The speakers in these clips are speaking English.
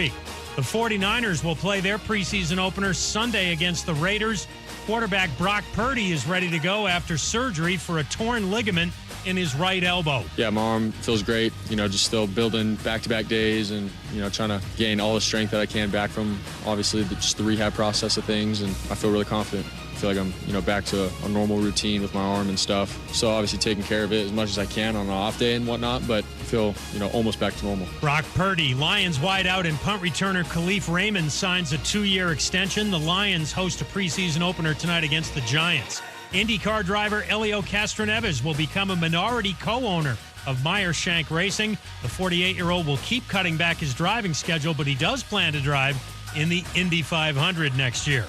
week. The 49ers will play their preseason opener Sunday against the Raiders. Quarterback Brock Purdy is ready to go after surgery for a torn ligament in his right elbow. Yeah, my arm feels great. Just still building back-to-back days and, trying to gain all the strength that I can back from, obviously, just the rehab process of things. And I feel really confident. I feel like I'm, back to a normal routine with my arm and stuff. So obviously taking care of it as much as I can on an off day and whatnot, but feel, almost back to normal. Brock Purdy, Lions wideout and punt returner Khalif Raymond signs a 2-year extension. The Lions host a preseason opener tonight against the Giants. IndyCar driver Elio Castroneves will become a minority co-owner of Meyer Shank Racing. The 48-year-old will keep cutting back his driving schedule, but he does plan to drive in the Indy 500 next year.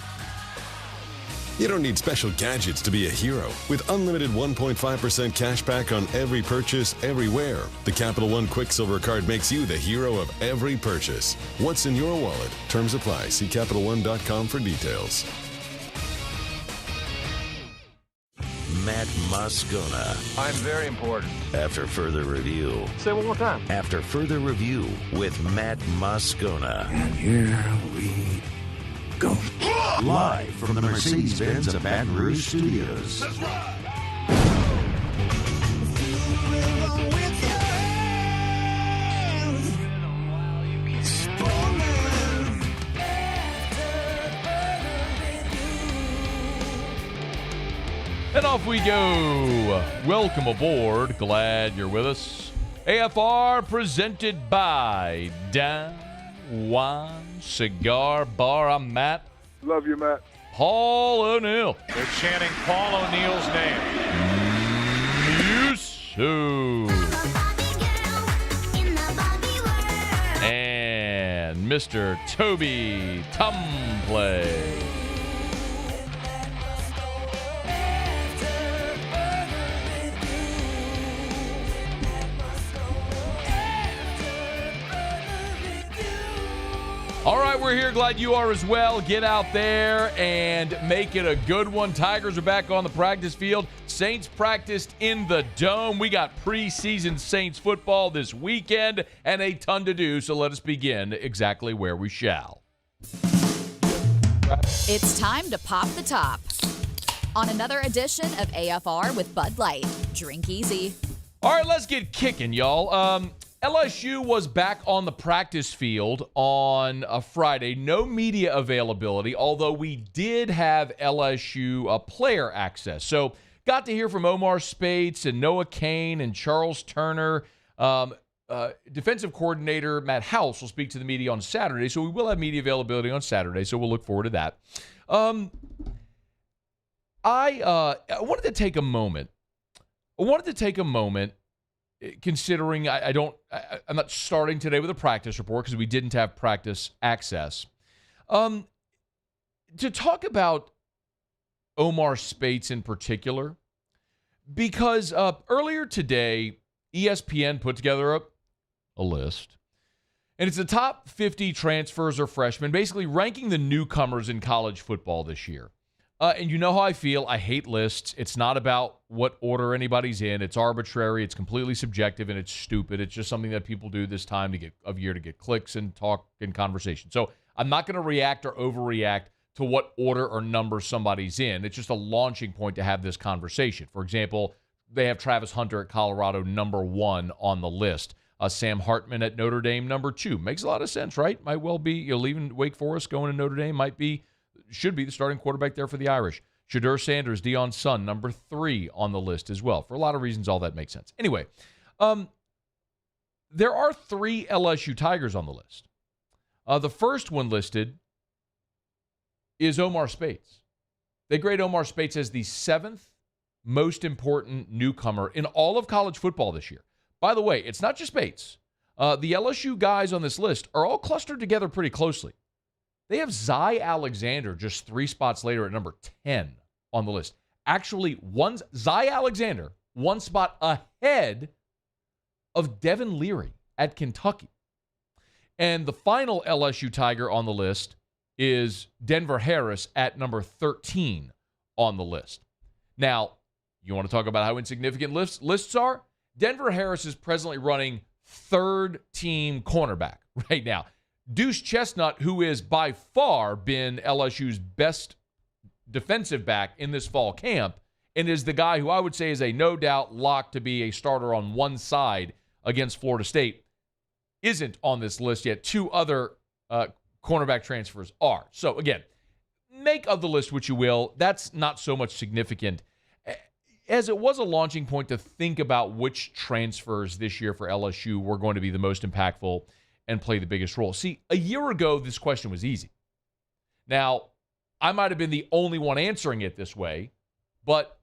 You don't need special gadgets to be a hero. With unlimited 1.5% cash back on every purchase, everywhere, the Capital One Quicksilver Card makes you the hero of every purchase. What's in your wallet? Terms apply. See CapitalOne.com for details. Matt Moscona. I'm very important. After further review. Say it one more time. After further review with Matt Moscona. And here we go. Live from the Mercedes-Benz of Baton Rouge Studios. That's right. And off we go. Welcome aboard. Glad you're with us. AFR presented by Don Juan Cigar Bar. I'm Matt. Love you, Matt. Paul O'Neill. They're chanting Paul O'Neill's name. Yusu. And Mr. Toby Tumplay. All right, we're here. Glad you are as well. Get out there and make it a good one. Tigers are back on the practice field. Saints practiced in the Dome. We got preseason Saints football this weekend and a ton to do, so let us begin exactly where we shall. It's time to pop the top on another edition of AFR with Bud Light. Drink easy. All right, let's get kicking, y'all. LSU was back on the practice field on a Friday. No media availability, although we did have LSU player access. So got to hear from Omar Speights and Noah Kane and Charles Turner. Defensive coordinator Matt House will speak to the media on Saturday, so we will have media availability on Saturday, so we'll look forward to that. I wanted to take a moment. Considering I'm not starting today with a practice report because we didn't have practice access. To talk about Omar Speights in particular, because earlier today, ESPN put together a list, and it's the top 50 transfers or freshmen, basically ranking the newcomers in college football this year. And you know how I feel. I hate lists. It's not about what order anybody's in. It's arbitrary. It's completely subjective, and it's stupid. It's just something that people do this time of year to get clicks and talk and conversation. So I'm not going to react or overreact to what order or number somebody's in. It's just a launching point to have this conversation. For example, they have Travis Hunter at Colorado number 1 on the list. Sam Hartman at Notre Dame number 2. Makes a lot of sense, right? Might well be. Leaving Wake Forest, going to Notre Dame should be the starting quarterback there for the Irish. Shadur Sanders, Deion Sun, number 3 on the list as well. For a lot of reasons, all that makes sense. Anyway, there are 3 LSU Tigers on the list. The first one listed is Omar Speights. They grade Omar Speights as the 7th most important newcomer in all of college football this year. By the way, it's not just Speights. The LSU guys on this list are all clustered together pretty closely. They have Zy Alexander just 3 spots later at number 10 on the list. Actually, Zy Alexander 1 spot ahead of Devin Leary at Kentucky. And the final LSU Tiger on the list is Denver Harris at number 13 on the list. Now, you want to talk about how insignificant lists are? Denver Harris is presently running 3rd team cornerback right now. Deuce Chestnut, who is by far been LSU's best defensive back in this fall camp, and is the guy who I would say is a no doubt lock to be a starter on one side against Florida State, isn't on this list yet. Two other cornerback transfers are. So again, make of the list what you will. That's not so much significant, as it was a launching point to think about which transfers this year for LSU were going to be the most impactful and play the biggest role. See, a year ago, this question was easy. Now, I might have been the only one answering it this way, but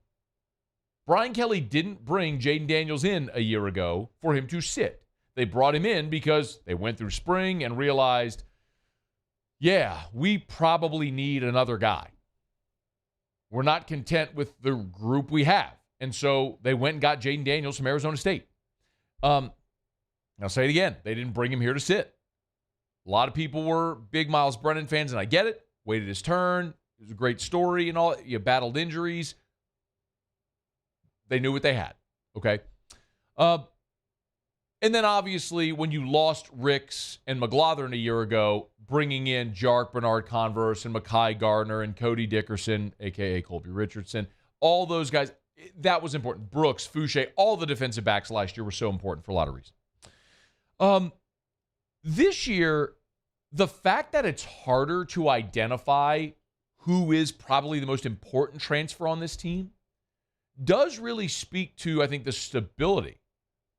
Brian Kelly didn't bring Jaden Daniels in a year ago for him to sit. They brought him in because they went through spring and realized, yeah, we probably need another guy. We're not content with the group we have. And so they went and got Jaden Daniels from Arizona State. I'll say it again. They didn't bring him here to sit. A lot of people were big Miles Brennan fans, and I get it. Waited his turn. It was a great story and all. You battled injuries. They knew what they had, okay? And then obviously when you lost Ricks and McLaughlin a year ago, bringing in Jark, Bernard Converse, and Mekhi Gardner and Cody Dickerson, a.k.a. Colby Richardson, all those guys, that was important. Brooks, Fouché, all the defensive backs last year were so important for a lot of reasons. This year, the fact that it's harder to identify who is probably the most important transfer on this team does really speak to, I think, the stability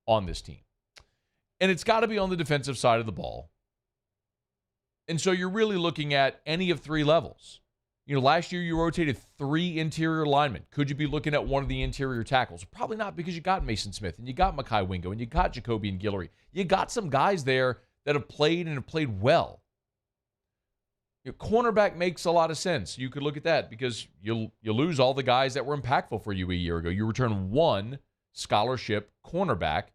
on this team. And it's got to be on the defensive side of the ball. And so you're really looking at any of three levels. You know, last year you rotated 3 interior linemen. Could you be looking at one of the interior tackles? Probably not, because you got Mason Smith and you got Mekhi Wingo and you got Jacoby and Guillory. You got some guys there that have played and have played well. Your cornerback makes a lot of sense. You could look at that because you lose all the guys that were impactful for you a year ago. You return 1 scholarship cornerback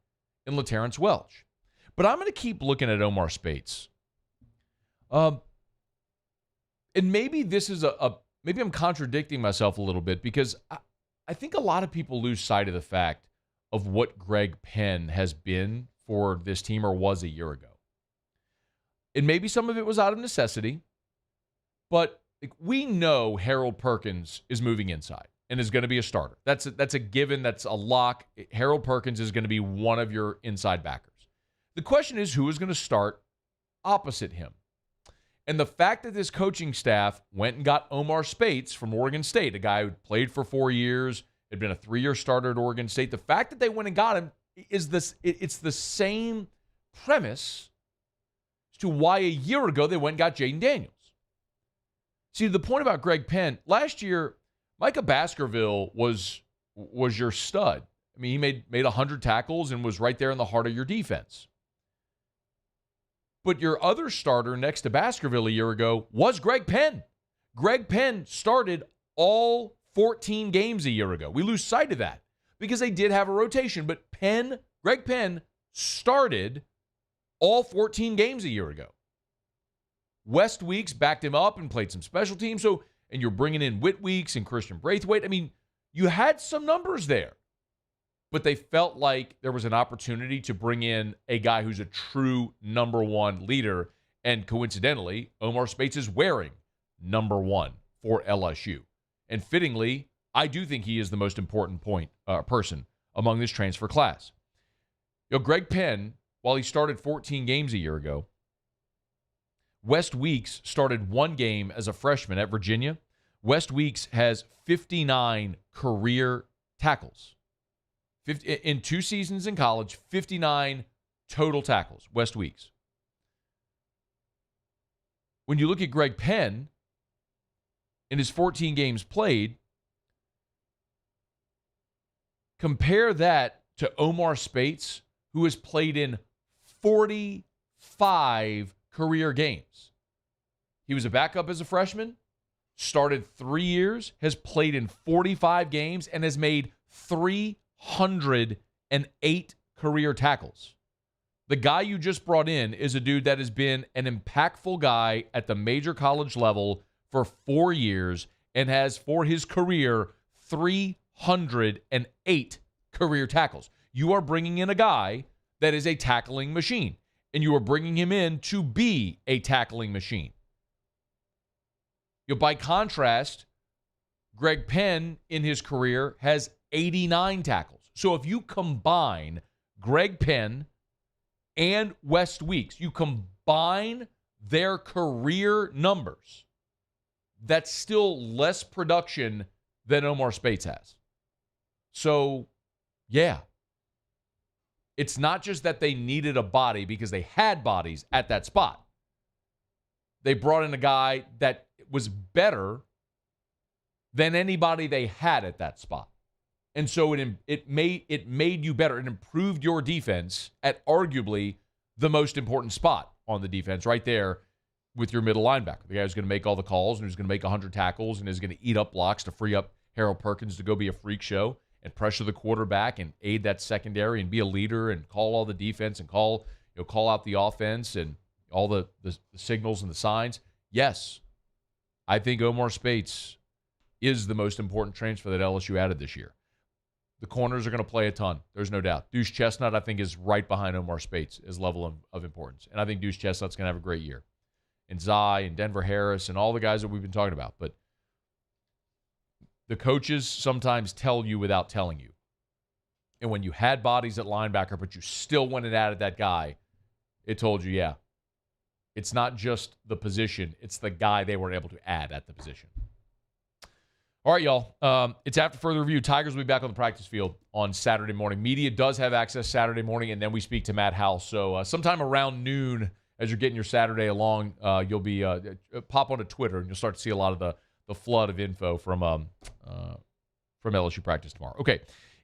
in LaTerrence Welch. But I'm going to keep looking at Omar Speights. And maybe this is maybe I'm contradicting myself a little bit, because I think a lot of people lose sight of the fact of what Greg Penn has been for this team, or was a year ago. And maybe some of it was out of necessity, but we know Harold Perkins is moving inside and is going to be a starter. That's a given. That's a lock. Harold Perkins is going to be one of your inside backers. The question is, who is going to start opposite him? And the fact that this coaching staff went and got Omar Speights from Oregon State, a guy who played for 4 years, had been a 3-year starter at Oregon State, the fact that they went and got him is it's the same premise as to why a year ago they went and got Jaden Daniels. See, the point about Greg Penn, last year, Micah Baskerville was your stud. I mean, he made 100 tackles and was right there in the heart of your defense. But your other starter next to Baskerville a year ago was Greg Penn. Greg Penn started all 14 games a year ago. We lose sight of that because they did have a rotation. But Greg Penn started all 14 games a year ago. West Weeks backed him up and played some special teams. And you're bringing in Whit Weeks and Christian Braithwaite. I mean, you had some numbers there. But they felt like there was an opportunity to bring in a guy who's a true number 1 leader. And coincidentally, Omar Speights is wearing number 1 for LSU. And fittingly, I do think he is the most important person among this transfer class. Greg Penn, while he started 14 games a year ago, West Weeks started 1 game as a freshman at Virginia. West Weeks has 59 career tackles. In 2 seasons in college, 59 total tackles, West Weeks. When you look at Greg Penn, in his 14 games played, compare that to Omar Speights, who has played in 45 career games. He was a backup as a freshman, started 3 years, has played in 45 games, and has made 308 career tackles. The guy you just brought in is a dude that has been an impactful guy at the major college level for 4 years and has, for his career, 308 career tackles. You are bringing in a guy that is a tackling machine. and you are bringing him in to be a tackling machine. By contrast, Greg Penn in his career has 89 tackles. So if you combine Greg Penn and West Weeks, you combine their career numbers, that's still less production than Omar Speights has. So, yeah. It's not just that they needed a body because they had bodies at that spot. They brought in a guy that was better than anybody they had at that spot. And so it made you better. It improved your defense at arguably the most important spot on the defense right there with your middle linebacker. The guy who's going to make all the calls and who's going to make 100 tackles and is going to eat up blocks to free up Harold Perkins to go be a freak show and pressure the quarterback and aid that secondary and be a leader and call all the defense and call out the offense and all the signals and the signs. Yes, I think Omar Speights is the most important transfer that LSU added this year. The corners are going to play a ton. There's no doubt. Deuce Chestnut, I think, is right behind Omar Speights as level of importance. And I think Deuce Chestnut's going to have a great year. And Zai and Denver Harris and all the guys that we've been talking about. But the coaches sometimes tell you without telling you. And when you had bodies at linebacker, but you still went and added that guy, it told you, yeah, it's not just the position. It's the guy they were able to add at the position. All right, y'all. It's after further review. Tigers will be back on the practice field on Saturday morning. Media does have access Saturday morning, and then we speak to Matt House. So sometime around noon, as you're getting your Saturday along, you'll be pop onto Twitter, and you'll start to see a lot of the flood of info from LSU practice tomorrow. Okay,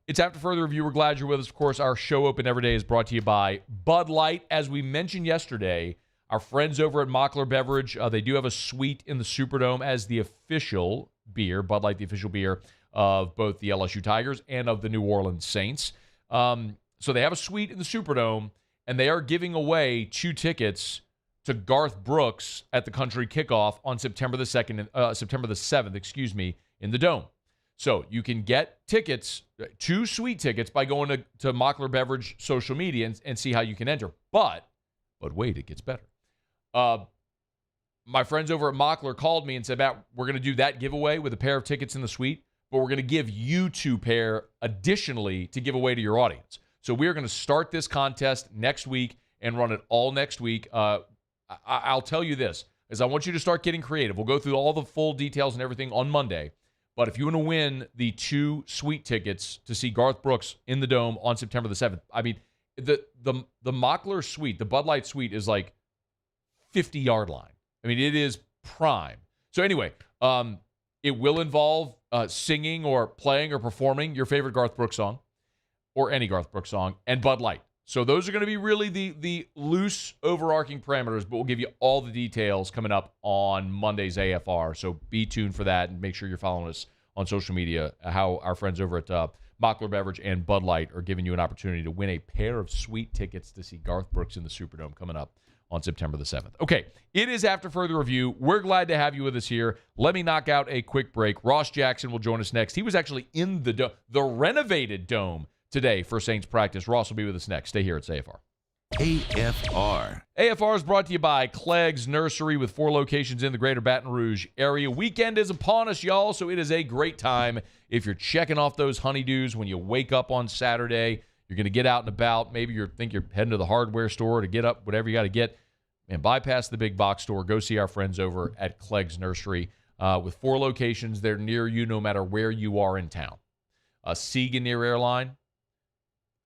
it's after further review. We're glad you're with us. Of course, our show open every day is brought to you by Bud Light. As we mentioned yesterday, our friends over at Mockler Beverage, they do have a suite in the Superdome as the official beer, Bud Light, the official beer of both the LSU Tigers and of the New Orleans Saints. So they have a suite in the Superdome, and they are giving away 2 tickets to Garth Brooks at the Country Kickoff on September the 7th, in the Dome. So you can get tickets, 2 sweet tickets, by going to Mockler Beverage social media and see how you can enter. But wait, it gets better. My friends over at Mockler called me and said, Matt, we're going to do that giveaway with a pair of tickets in the suite, but we're going to give you 2 pair additionally to give away to your audience. So we're going to start this contest next week and run it all next week. I'll tell you this, is I want you to start getting creative. We'll go through all the full details and everything on Monday. But if you want to win the 2 sweet tickets to see Garth Brooks in the Dome on September the 7th, I mean, the Mockler suite, the Bud Light suite is like 50-yard line. I mean, it is prime. So anyway, it will involve singing or playing or performing your favorite Garth Brooks song or any Garth Brooks song and Bud Light. So those are going to be really the loose overarching parameters, but we'll give you all the details coming up on Monday's AFR. So be tuned for that and make sure you're following us on social media, how our friends over at Mockler Beverage and Bud Light are giving you an opportunity to win a pair of sweet tickets to see Garth Brooks in the Superdome coming up on September the 7th. Okay, it is after further review. We're glad to have you with us here. Let me knock out a quick break. Ross Jackson will join us next. He was actually in the renovated Dome today for Saints practice. Ross will be with us next. Stay here at AFR. AFR. AFR is brought to you by Clegg's Nursery with 4 locations in the greater Baton Rouge area. Weekend is upon us, y'all, so it is a great time if you're checking off those honeydews when you wake up on Saturday. You're going to get out and about. Maybe you think you're heading to the hardware store to get up whatever you got to get. And bypass the big box store. Go see our friends over at Clegg's Nursery with 4 locations. They're near you no matter where you are in town. Siega near Airline,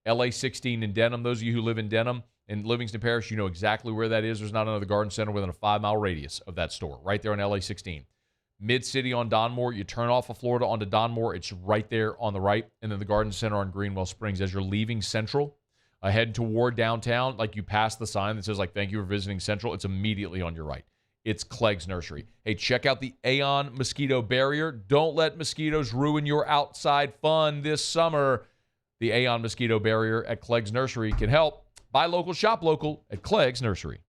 LA 16 in Denham. Those of you who live in Denham and Livingston Parish, you know exactly where that is. There's not another garden center within a 5-mile radius of that store, right there on LA 16. Mid-City on Donmore, you turn off of Florida onto Donmore, it's right there on the right. And then the Garden Center on Greenwell Springs. As you're leaving Central, heading toward downtown, like you pass the sign that says, like, thank you for visiting Central, it's immediately on your right. It's Clegg's Nursery. Hey, check out the Aeon Mosquito Barrier. Don't let mosquitoes ruin your outside fun this summer. The Aeon Mosquito Barrier at Clegg's Nursery can help. Buy local, shop local at Clegg's Nursery.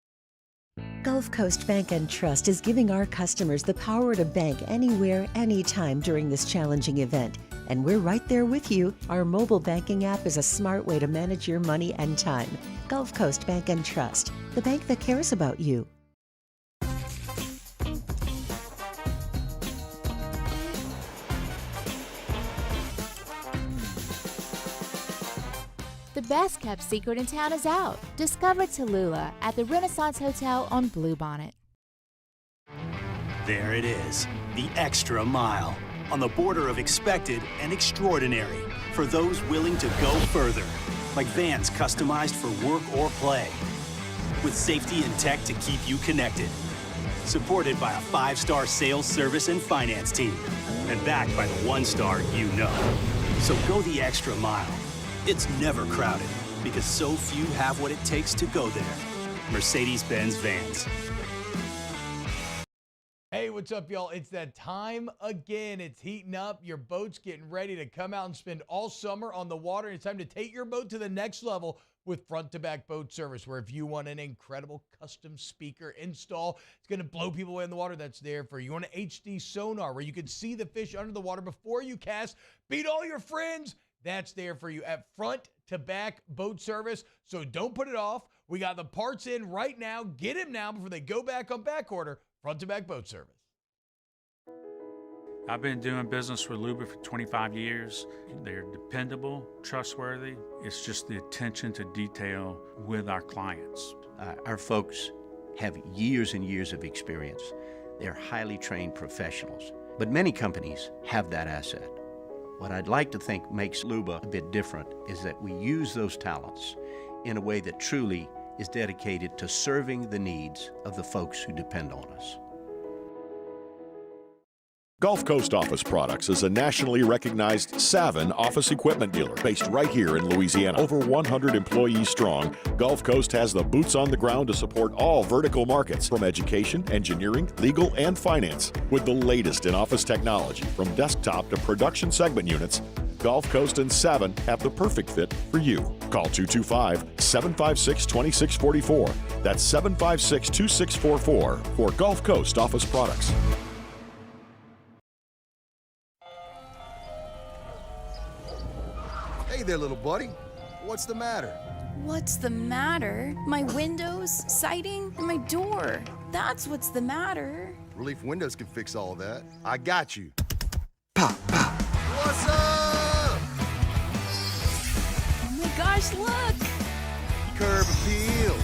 Gulf Coast Bank and Trust is giving our customers the power to bank anywhere, anytime during this challenging event. And we're right there with you. Our mobile banking app is a smart way to manage your money and time. Gulf Coast Bank and Trust. the bank that cares about you. The best kept secret in town is out. Discover Tallulah at the Renaissance Hotel on Bluebonnet. There it is, the extra mile, on the border of expected and extraordinary, for those willing to go further, like vans customized for work or play, with safety and tech to keep you connected, supported by a 5-star sales, service, and finance team, and backed by the 1-star you know. So go the extra mile. It's never crowded, because so few have what it takes to go there. Mercedes-Benz Vans. Hey, what's up, y'all? It's that time again. It's heating up. Your boat's getting ready to come out and spend all summer on the water. It's time to take your boat to the next level with front-to-back boat service, where if you want an incredible custom speaker install, it's going to blow people away in the water, that's there for you. You want an HD sonar where you can see the fish under the water before you cast, beat all your friends, that's there for you at front-to-back boat service. So don't put it off. We got the parts in right now. Get them now before they go back on back order. Front-to-back boat service. I've been doing business with Luba for 25 years. They're dependable, trustworthy. It's just the attention to detail with our clients. Our folks have years and years of experience. They're highly trained professionals, but many companies have that asset. What I'd like to think makes Luba a bit different is that we use those talents in a way that truly is dedicated to serving the needs of the folks who depend on us. Gulf Coast Office Products is a nationally recognized Savin office equipment dealer based right here in Louisiana. Over 100 employees strong, Gulf Coast has the boots on the ground to support all vertical markets, from education, engineering, legal, and finance. With the latest in office technology, from desktop to production segment units, Gulf Coast and Savin have the perfect fit for you. Call 225-756-2644. That's 756-2644 for Gulf Coast Office Products. Hey there, little buddy. What's the matter? What's the matter? My windows, siding, and my door. That's what's the matter. Relief Windows can fix all that. I got you. Pop, pop. What's up? Oh my gosh, look! Curb appeal.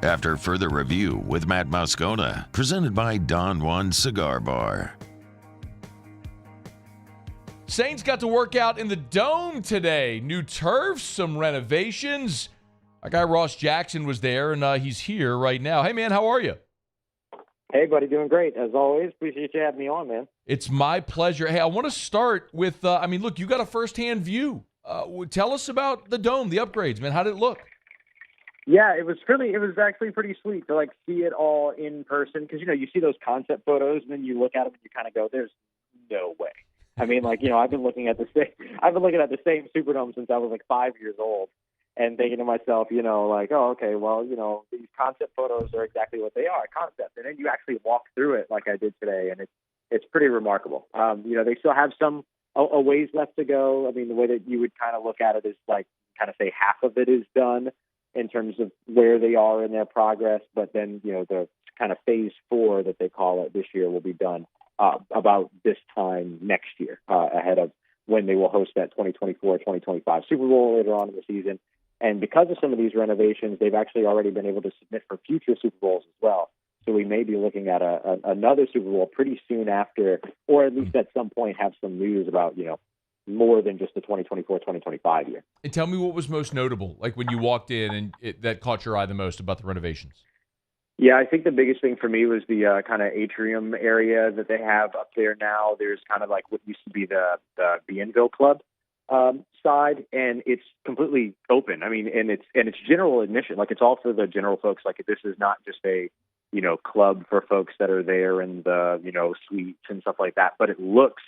After further review with Matt Moscona, presented by Don Juan Cigar Bar. Saints got to work out in the Dome today. New turf, some renovations. Our guy Ross Jackson was there, and he's here right now. Hey, man, how are you? Hey, buddy, doing great. As always, appreciate you having me on, man. It's my pleasure. Hey, I want to start with, look, you got a firsthand view. Tell us about the Dome, the upgrades, man. How did it look? Yeah, it was actually pretty sweet to see it all in person, because you see those concept photos and then you look at them and you kind of go, "There's no way." I mean, I've been looking at the same Superdome since I was 5 years old, and thinking to myself, oh, okay, well, these concept photos are exactly what they are, a concept, and then you actually walk through it like I did today, and it's pretty remarkable. They still have a ways left to go. I mean, the way that you would kind of look at it is kind of say half of it is done in terms of where they are in their progress, but then, the kind of phase 4 that they call it this year will be done about this time next year, ahead of when they will host that 2024-2025 Super Bowl later on in the season. And because of some of these renovations, they've actually already been able to submit for future Super Bowls as well. So we may be looking at another Super Bowl pretty soon after, or at least at some point have some news about, more than just the 2024-2025 year. And tell me what was most notable, when you walked in and that caught your eye the most about the renovations. Yeah, I think the biggest thing for me was the kind of atrium area that they have up there now. There's kind of what used to be the Bienville Club side, and it's completely open. I mean, and it's general admission. It's all for the general folks. This is not just a club for folks that are there in the suites and stuff like that. But it looks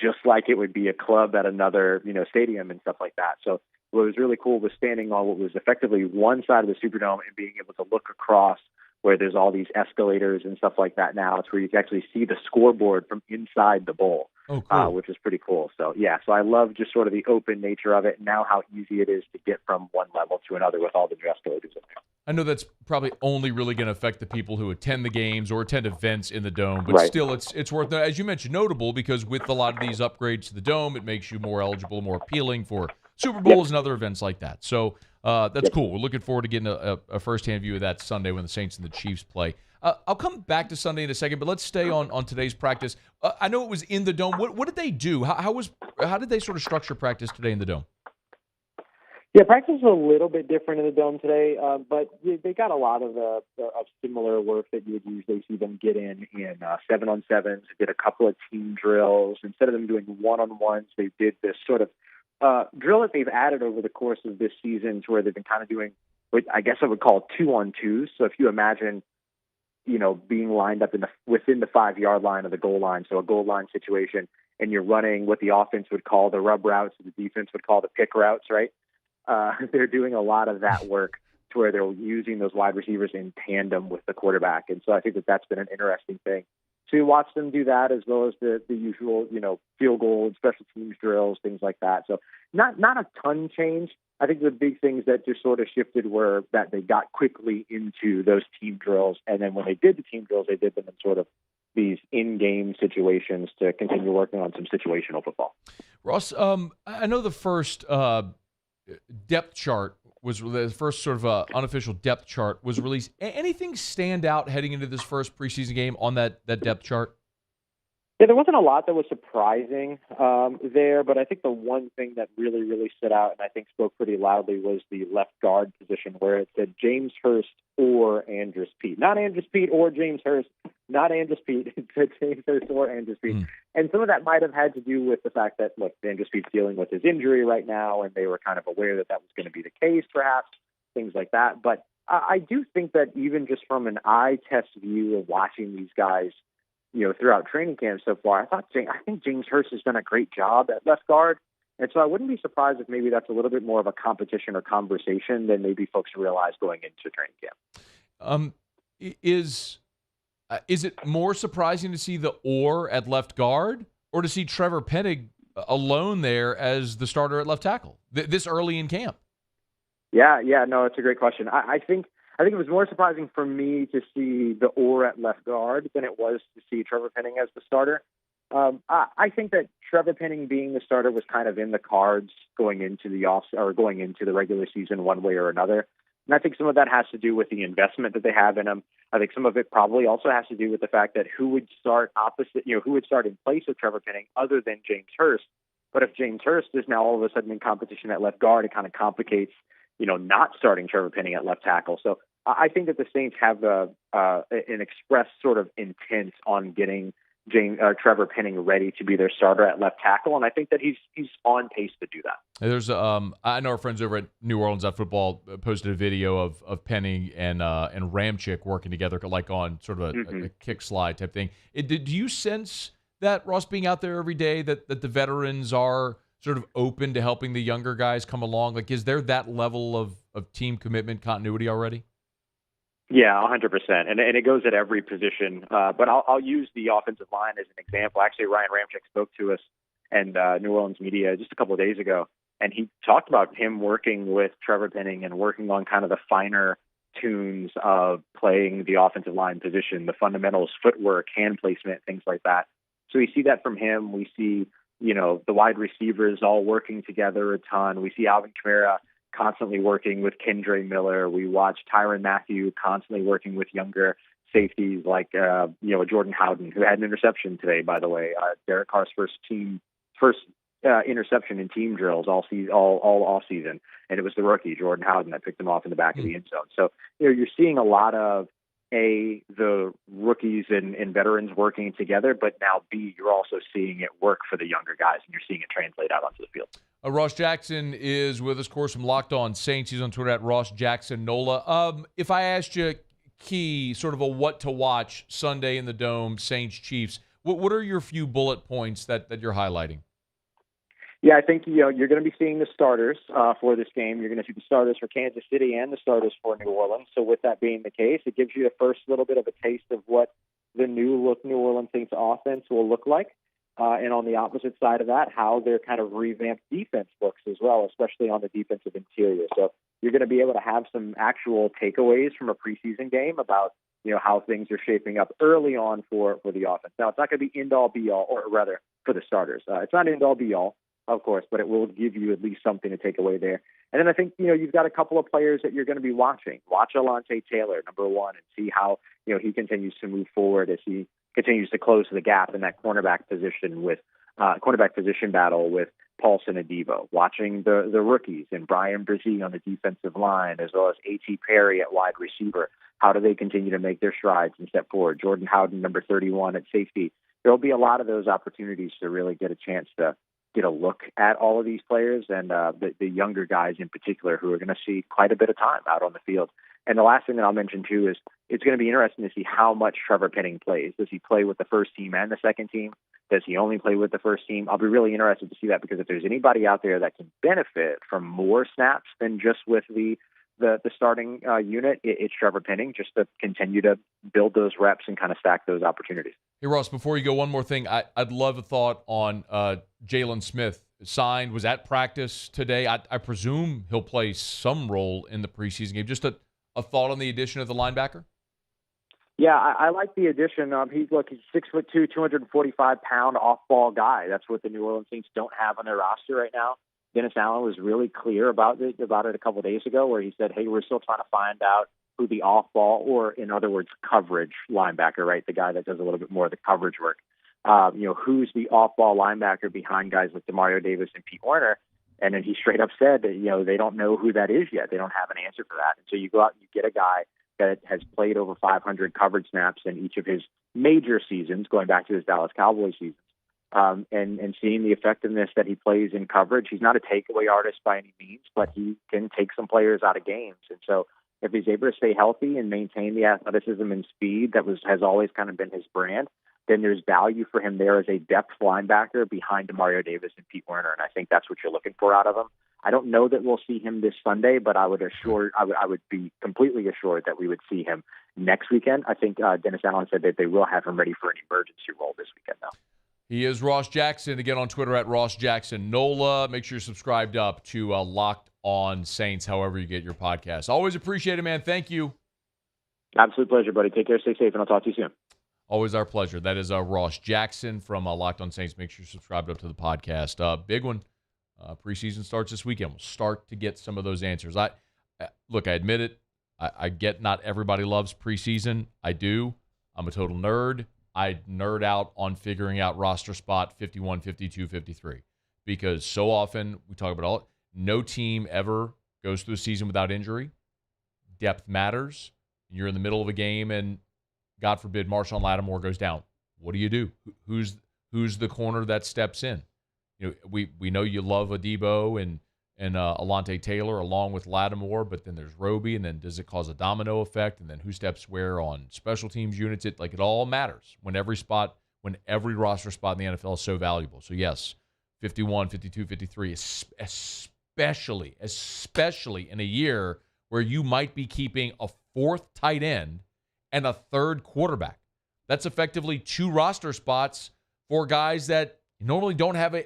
just like it would be a club at another, stadium and stuff like that. So what was really cool was standing on what was effectively one side of the Superdome and being able to look across where there's all these escalators and stuff like that now. It's where you can actually see the scoreboard from inside the bowl, which is pretty cool. So, so I love just sort of the open nature of it and now how easy it is to get from one level to another with all the new escalators in there. I know that's probably only really going to affect the people who attend the games or attend events in the Dome, but still it's worth, as you mentioned, notable because with a lot of these upgrades to the Dome, it makes you more eligible, more appealing for Super Bowls and other events like that. So that's cool. We're looking forward to getting a first-hand view of that Sunday when the Saints and the Chiefs play. I'll come back to Sunday in a second, but let's stay on today's practice. I know it was in the Dome. What did they do? How did they sort of structure practice today in the Dome? Yeah, practice was a little bit different in the Dome today, but they got a lot of similar work that you would usually see them get in 7-on-7s. They did a couple of team drills. Instead of them doing one-on-ones, they did this sort of drill that they've added over the course of this season to where they've been kind of doing what I guess I would call 2-on-2s. So if you imagine, being lined up within the 5-yard line of the goal line, so a goal line situation, and you're running what the offense would call the rub routes, the defense would call the pick routes, right? They're doing a lot of that work to where they're using those wide receivers in tandem with the quarterback. And so I think that's been an interesting thing to watch them do that, as well as the usual, field goal, special teams drills, things like that. So not a ton change. I think the big things that just sort of shifted were that they got quickly into those team drills. And then when they did the team drills, they did them in sort of these in-game situations to continue working on some situational football. Ross, I know the first depth chart was the first sort of unofficial depth chart was released. Anything stand out heading into this first preseason game on that depth chart? Yeah, there wasn't a lot that was surprising there, but I think the one thing that really, really stood out and I think spoke pretty loudly was the left guard position where it said James Hurst or Andrus Peat. Not Andrus Peat or James Hurst, not Andrus Peat. It said James Hurst or Andrus Peat. And some of that might have had to do with the fact that, look, Andrus Peat's dealing with his injury right now, and they were kind of aware that that was going to be the case, perhaps, things like that. But I do think that even just from an eye test view of watching these guys, throughout training camp so far, I think James Hurst has done a great job at left guard. And so I wouldn't be surprised if maybe that's a little bit more of a competition or conversation than maybe folks realize going into training camp. Is it more surprising to see the or at left guard or to see Trevor Penning alone there as the starter at left tackle this early in camp? Yeah, no, it's a great question. I think it was more surprising for me to see the or at left guard than it was to see Trevor Penning as the starter. I think that Trevor Penning being the starter was kind of in the cards going into the regular season one way or another. And I think some of that has to do with the investment that they have in him. I think some of it probably also has to do with the fact that who would start in place of Trevor Penning other than James Hurst. But if James Hurst is now all of a sudden in competition at left guard, it kind of complicates not starting Trevor Penning at left tackle. So I think that the Saints have an express sort of intent on getting Trevor Penning ready to be their starter at left tackle, and I think that he's on pace to do that. There's I know our friends over at New Orleans Football posted a video of Penning and Ramchick working together, like on sort of a kick slide type thing. Do you sense that, Ross, being out there every day, that the veterans are sort of open to helping the younger guys come along? Like, is there that level of team commitment, continuity already? Yeah, 100%. And it goes at every position. But I'll use the offensive line as an example. Actually, Ryan Ramchick spoke to us and New Orleans media just a couple of days ago, and he talked about him working with Trevor Penning and working on kind of the finer tunes of playing the offensive line position, the fundamentals, footwork, hand placement, things like that. So we see that from him. We see the wide receivers all working together a ton. We see Alvin Kamara constantly working with Kendre Miller. We watch Tyrann Mathieu constantly working with younger safeties like Jordan Howden, who had an interception today, by the way. Derek Carr's first interception in team drills all off season, and it was the rookie Jordan Howden that picked him off in the back of the end zone. So you're seeing a lot of the rookies and veterans working together, but now you're also seeing it work for the younger guys, and you're seeing it translate out onto the field. Ross Jackson is with us, of course, from Locked On Saints. He's on Twitter at Ross Jackson Nola. If I asked you, Key, sort of a what to watch Sunday in the Dome, Saints Chiefs, What are your few bullet points that you're highlighting? Yeah, I think you're going to be seeing the starters for this game. You're going to see the starters for Kansas City and the starters for New Orleans. So with that being the case, it gives you the first little bit of a taste of what the new look New Orleans Saints offense will look like. And on the opposite side of that, how their kind of revamped defense looks as well, especially on the defensive interior. So you're going to be able to have some actual takeaways from a preseason game about how things are shaping up early on for the offense. Now, it's not going to be end-all, be-all, or rather for the starters. It's not end-all, be-all, of course, but it will give you at least something to take away there. And then I think, you've got a couple of players that you're going to be watching. Watch Alontae Taylor, number one, and see how, he continues to move forward as he continues to close the gap in that cornerback position battle with Paulson Adebo. Watching the rookies and Brian Brzee on the defensive line, as well as A.T. Perry at wide receiver. How do they continue to make their strides and step forward? Jordan Howden, number 31 at safety. There will be a lot of those opportunities to really get a chance to get a look at all of these players and the younger guys in particular who are going to see quite a bit of time out on the field. And the last thing that I'll mention, too, is it's going to be interesting to see how much Trevor Penning plays. Does he play with the first team and the second team? Does he only play with the first team? I'll be really interested to see that, because if there's anybody out there that can benefit from more snaps than just with the starting unit, it's Trevor Penning, just to continue to build those reps and kind of stack those opportunities. Hey, Ross, before you go, one more thing. I'd love a thought on Jalen Smith. Signed, was at practice today. I presume he'll play some role in the preseason game. Just a thought on the addition of the linebacker? Yeah, I like the addition. He's 6'2", 245-pound off-ball guy. That's what the New Orleans Saints don't have on their roster right now. Dennis Allen was really clear about it a couple of days ago, where he said, hey, we're still trying to find out who the off-ball, or in other words, coverage linebacker, right, the guy that does a little bit more of the coverage work. Who's the off-ball linebacker behind guys like Demario Davis and Pete Werner? And then he straight up said that, they don't know who that is yet. They don't have an answer for that. And so you go out and you get a guy that has played over 500 coverage snaps in each of his major seasons, going back to his Dallas Cowboys seasons, and seeing the effectiveness that he plays in coverage. He's not a takeaway artist by any means, but he can take some players out of games. And so if he's able to stay healthy and maintain the athleticism and speed that has always kind of been his brand, then there's value for him there as a depth linebacker behind Demario Davis and Pete Werner, and I think that's what you're looking for out of him. I don't know that we'll see him this Sunday, but I would be completely assured that we would see him next weekend. I think Dennis Allen said that they will have him ready for an emergency role this weekend, though. He is Ross Jackson, again on Twitter at Ross Jackson Nola. Make sure you're subscribed up to Locked On Saints, however you get your podcast. Always appreciate it, man. Thank you. Absolute pleasure, buddy. Take care, stay safe, and I'll talk to you soon. Always our pleasure. That is Ross Jackson from Locked On Saints. Make sure you're subscribed up to the podcast. Big one. Preseason starts this weekend. We'll start to get some of those answers. I admit it. I get not everybody loves preseason. I do. I'm a total nerd. I nerd out on figuring out roster spot 51, 52, 53. Because so often we talk about no team ever goes through a season without injury. Depth matters. You're in the middle of a game and God forbid Marshawn Lattimore goes down. What do you do? Who's the corner that steps in? We know you love Adebo and Alontae Taylor along with Lattimore, but then there's Roby, and then does it cause a domino effect? And then who steps where on special teams units? It all matters when every roster spot in the NFL is so valuable. So yes, 51, 52, 53, especially in a year where you might be keeping a fourth tight end and a third quarterback. That's effectively two roster spots for guys that normally don't have an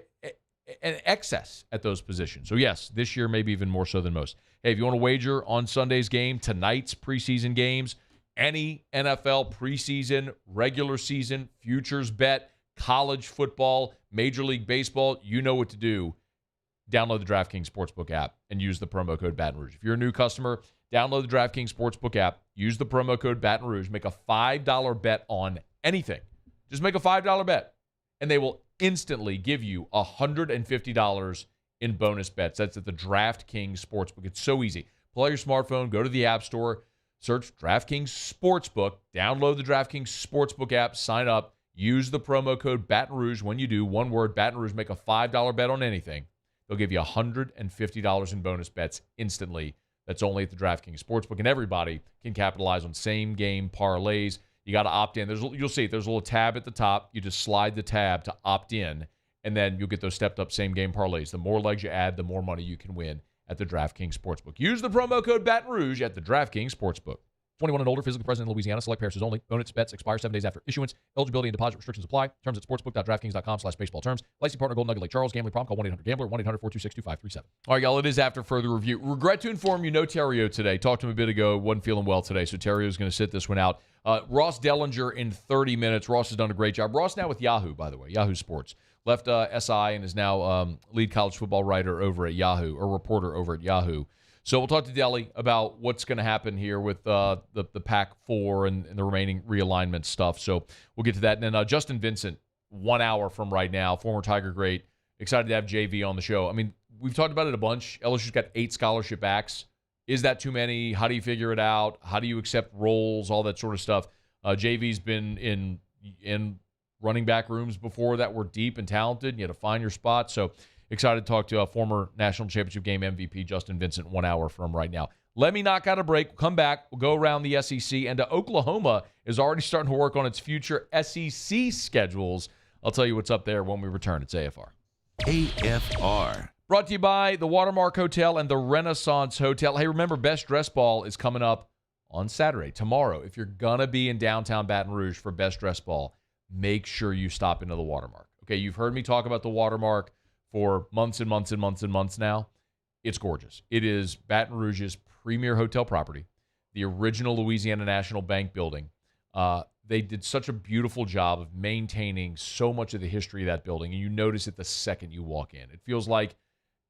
excess at those positions. So yes, this year maybe even more so than most. Hey, if you want to wager on Sunday's game, tonight's preseason games, any NFL preseason, regular season, futures bet, college football, Major League Baseball, you know what to do. Download the DraftKings Sportsbook app and use the promo code Baton Rouge. If you're a new customer, download the DraftKings Sportsbook app, use the promo code Baton Rouge, make a $5 bet on anything. Just make a $5 bet, and they will instantly give you $150 in bonus bets. That's at the DraftKings Sportsbook. It's so easy. Pull out your smartphone, go to the App Store, search DraftKings Sportsbook, download the DraftKings Sportsbook app, sign up, use the promo code Baton Rouge. When you do, one word, Baton Rouge, make a $5 bet on anything. They'll give you $150 in bonus bets instantly. That's only at the DraftKings Sportsbook, and everybody can capitalize on same-game parlays. You You got to opt in. You'll see there's a little tab at the top. You just slide the tab to opt in, and then you'll get those stepped-up same-game parlays. The more legs you add, the more money you can win at the DraftKings Sportsbook. Use the promo code Baton Rouge at the DraftKings Sportsbook. 21 and older, physically present in Louisiana. Select pairs only. Bonus bets expire 7 days after issuance. Eligibility and deposit restrictions apply. Terms at sportsbook.draftkings.com/baseball terms. Licensing partner Golden Nugget Lake Charles. Gambling problem? Call 1-800-GAMBLER. 1-800-426-2537. All right, y'all. It is after further review. Regret to inform you, no Terrio today. Talked to him a bit ago. Wasn't feeling well today, so Terrio's going to sit this one out. Ross Dellenger in 30 minutes. Ross has done a great job. Ross now with Yahoo, by the way. Yahoo Sports. Left SI and is now lead college football writer over at Yahoo, or reporter over at Yahoo. So we'll talk to Delly about what's going to happen here with the Pac-4 and the remaining realignment stuff. So we'll get to that. And then Justin Vincent, 1 hour from right now, former Tiger great. Excited to have JV on the show. I mean, we've talked about it a bunch. LSU's got 8 scholarship backs. Is that too many? How do you figure it out? How do you accept roles? All that sort of stuff. JV's been in running back rooms before that were deep and talented. You had to find your spot. So excited to talk to a former national championship game MVP, Justin Vincent, 1 hour from right now. Let me knock out a break. We'll come back. We'll go around the SEC. And Oklahoma is already starting to work on its future SEC schedules. I'll tell you what's up there when we return. It's AFR. AFR. Brought to you by the Watermark Hotel and the Renaissance Hotel. Hey, remember, Best Dress Ball is coming up on Saturday, tomorrow. If you're going to be in downtown Baton Rouge for Best Dress Ball, make sure you stop into the Watermark. Okay, you've heard me talk about the Watermark for months and months and months and months now. It's gorgeous. It is Baton Rouge's premier hotel property, the original Louisiana National Bank building. They did such a beautiful job of maintaining so much of the history of that building, and you notice it the second you walk in. It feels like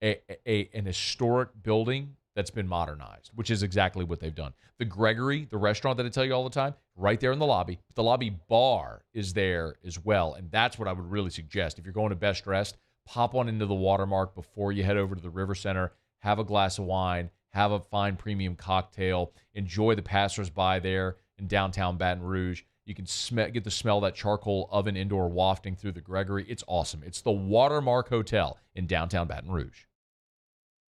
an historic building that's been modernized, which is exactly what they've done. The Gregory, the restaurant that I tell you all the time, right there in the lobby. The lobby bar is there as well, and that's what I would really suggest. If you're going to Best Dressed, pop on into the Watermark before you head over to the River Center, have a glass of wine, have a fine premium cocktail, enjoy the passersby there in downtown Baton Rouge. You can get the smell of that charcoal oven indoor wafting through the Gregory. It's awesome. It's the Watermark Hotel in downtown Baton Rouge.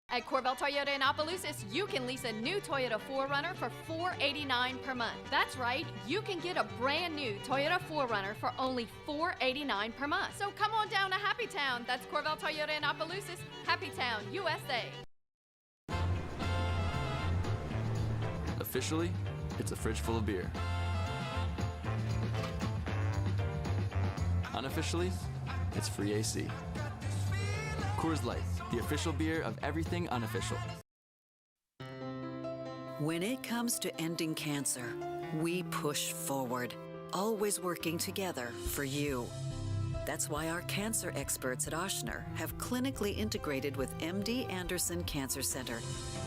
At Corvell Toyota in Opelousas, you can lease a new Toyota 4Runner for $489 per month. That's right, you can get a brand new Toyota 4Runner for only $489 per month. So come on down to Happy Town. That's Corvell Toyota in Opelousas, Happy Town, USA. Officially, it's a fridge full of beer. Unofficially, it's free AC. Coors Light, the official beer of everything unofficial. When it comes to ending cancer, we push forward, always working together for you. That's why our cancer experts at Ochsner have clinically integrated with MD Anderson Cancer Center.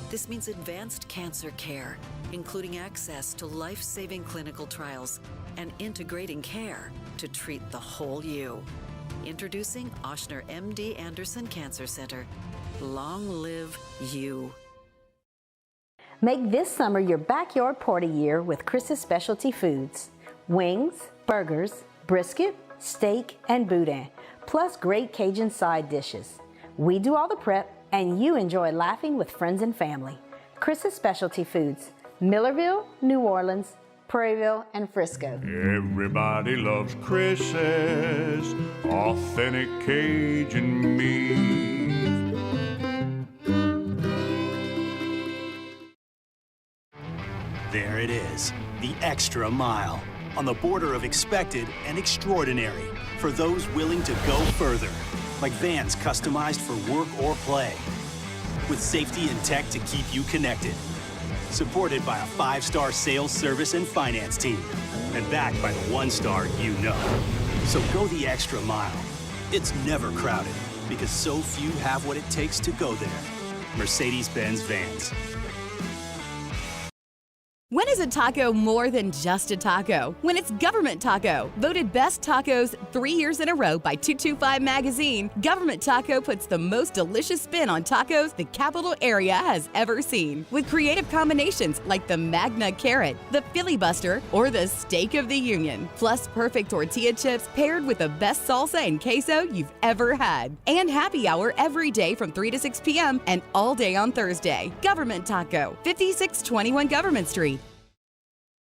This means advanced cancer care, including access to life-saving clinical trials and integrating care to treat the whole you. Introducing Ochsner MD Anderson Cancer Center. Long live you. Make this summer your backyard party year with Chris's Specialty Foods. Wings, burgers, brisket, steak, and boudin, plus great Cajun side dishes. We do all the prep, and you enjoy laughing with friends and family. Chris's Specialty Foods, Millerville, New Orleans, Prairieville, and Frisco. Everybody loves Chris's authentic Cajun meat. There it is, the extra mile, on the border of expected and extraordinary for those willing to go further, like vans customized for work or play, with safety and tech to keep you connected. Supported by a 5-star sales, service, and finance team, and backed by the 1-star you know. So go the extra mile. It's never crowded, because so few have what it takes to go there. Mercedes-Benz Vans. When is a taco more than just a taco? When it's Government Taco. Voted best tacos 3 years in a row by 225 Magazine, Government Taco puts the most delicious spin on tacos the capital area has ever seen. With creative combinations like the Magna Carrot, the Filibuster, or the Steak of the Union. Plus perfect tortilla chips paired with the best salsa and queso you've ever had. And happy hour every day from 3 to 6 p.m. and all day on Thursday. Government Taco, 5621 Government Street.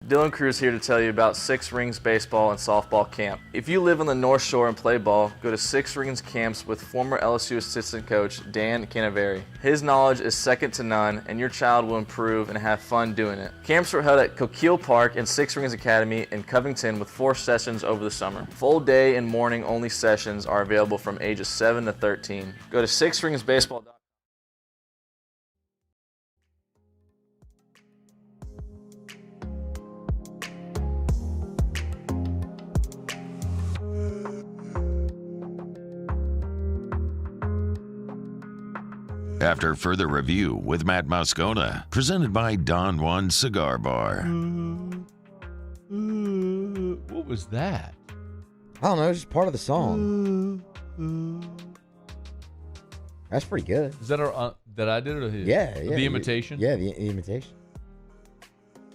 Dylan Cruz here to tell you about Six Rings Baseball and Softball Camp. If you live on the North Shore and play ball, go to Six Rings Camps with former LSU assistant coach Dan Canaveri. His knowledge is second to none, and your child will improve and have fun doing it. Camps were held at Coquille Park and Six Rings Academy in Covington with 4 sessions over the summer. Full day and morning only sessions are available from ages 7 to 13. Go to sixringsbaseball.com. After further review with Matt Moscona, presented by Don Juan Cigar Bar. What was that? I don't know. It's just part of the song. That's pretty good. Is that that I did it or his? Yeah. The imitation? Yeah, the imitation.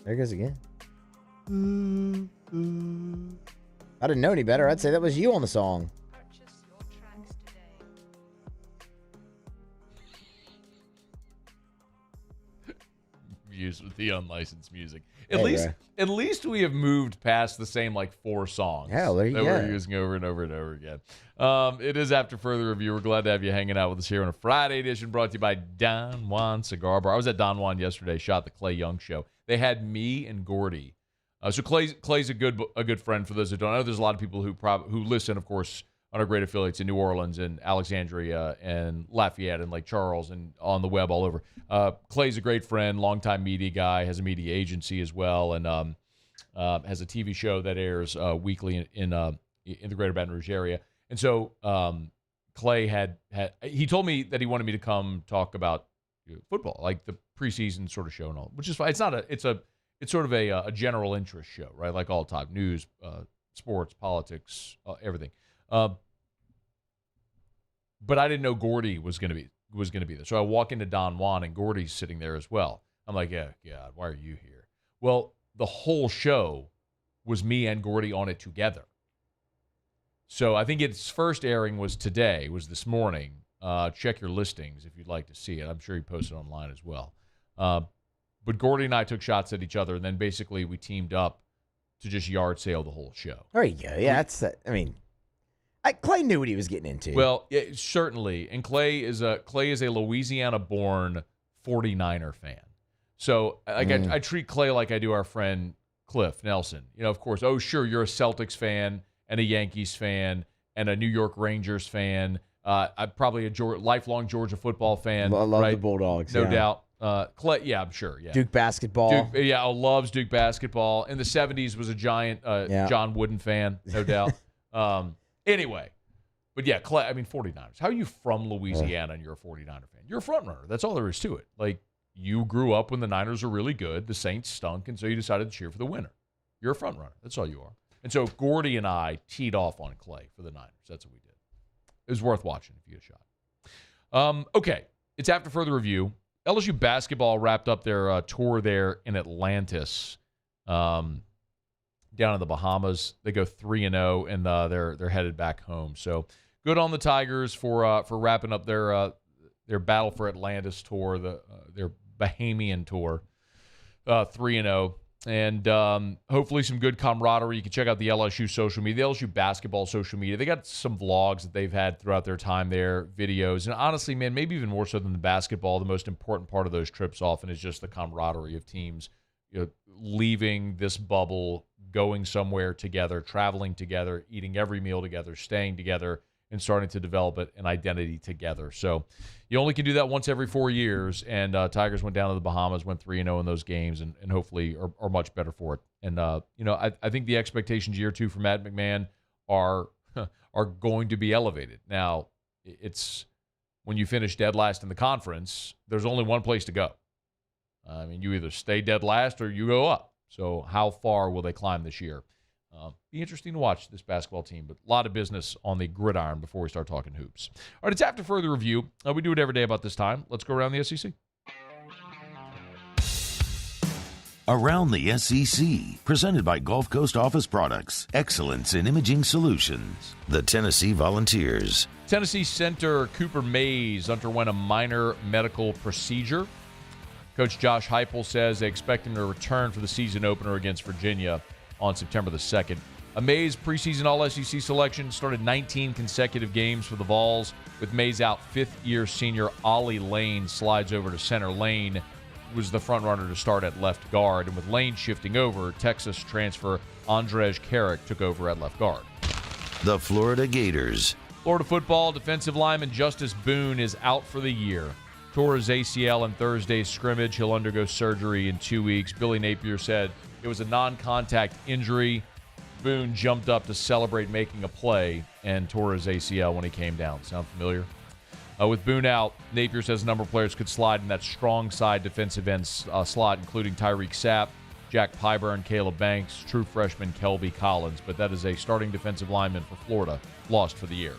There it goes again. I didn't know any better. I'd say that was you on the song. Use with the unlicensed music. At least we have moved past the same 4 songs. Hell, there you go. We're using over and over and over again. It is After Further Review. We're glad to have you hanging out with us here on a Friday edition, brought to you by Don Juan Cigar Bar. I was at Don Juan yesterday, shot the Clay Young show. They had me and Gordy. So Clay's a good friend for those who don't know. There's a lot of people who listen, of course, on our great affiliates in New Orleans and Alexandria and Lafayette and Lake Charles and on the web all over. Clay's a great friend, longtime media guy, has a media agency as well, and has a TV show that airs weekly in the greater Baton Rouge area. And so Clay he told me that he wanted me to come talk about football, like the preseason sort of show and all, which is fine. It's sort of a general interest show, right? Like all top news, sports, politics, everything. But I didn't know Gordy was going to be there. So I walk into Don Juan and Gordy's sitting there as well. I'm like, yeah, God, why are you here? Well, the whole show was me and Gordy on it together. So I think its first airing was this morning. Check your listings if you'd like to see it. I'm sure he posted online as well. But Gordy and I took shots at each other, and then basically we teamed up to just yard sale the whole show. There you go. Yeah, Clay knew what he was getting into. Well, yeah, certainly. And Clay is a Louisiana-born 49er fan. So I treat Clay like I do our friend Cliff Nelson. Of course, oh, sure, you're a Celtics fan and a Yankees fan and a New York Rangers fan. I'm probably a lifelong Georgia football fan. I love right? the Bulldogs. No doubt. Clay, yeah, I'm sure. Yeah. Duke basketball. Loves Duke basketball. In the 70s was a giant John Wooden fan, no doubt. Anyway, but yeah, Clay, 49ers. How are you from Louisiana and you're a 49er fan? You're a front runner. That's all there is to it. Like, you grew up when the Niners were really good, the Saints stunk, and so you decided to cheer for the winner. You're a front runner. That's all you are. And so Gordy and I teed off on Clay for the Niners. That's what we did. It was worth watching if you get a shot. Okay, it's After Further Review. LSU basketball wrapped up their tour there in Atlantis. Down in the Bahamas, they go 3-0, and they're headed back home. So good on the Tigers for wrapping up their Battle for Atlantis tour, their Bahamian tour, 3-0, and hopefully some good camaraderie. You can check out the LSU social media, the LSU basketball social media. They got some vlogs that they've had throughout their time there, videos, and honestly, man, maybe even more so than the basketball, the most important part of those trips often is just the camaraderie of teams, leaving this bubble, going somewhere together, traveling together, eating every meal together, staying together, and starting to develop an identity together. So you only can do that once every 4 years, and Tigers went down to the Bahamas, went 3-0 in those games, and hopefully are much better for it. And, I think the expectations year 2 for Matt McMahon are going to be elevated. Now, it's when you finish dead last in the conference, there's only one place to go. You either stay dead last or you go up. So how far will they climb this year? Be interesting to watch this basketball team, but a lot of business on the gridiron before we start talking hoops. All right, it's After Further Review. We do it every day about this time. Let's go around the SEC. Around the SEC, presented by Gulf Coast Office Products, excellence in imaging solutions. The Tennessee Volunteers. Tennessee center Cooper Mays underwent a minor medical procedure. Coach Josh Heupel says they expect him to return for the season opener against Virginia on September the 2nd. A Mays preseason All-SEC selection started 19 consecutive games for the Vols. With Mays out, fifth-year senior Ollie Lane slides over to center. Lane was the front runner to start at left guard. And with Lane shifting over, Texas transfer Andrej Karic took over at left guard. The Florida Gators. Florida football defensive lineman Justice Boone is out for the year. Tore his ACL in Thursday's scrimmage. He'll undergo surgery in 2 weeks. Billy Napier said it was a non-contact injury. Boone jumped up to celebrate making a play and tore his ACL when he came down. Sound familiar? With Boone out, Napier says a number of players could slide in that strong side defensive end slot, including Tyreek Sapp, Jack Pyburn, Caleb Banks, true freshman Kelby Collins. But that is a starting defensive lineman for Florida, lost for the year.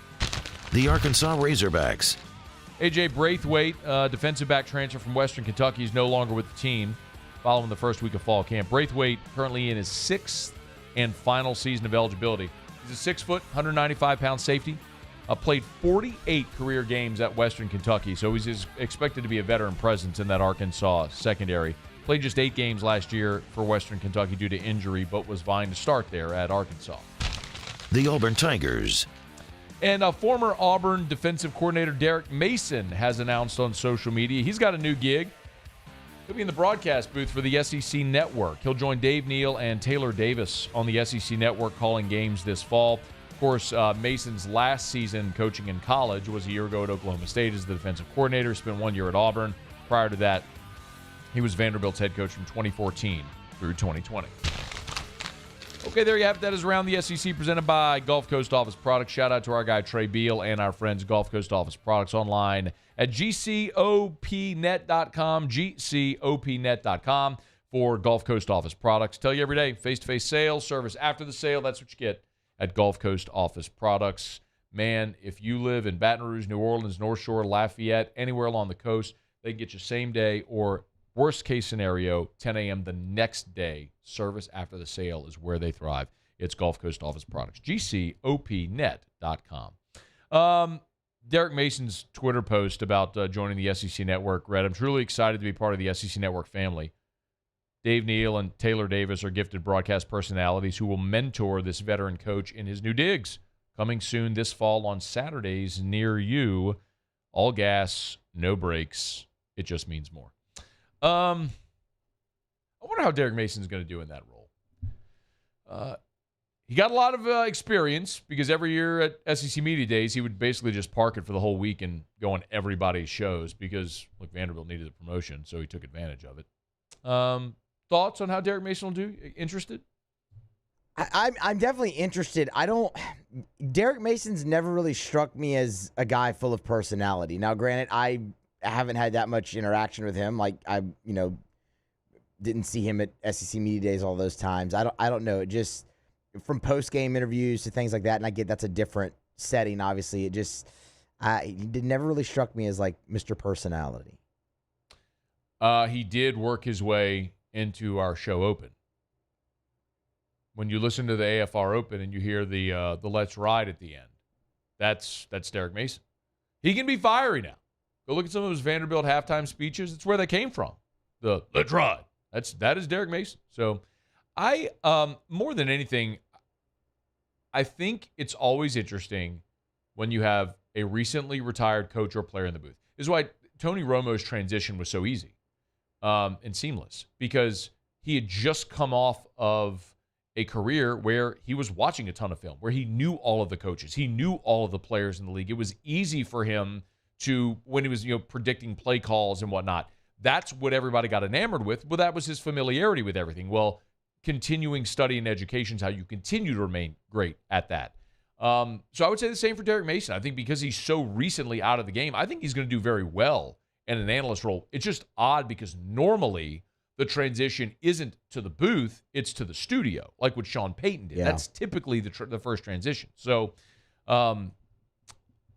The Arkansas Razorbacks. A.J. Braithwaite, defensive back transfer from Western Kentucky, is no longer with the team following the first week of fall camp. Braithwaite currently in his sixth and final season of eligibility. He's a 6-foot, 195-pound safety. Played 48 career games at Western Kentucky, so he's expected to be a veteran presence in that Arkansas secondary. Played just 8 games last year for Western Kentucky due to injury, but was vying to start there at Arkansas. The Auburn Tigers. And former Auburn defensive coordinator Derek Mason has announced on social media he's got a new gig. He'll be in the broadcast booth for the SEC Network. He'll join Dave Neal and Taylor Davis on the SEC Network calling games this fall. Of course, Mason's last season coaching in college was a year ago at Oklahoma State as the defensive coordinator. Spent 1 year at Auburn. Prior to that, he was Vanderbilt's head coach from 2014 through 2020. Okay, there you have it. That is Around the SEC presented by Gulf Coast Office Products. Shout out to our guy Trey Beal and our friends Gulf Coast Office Products online at gcopnet.com, gcopnet.com for Gulf Coast Office Products. Tell you every day, face-to-face sales, service after the sale, that's what you get at Gulf Coast Office Products. Man, if you live in Baton Rouge, New Orleans, North Shore, Lafayette, anywhere along the coast, they can get you same day or worst case scenario, 10 a.m. the next day. Service after the sale is where they thrive. It's Gulf Coast Office Products. GCOPnet.com. Derek Mason's Twitter post about joining the SEC Network read, I'm truly excited to be part of the SEC Network family. Dave Neal and Taylor Davis are gifted broadcast personalities who will mentor this veteran coach in his new digs. Coming soon this fall on Saturdays near you. All gas, no brakes. It just means more. I wonder how Derek Mason's going to do in that role. He got a lot of experience because every year at SEC Media Days, he would basically just park it for the whole week and go on everybody's shows because, look, Vanderbilt needed a promotion, so he took advantage of it. Thoughts on how Derek Mason will do? Interested? I'm definitely interested. Derek Mason's never really struck me as a guy full of personality. Now, granted, I haven't had that much interaction with him. Like I didn't see him at SEC Media Days all those times. I don't know. It just from post game interviews to things like that, and I get that's a different setting. Obviously, it just he never really struck me as like Mr. Personality. He did work his way into our show open. When you listen to the AFR Open and you hear the Let's Ride at the end, that's Derek Mason. He can be fiery now. Go look at some of his Vanderbilt halftime speeches. That's where they came from. The Let's Ride. That is Derek Mason. So I more than anything, I think it's always interesting when you have a recently retired coach or player in the booth. This is why Tony Romo's transition was so easy and seamless, because he had just come off of a career where he was watching a ton of film, where he knew all of the coaches. He knew all of the players in the league. It was easy for him to, when he was predicting play calls and whatnot, that's what everybody got enamored with. Well, that was his familiarity with everything. Well, continuing study and education is how you continue to remain great at that. So I would say the same for Derek Mason. I think because he's so recently out of the game, I think he's going to do very well in an analyst role. It's just odd because normally the transition isn't to the booth, it's to the studio, like what Sean Payton did. Yeah. That's typically the first transition. So,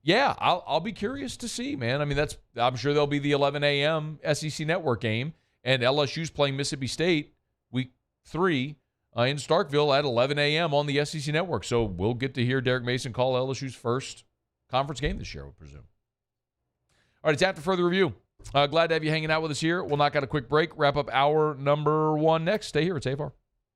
yeah, I'll be curious to see, man. I mean, I'm sure there'll be the 11 a.m. SEC Network game, and LSU's playing Mississippi State week 3 in Starkville at 11 a.m. on the SEC Network. So we'll get to hear Derek Mason call LSU's first conference game this year, I would presume. All right, it's after further review Glad to have you hanging out with us here. We'll knock out a quick break, wrap up hour number 1 next. Stay here. It's AFR.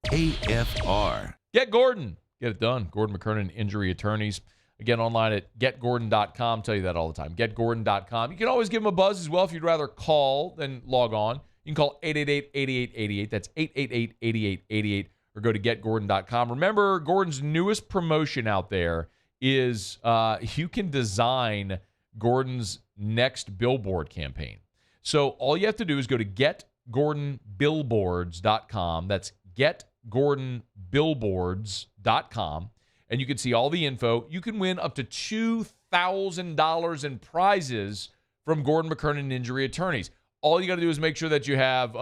AFR. Get Gordon. Get it done. Gordon McKernan Injury Attorneys. Again, online at getgordon.com. Tell you that all the time. Getgordon.com. You can always give them a buzz as well if you'd rather call than log on. You can call 888-8888. That's 888-8888. Or go to getgordon.com. Remember, Gordon's newest promotion out there is you can design Gordon's next billboard campaign. So all you have to do is go to getgordonbillboards.com. That's getgordonbillboards.com. And you can see all the info. You can win up to $2,000 in prizes from Gordon McKernan Injury Attorneys. All you got to do is make sure that you have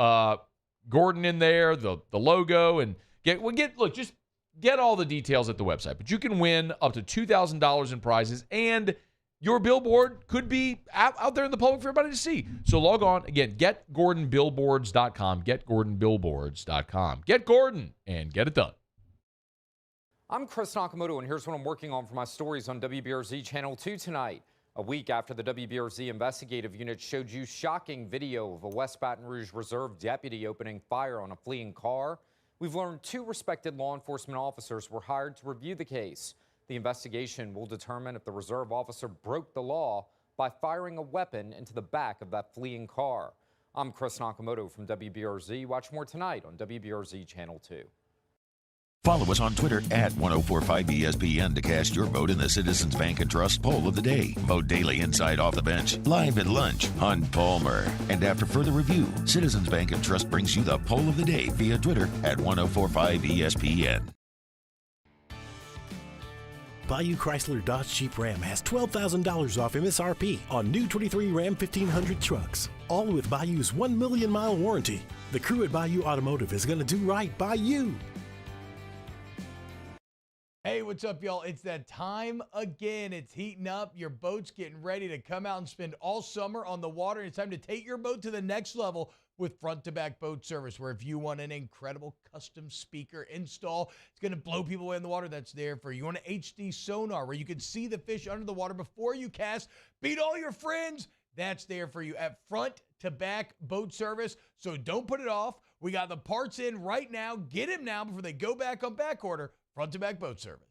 Gordon in there, the logo, and get all the details at the website. But you can win up to $2,000 in prizes, and your billboard could be out there in the public for everybody to see. So log on. Again, getgordonbillboards.com. Getgordonbillboards.com. Get Gordon and get it done. I'm Chris Nakamoto, and here's what I'm working on for my stories on WBRZ Channel 2 tonight. A week after the WBRZ investigative unit showed you shocking video of a West Baton Rouge Reserve deputy opening fire on a fleeing car, we've learned 2 respected law enforcement officers were hired to review the case. The investigation will determine if the reserve officer broke the law by firing a weapon into the back of that fleeing car. I'm Chris Nakamoto from WBRZ. Watch more tonight on WBRZ Channel 2. Follow us on Twitter at 1045ESPN to cast your vote in the Citizens Bank and Trust poll of the day. Vote daily inside Off the Bench, live at lunch on Palmer. And after further review, Citizens Bank and Trust brings you the poll of the day via Twitter at 1045ESPN. Bayou Chrysler Dodge Jeep Ram has $12,000 off MSRP on new 23 Ram 1500 trucks. All with Bayou's 1 million mile warranty. The crew at Bayou Automotive is going to do right by you. Hey, what's up, y'all? It's that time again. It's heating up. Your boat's getting ready to come out and spend all summer on the water. It's time to take your boat to the next level with front-to-back boat service, where if you want an incredible custom speaker install, it's going to blow people away in the water, that's there for you. You want an HD sonar where you can see the fish under the water before you cast, beat all your friends, that's there for you at front-to-back boat service. So don't put it off. We got the parts in right now. Get them now before they go back on back order. Front-to-back boat service.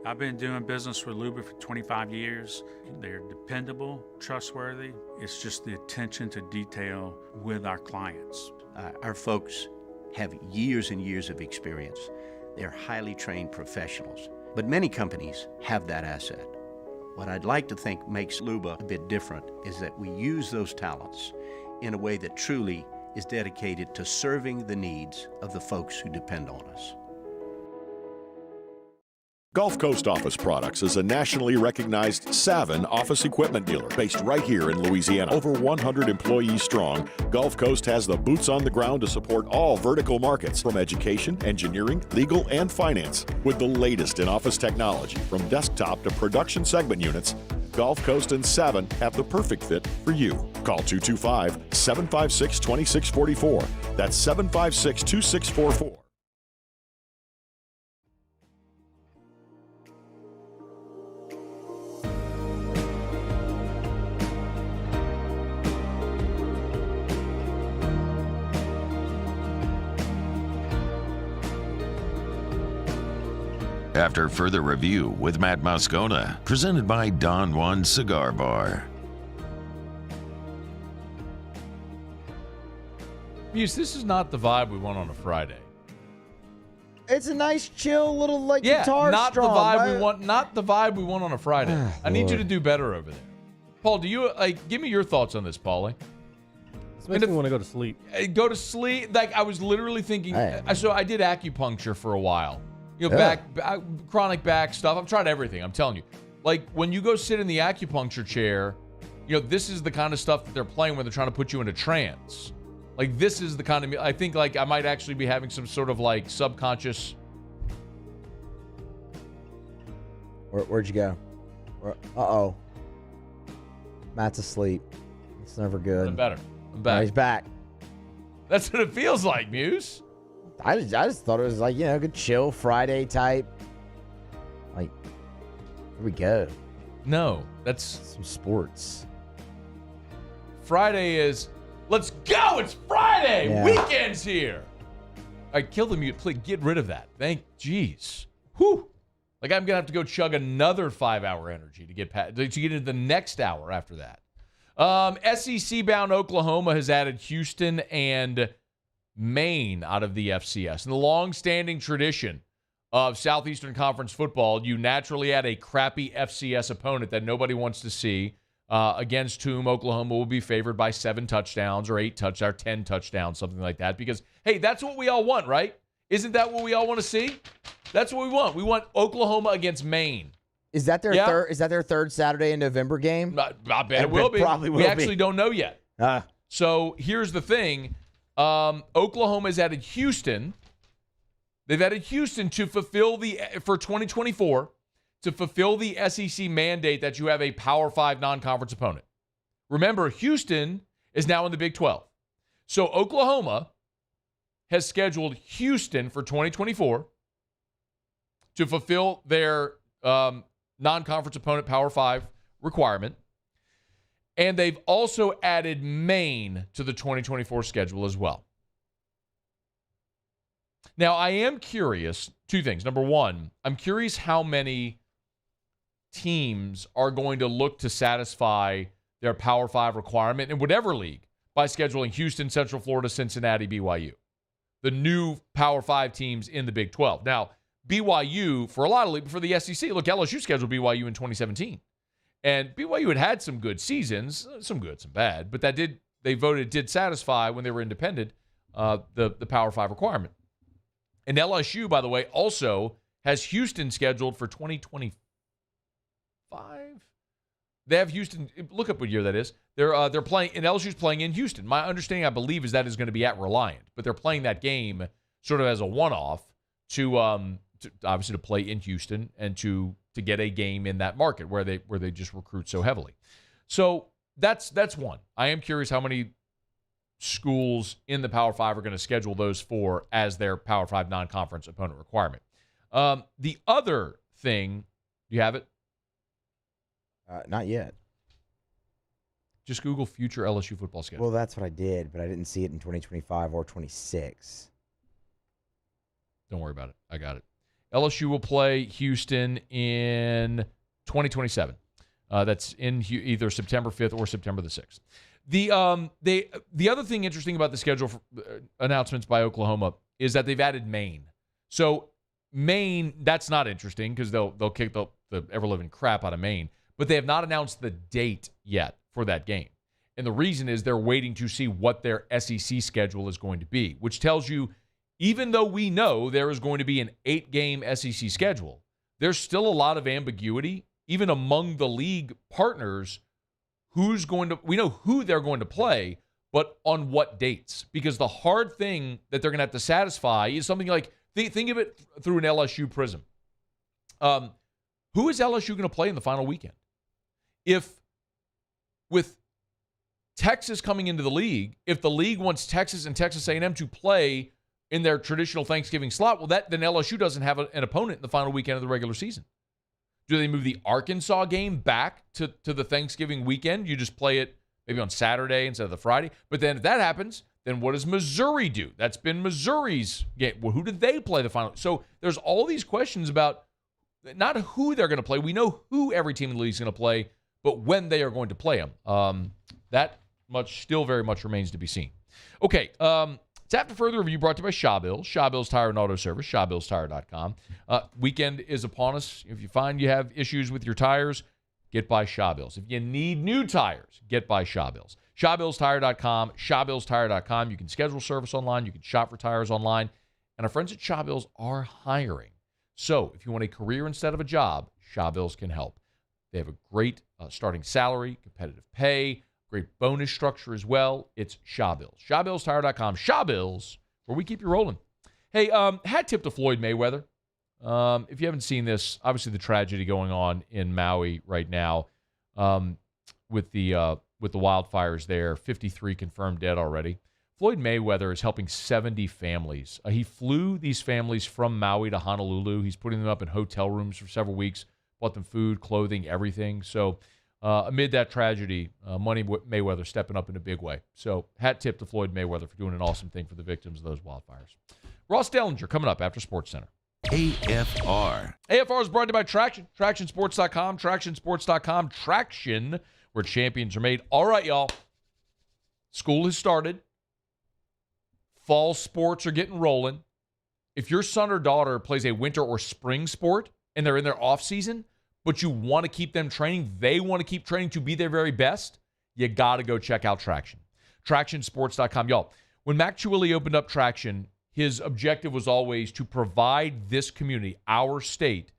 I've been doing business with Luba for 25 years. They're dependable, trustworthy. It's just the attention to detail with our clients. Our folks have years and years of experience. They're highly trained professionals. But many companies have that asset. What I'd like to think makes Luba a bit different is that we use those talents in a way that truly is dedicated to serving the needs of the folks who depend on us. Gulf Coast Office Products is a nationally recognized Savin office equipment dealer based right here in Louisiana. Over 100 employees strong, Gulf Coast has the boots on the ground to support all vertical markets, from education, engineering, legal, and finance. With the latest in office technology, from desktop to production segment units, Gulf Coast and Savin have the perfect fit for you. Call 225-756-2644. That's 756-2644. After further review with Matt Moscona, presented by Don Juan Cigar Bar. Muse, this is not the vibe we want on a Friday. It's a nice, chill little guitar not strum. the vibe we want. Not the vibe we want on a Friday. I need you to do better over there. Paul, do you give me your thoughts on this, Paulie? This makes me want to go to sleep. Go to sleep. Like, I was literally thinking. So I did acupuncture for a while. You know, back chronic back stuff. I've tried everything. I'm telling you. Like, when you go sit in the acupuncture chair, this is the kind of stuff that they're playing when they're trying to put you into trance. Like, this is the kind of, I think, like, I might actually be having some sort of, like, subconscious. Where'd you go? Uh-oh. Matt's asleep. It's never good. I'm better. I'm back. No, he's back. That's what it feels like, Muse. I just thought it was like, good chill Friday type. Like, here we go. No, that's some sports. Friday is, let's go. It's Friday. Yeah. Weekend's here. All right, kill the mute. Please get rid of that. Jeez. Whew. Like, I'm going to have to go chug another 5-hour energy to get into the next hour after that. SEC-bound Oklahoma has added Houston and Maine out of the FCS. In the long-standing tradition of Southeastern Conference football, you naturally add a crappy FCS opponent that nobody wants to see, against whom Oklahoma will be favored by 7 touchdowns or 8 touchdowns or 10 touchdowns, something like that. Because, hey, that's what we all want, right? Isn't that what we all want to see? That's what we want. We want Oklahoma against Maine. Is that their third? Is that their third Saturday in November game? I bet it will be. Probably will we actually don't know yet. Ah. So here's the thing: Oklahoma has added Houston. They've added Houston to fulfill for 2024 to fulfill the SEC mandate that you have a Power 5 non-conference opponent. Remember, Houston is now in the Big 12. So Oklahoma has scheduled Houston for 2024 to fulfill their non-conference opponent Power 5 requirement. And they've also added Maine to the 2024 schedule as well. Now, I am curious, 2 things. Number one, I'm curious how many teams are going to look to satisfy their Power 5 requirement in whatever league by scheduling Houston, Central Florida, Cincinnati, BYU. The new Power 5 teams in the Big 12. Now, BYU, for a lot of for the SEC, look, LSU scheduled BYU in 2017. And BYU had some good seasons, some good, some bad, but they voted did satisfy when they were independent the Power 5 requirement. And LSU, by the way, also has Houston scheduled for 2025. They have Houston. Look up what year that is. They're playing, and LSU's playing in Houston. My understanding, I believe, is that is going to be at Reliant, but they're playing that game sort of as a one-off to obviously to play in Houston and to get a game in that market where they just recruit so heavily. So that's one. I am curious how many schools in the Power 5 are going to schedule those for as their Power 5 non-conference opponent requirement. The other thing, do you have it? Not yet. Just Google future LSU football schedule. Well, that's what I did, but I didn't see it in 2025 or 26. Don't worry about it. I got it. LSU will play Houston in 2027. That's in either September 5th or September the 6th. The other thing interesting about the schedule for, announcements by Oklahoma is that they've added Maine. So Maine, that's not interesting because they'll kick the ever-living crap out of Maine. But they have not announced the date yet for that game. And the reason is they're waiting to see what their SEC schedule is going to be, which tells you, even though we know there is going to be an 8-game SEC schedule, there's still a lot of ambiguity, even among the league partners, we know who they're going to play, but on what dates. Because the hard thing that they're going to have to satisfy is something like, think of it through an LSU prism. Who is LSU going to play in the final weekend? If, with Texas coming into the league, if the league wants Texas and Texas A&M to play in their traditional Thanksgiving slot, well, then LSU doesn't have an opponent in the final weekend of the regular season. Do they move the Arkansas game back to the Thanksgiving weekend? You just play it maybe on Saturday instead of the Friday. But then if that happens, then what does Missouri do? That's been Missouri's game. Well, who did they play the final? So there's all these questions about not who they're going to play. We know who every team in the league is going to play, but when they are going to play them. That much still very much remains to be seen. Okay, it's After Further Review brought to you by Shaw Bills Tire and Auto Service, ShawBillsTire.com. Weekend is upon us. If you find you have issues with your tires, get by Shaw Bills. If you need new tires, get by Shaw Bills. ShawBillsTire.com, ShawBillsTire.com. You can schedule service online. You can shop for tires online. And our friends at Shaw Bills are hiring. So if you want a career instead of a job, Shaw Bills can help. They have a great starting salary, competitive pay, great bonus structure as well. It's Shawbills. ShawBillsTire.com. Shawbills, where we keep you rolling. Hey, hat tip to Floyd Mayweather. If you haven't seen this, obviously the tragedy going on in Maui right now with the wildfires there, 53 confirmed dead already. Floyd Mayweather is helping 70 families. He flew these families from Maui to Honolulu. He's putting them up in hotel rooms for several weeks, bought them food, clothing, everything. So amid that tragedy, Money Mayweather stepping up in a big way. So hat tip to Floyd Mayweather for doing an awesome thing for the victims of those wildfires. Ross Dellenger coming up after SportsCenter. AFR. AFR is brought to you by Traction. TractionSports.com. TractionSports.com. Traction, where champions are made. All right, y'all. School has started. Fall sports are getting rolling. If your son or daughter plays a winter or spring sport and they're in their off season, but you want to keep them training, they want to keep training to be their very best, you got to go check out Traction. TractionSports.com. Y'all, when Mac Chuili opened up Traction, his objective was always to provide this community, our state,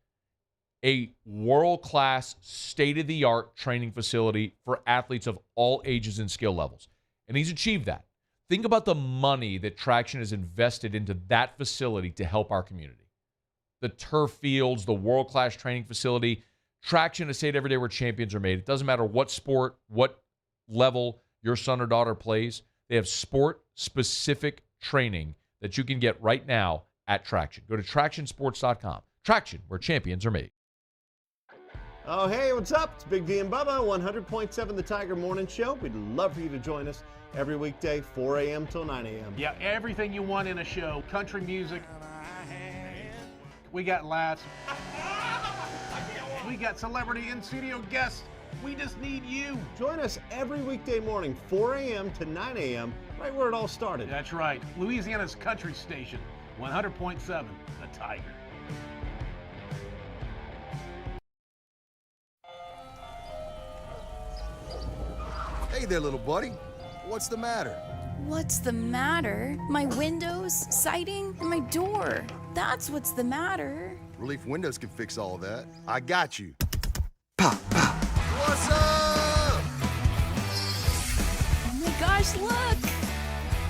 a world-class, state-of-the-art training facility for athletes of all ages and skill levels. And he's achieved that. Think about the money that Traction has invested into that facility to help our community. The turf fields, the world-class training facility. Traction is said every day where champions are made. It doesn't matter what sport, what level your son or daughter plays. They have sport-specific training that you can get right now at Traction. Go to TractionSports.com. Traction, where champions are made. Oh, hey, what's up? It's Big D and Bubba, 100.7 The Tiger Morning Show. We'd love for you to join us every weekday, 4 a.m. till 9 a.m. Yeah, everything you want in a show. Country music. We got laughs. We got celebrity in-studio guests. We just need you. Join us every weekday morning, 4 a.m. to 9 a.m., right where it all started. That's right. Louisiana's country station, 100.7 The Tiger. Hey there, little buddy. What's the matter? What's the matter? My windows, siding, and my door. That's what's the matter. Relief Windows can fix all that. I got you. Pop, pop. What's up? Oh my gosh, look!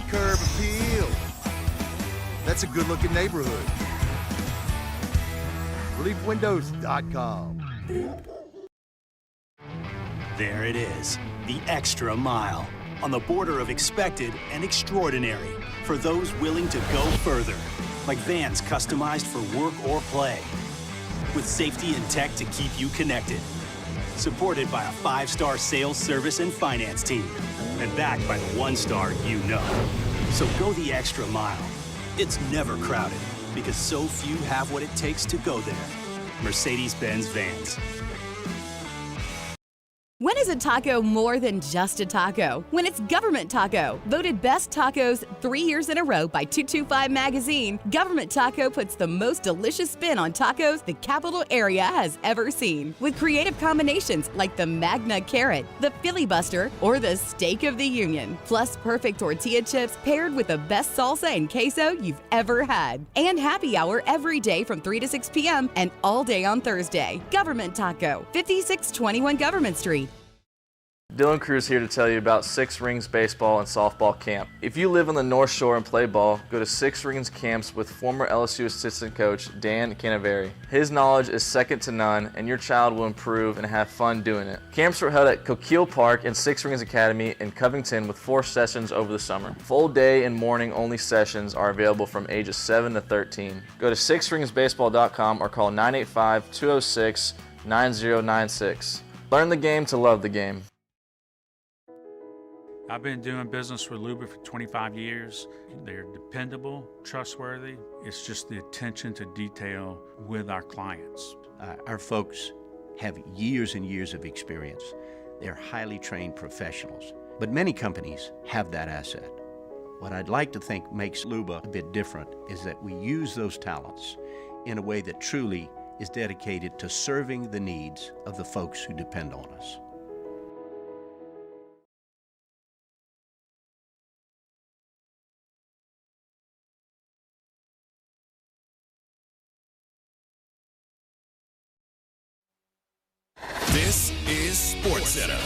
Curb appeal. That's a good-looking neighborhood. ReliefWindows.com. There it is, the extra mile, on the border of expected and extraordinary, for those willing to go further, like vans customized for work or play, with safety and tech to keep you connected, supported by a 5-star sales, service, and finance team, and backed by the 1-star you know. So go the extra mile. It's never crowded, because so few have what it takes to go there. Mercedes-Benz Vans. When is a taco more than just a taco? When it's Government Taco. Voted best tacos 3 years in a row by 225 Magazine, Government Taco puts the most delicious spin on tacos the capital area has ever seen. With creative combinations like the Magna Carrot, the Filibuster, or the Steak of the Union. Plus perfect tortilla chips paired with the best salsa and queso you've ever had. And happy hour every day from 3 to 6 p.m. and all day on Thursday. Government Taco, 5621 Government Street. Dylan Cruz here to tell you about Six Rings Baseball and Softball Camp. If you live on the North Shore and play ball, go to Six Rings Camps with former LSU assistant coach Dan Canaveri. His knowledge is second to none, and your child will improve and have fun doing it. Camps were held at Coquille Park and Six Rings Academy in Covington with 4 sessions over the summer. Full day and morning only sessions are available from ages 7 to 13. Go to sixringsbaseball.com or call 985-206-9096. Learn the game to love the game. I've been doing business with Luba for 25 years. They're dependable, trustworthy. It's just the attention to detail with our clients. Our folks have years and years of experience. They're highly trained professionals. But many companies have that asset. What I'd like to think makes Luba a bit different is that we use those talents in a way that truly is dedicated to serving the needs of the folks who depend on us. This This is SportsCenter.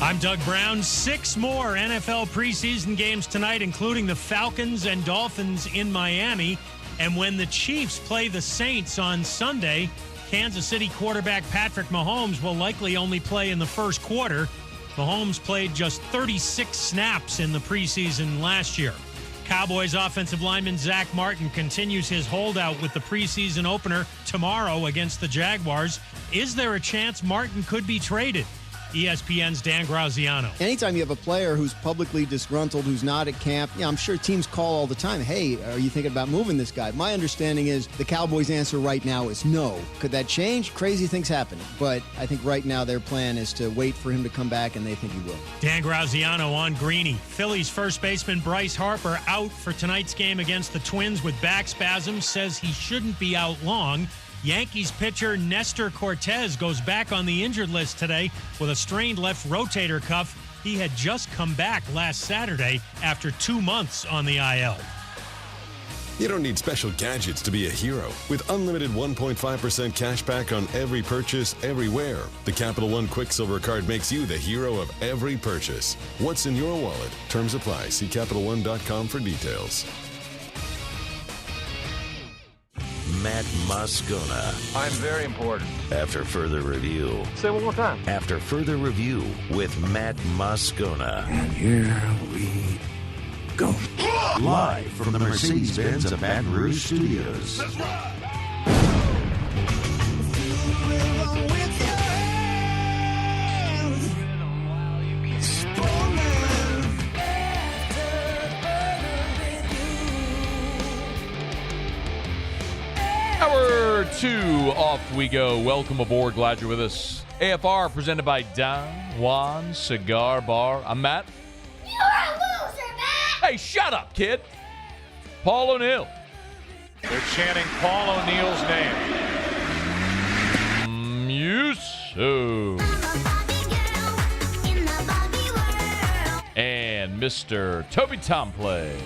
I'm Doug Brown. 6 more NFL preseason games tonight, including the Falcons and Dolphins in Miami. And when the Chiefs play the Saints on Sunday, Kansas City quarterback Patrick Mahomes will likely only play in the first quarter. Mahomes played just 36 snaps in the preseason last year. Cowboys offensive lineman Zach Martin continues his holdout with the preseason opener tomorrow against the Jaguars. Is there a chance Martin could be traded? ESPN's Dan Graziano. Anytime you have a player who's publicly disgruntled, who's not at camp, I'm sure teams call all the time, hey, are you thinking about moving this guy? My understanding is the Cowboys' answer right now is no. Could that change? Crazy things happen. But I think right now their plan is to wait for him to come back, and they think he will. Dan Graziano on Greeny. Phillies first baseman Bryce Harper out for tonight's game against the Twins with back spasms, says he shouldn't be out long. Yankees pitcher Nestor Cortez goes back on the injured list today with a strained left rotator cuff. He had just come back last Saturday after 2 months on the IL. You don't need special gadgets to be a hero. With unlimited 1.5% cash back on every purchase, everywhere, the Capital One Quicksilver Card makes you the hero of every purchase. What's in your wallet? Terms apply. See CapitalOne.com for details. Matt Moscona. I'm very important. After further review. Say it one more time. After further review with Matt Moscona. And here we go. Live from the Mercedes-Benz of Baton Rouge Studios. Let's ride. Hour 2, off we go. Welcome aboard. Glad you're with us. AFR presented by Don Juan Cigar Bar. I'm Matt. You're a loser, Matt! Hey, shut up, kid. Paul O'Neill. They're chanting Paul O'Neill's name. Musso. And Mr. Toby Tomplay.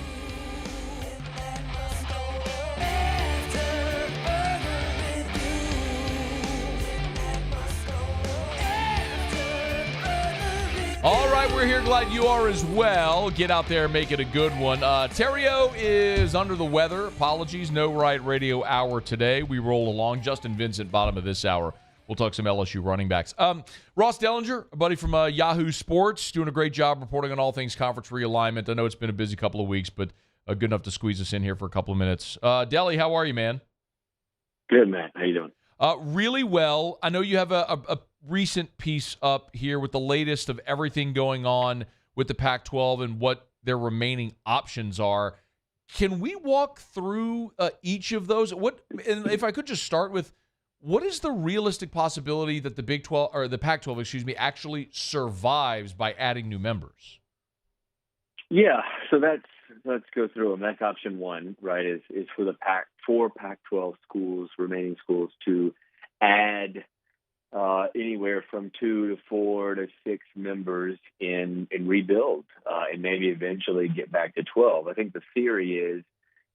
All right, we're here. Glad you are as well. Get out there, make it a good one. Terrio is under the weather. Apologies, no Riot Radio hour today. We roll along. Justin Vincent, bottom of this hour. We'll talk some LSU running backs. Ross Dellenger, a buddy from Yahoo Sports, doing a great job reporting on all things conference realignment. I know it's been a busy couple of weeks, but good enough to squeeze us in here for a couple of minutes. Delly, how are you, man? Good, Matt. How you doing? Really well. I know you have a recent piece up here with the latest of everything going on with the Pac-12 and what their remaining options are. Can we walk through each of those? And if I could just start with, what is the realistic possibility that the Big 12 or the Pac-12, actually survives by adding new members? Yeah, so let's go through them. That's option one, right? Is for the Pac-12 schools, remaining schools, to add anywhere from 2 to 4 to 6 members in rebuild, and maybe eventually get back to 12. I think the theory is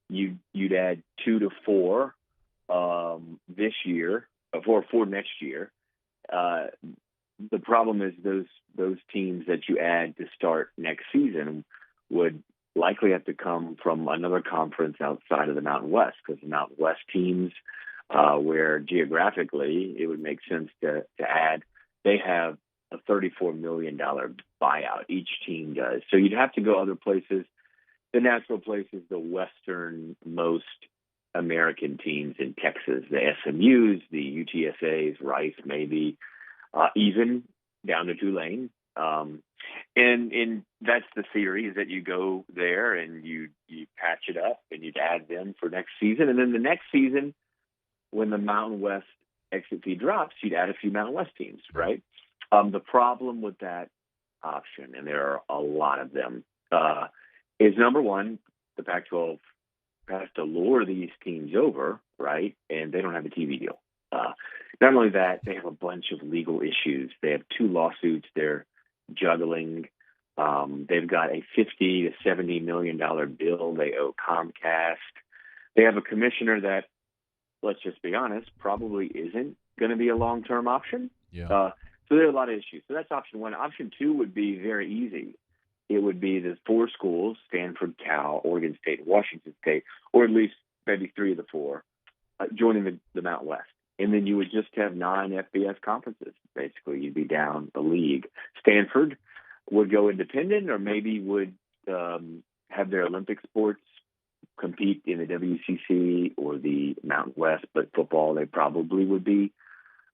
you'd add 2 to 4 this year, for next year. The problem is those teams that you add to start next season would likely have to come from another conference outside of the Mountain West, because the Mountain West teams, where geographically it would make sense to add, they have a $34 million buyout. Each team does. So you'd have to go other places. The natural place is the westernmost American teams in Texas, the SMUs, the UTSAs, Rice, maybe, even down to Tulane. And that's the theory, is that you go there and you patch it up and you'd add them for next season. And then the next season, when the Mountain West exit fee drops, you'd add a few Mountain West teams, right? The problem with that option, and there are a lot of them, is number one, the Pac-12 has to lure these teams over, right? And they don't have a TV deal. Not only that, they have a bunch of legal issues. They have 2 lawsuits they're juggling. They've got a $50 to $70 million bill they owe Comcast. They have a commissioner that let's just be honest, probably isn't going to be a long-term option. Yeah. So there are a lot of issues. So that's option one. Option two would be very easy. It would be the 4 schools, Stanford, Cal, Oregon State, and Washington State, or at least maybe 3 of the 4, joining the Mountain West. And then you would just have 9 FBS conferences. Basically, you'd be down a league. Stanford would go independent, or maybe would have their Olympic sports compete in the WCC or the Mountain West, but football, they probably would be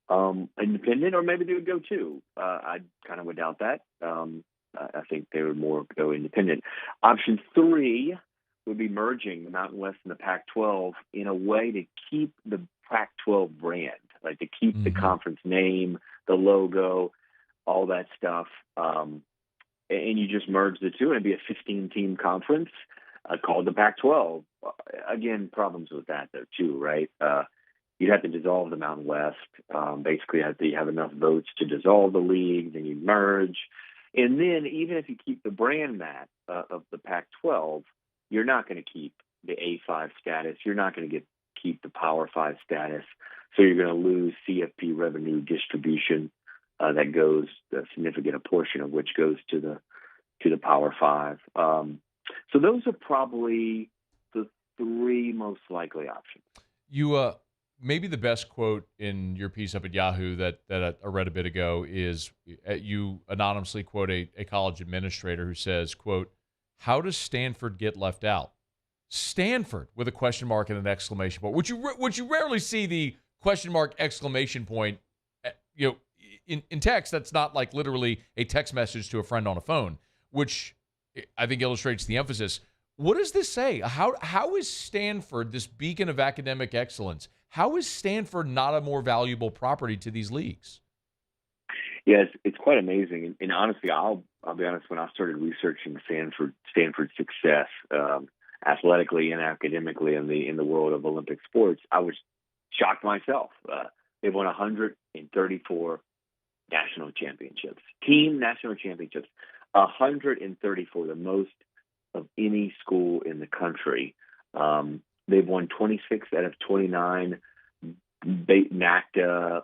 independent, or maybe they would go too. I kind of would doubt that. I think they would more go independent. Option 3 would be merging the Mountain West and the Pac-12 in a way to keep the Pac-12 brand, like to keep the conference name, the logo, all that stuff. And you just merge the two, and it'd be a 15-team conference called the Pac-12. Again, problems with that, though, too, right? You'd have to dissolve the Mountain West. Basically, you have enough votes to dissolve the league, then you merge. And then even if you keep the brand of the Pac-12, you're not going to keep the A5 status. You're not going to keep the Power 5 status. So you're going to lose CFP revenue distribution that goes, a significant portion of which goes to the Power 5. So those are probably the 3 most likely options. You maybe the best quote in your piece up at Yahoo that I read a bit ago is you anonymously quote a college administrator who says, quote, "How does Stanford get left out?" Stanford with a question mark and an exclamation point. Would you rarely see the question mark exclamation point, in text? That's not like literally a text message to a friend on a phone, which I think illustrates the emphasis. What does this say? How is Stanford, this beacon of academic excellence, how is Stanford not a more valuable property to these leagues? Yeah, it's quite amazing. And honestly, I'll be honest, when I started researching Stanford's success athletically and academically in the world of Olympic sports, I was shocked myself. They've won 134 national championships, team national championships, 134, the most of any school in the country. They've won 26 out of 29 NACTA,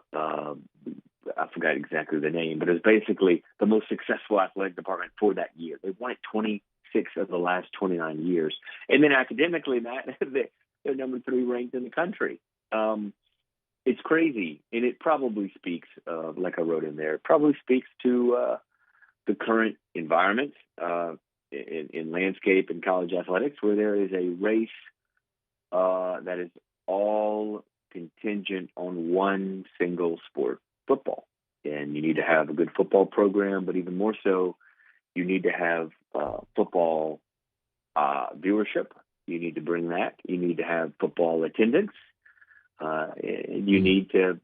I forgot exactly the name, but it was basically the most successful athletic department for that year. They've won it 26 of the last 29 years. And then academically, Matt, they're number 3 ranked in the country. It's crazy. And it probably speaks, like I wrote in there, it probably speaks to the current environment in landscape and college athletics, where there is a race that is all contingent on one single sport, football. And you need to have a good football program, but even more so, you need to have football viewership. You need to bring that. You need to have football attendance. And you need to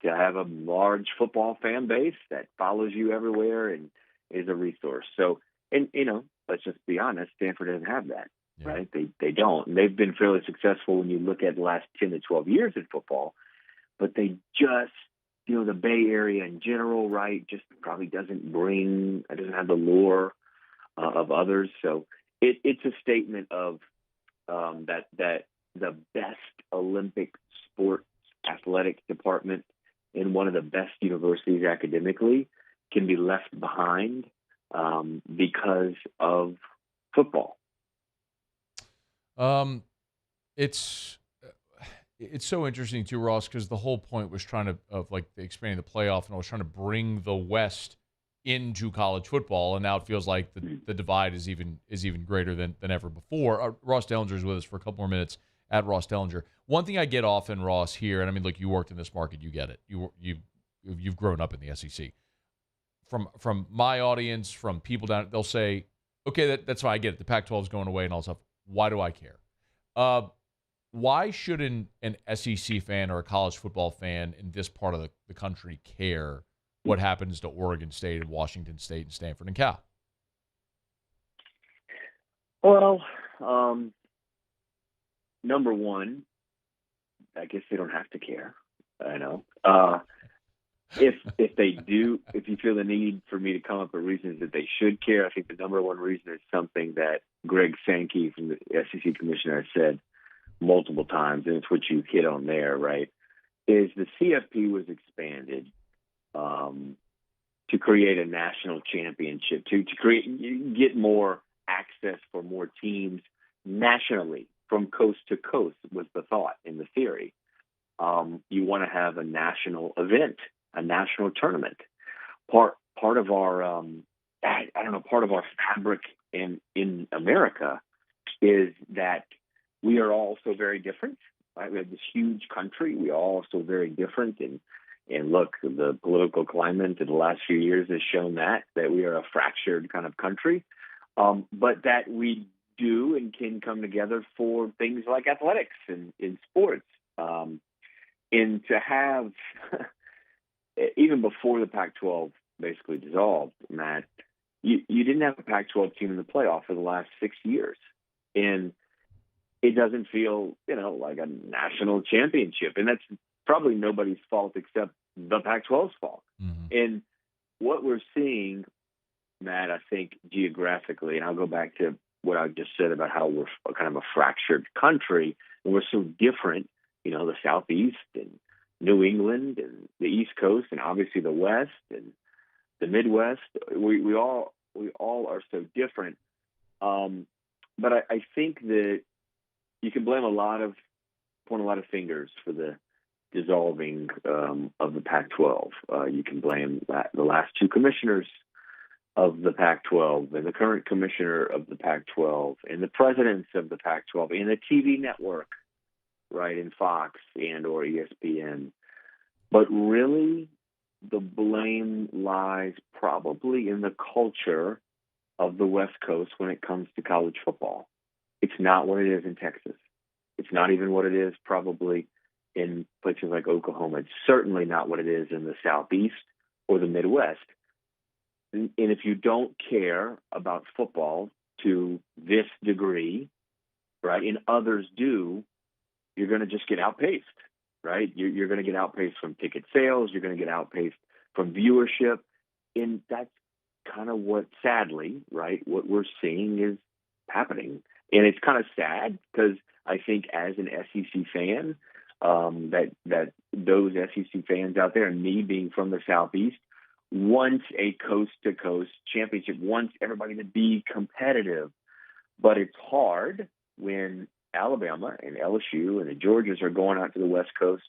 have a large football fan base that follows you everywhere and is a resource. So, and let's just be honest, Stanford doesn't have that, right? They don't. And they've been fairly successful when you look at the last 10 to 12 years in football, but they just, the Bay Area in general, right, just probably doesn't have the lure of others. So it's a statement of that the best Olympic sports athletic department in one of the best universities academically can be left behind because of football. It's so interesting too, Ross, because the whole point was expanding the playoff, and I was trying to bring the West into college football, and now it feels like the divide is even greater than ever before. Ross Dellenger is with us for a couple more minutes at Ross Dellenger. One thing I get often, Ross, here, and I mean, look, you worked in this market, you get it. You've grown up in the SEC. From my audience, from people down, they'll say, okay, that's fine, I get it. The Pac-12 is going away and all stuff. Why do I care? Why should an SEC fan or a college football fan in this part of the country care what happens to Oregon State and Washington State and Stanford and Cal? Well, number one, I guess they don't have to care. I know. If they do, if you feel the need for me to come up with reasons that they should care, I think the number one reason is something that Greg Sankey from the SEC commissioner said multiple times, and it's what you hit on there, right, is the CFP was expanded to create a national championship, to get more access for more teams nationally from coast to coast was the thought and the theory. You want to have a national event, a national tournament. Part of our part of our fabric in America is that we are all so very different. Right? We have this huge country. We are all so very different. And look, the political climate in the last few years has shown that we are a fractured kind of country, but that we do and can come together for things like athletics and in sports. And to have, even before the Pac-12 basically dissolved, Matt, you didn't have a Pac-12 team in the playoff for the last 6 years. And it doesn't feel, like a national championship. And that's probably nobody's fault except the Pac-12's fault. Mm-hmm. And what we're seeing, Matt, I think geographically, and I'll go back to what I just said about how we're kind of a fractured country, and we're so different, the Southeast and New England and the East Coast and obviously the West and the Midwest. We all are so different. But I think that you can blame point a lot of fingers for the dissolving of the Pac-12. You can blame the last two commissioners of the Pac-12 and the current commissioner of the Pac-12 and the presidents of the Pac-12 and the TV network, right, in Fox and or ESPN. But really, the blame lies probably in the culture of the West Coast when it comes to college football. It's not what it is in Texas. It's not even what it is probably in places like Oklahoma. It's certainly not what it is in the Southeast or the Midwest. And if you don't care about football to this degree, right, and others do, you're going to just get outpaced, right? You're going to get outpaced from ticket sales. You're going to get outpaced from viewership. And that's kind of what, sadly, right, what we're seeing is happening. And it's kind of sad because I think as an SEC fan, that those SEC fans out there, and me being from the Southeast, wants a coast-to-coast championship, wants everybody to be competitive. But it's hard when Alabama and LSU and the Georgias are going out to the West Coast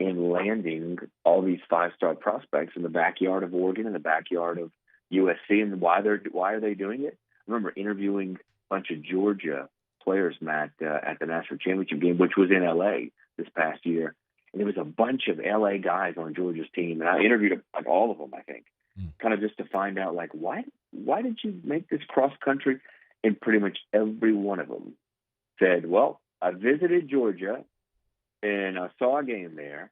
and landing all these five-star prospects in the backyard of Oregon, in the backyard of USC. And why are they doing it? I remember interviewing a bunch of Georgia players, Matt, at the national championship game, which was in L.A. this past year. And there was a bunch of L.A. guys on Georgia's team, and I interviewed like all of them, I think, kind of just to find out, like, why did you make this cross-country? And pretty much every one of them said, well, I visited Georgia, and I saw a game there,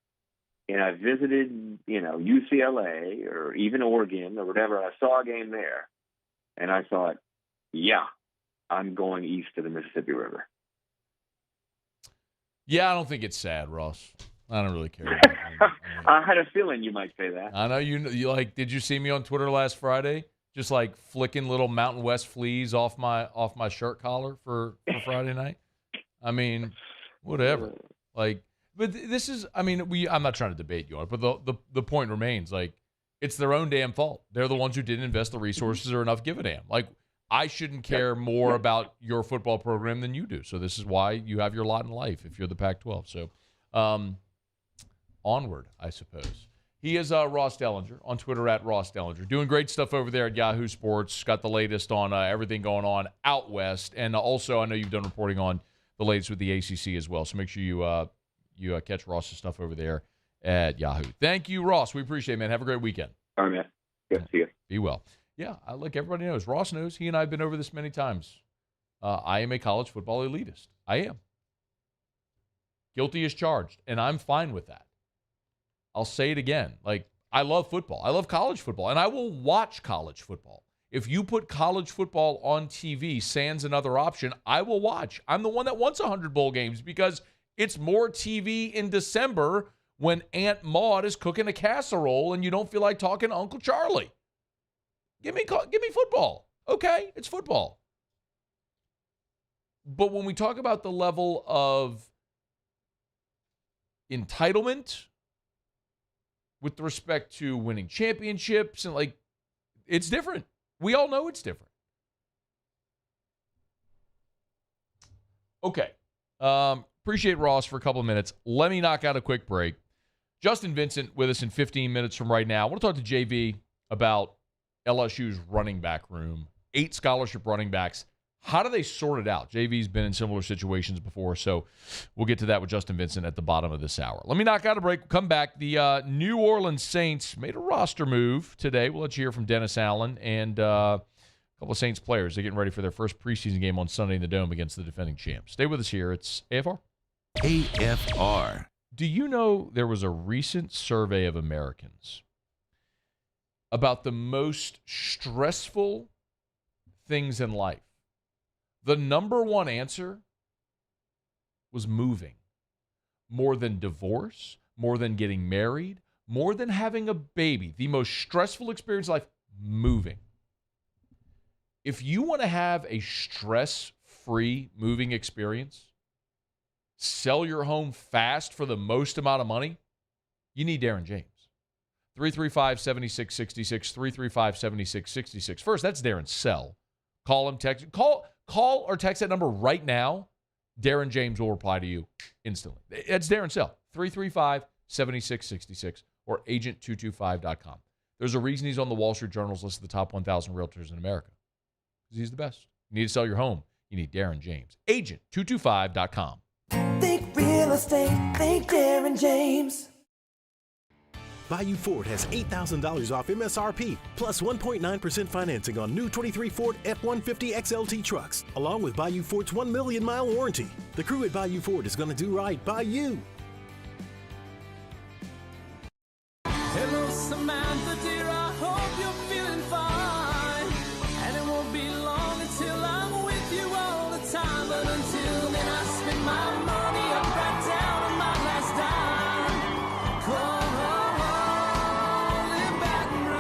and I visited, UCLA or even Oregon or whatever. I saw a game there, and I thought, yeah, I'm going east of the Mississippi River. Yeah, I don't think it's sad, Ross. I don't really care about it. I had a feeling you might say that. I know you like. Did you see me on Twitter last Friday? Just like flicking little Mountain West fleas off my shirt collar for Friday night. I mean, whatever. Like, but this is. I mean, I'm not trying to debate you on it, but the point remains. Like, it's their own damn fault. They're the ones who didn't invest the resources or enough give a damn. Like, I shouldn't care more about your football program than you do. So this is why you have your lot in life if you're the Pac-12. So, onward, I suppose. He is Ross Dellenger on Twitter at Ross Dellenger. Doing great stuff over there at Yahoo Sports. Got the latest on everything going on out west. And also, I know you've done reporting on the latest with the ACC as well. So make sure you catch Ross's stuff over there at Yahoo. Thank you, Ross. We appreciate it, man. Have a great weekend. All right, man. Good to see you. Be well. Yeah, look, everybody knows. Ross knows. He and I have been over this many times. I am a college football elitist. I am. Guilty as charged, and I'm fine with that. I'll say it again. Like, I love football. I love college football, and I will watch college football. If you put college football on TV, sans another option, I will watch. I'm the one that wants 100 bowl games because it's more TV in December when Aunt Maud is cooking a casserole and you don't feel like talking to Uncle Charlie. Give me football. Okay, it's football. But when we talk about the level of entitlement with respect to winning championships and like, it's different. We all know it's different. Okay. Appreciate Ross for a couple of minutes. Let me knock out a quick break. Justin Vincent with us in 15 minutes from right now. I want to talk to JV about LSU's running back room. 8 scholarship running backs. How do they sort it out? JV's been in similar situations before, so we'll get to that with Justin Vincent at the bottom of this hour. Let me knock out a break. We'll come back. The New Orleans Saints made a roster move today. We'll let you hear from Dennis Allen and a couple of Saints players. They're getting ready for their first preseason game on Sunday in the Dome against the defending champs. Stay with us here. It's AFR. AFR. Do you know there was a recent survey of Americans about the most stressful things in life? The number one answer was moving. More than divorce, more than getting married, more than having a baby. The most stressful experience in life, moving. If you want to have a stress-free moving experience, sell your home fast for the most amount of money, you need Darren James. 335-7666, 335-7666. First, that's Darren's cell. Call him, text. Call or text that number right now. Darren James will reply to you instantly. That's Darren's cell. 335-7666 or agent225.com. There's a reason he's on the Wall Street Journal's list of the top 1,000 realtors in America. Because he's the best. You need to sell your home. You need Darren James. Agent225.com. Think real estate. Think Darren James. Bayou Ford has $8,000 off MSRP, plus 1.9% financing on new 23 Ford F-150 XLT trucks, along with Bayou Ford's 1 million-mile warranty. The crew at Bayou Ford is going to do right by you. Hello, Samantha, dear, I hope you're feeling fine. And it won't be long until I'm with you all the time. But until then, I spend my money up right down on my last dime. Come on, live Baton Rouge.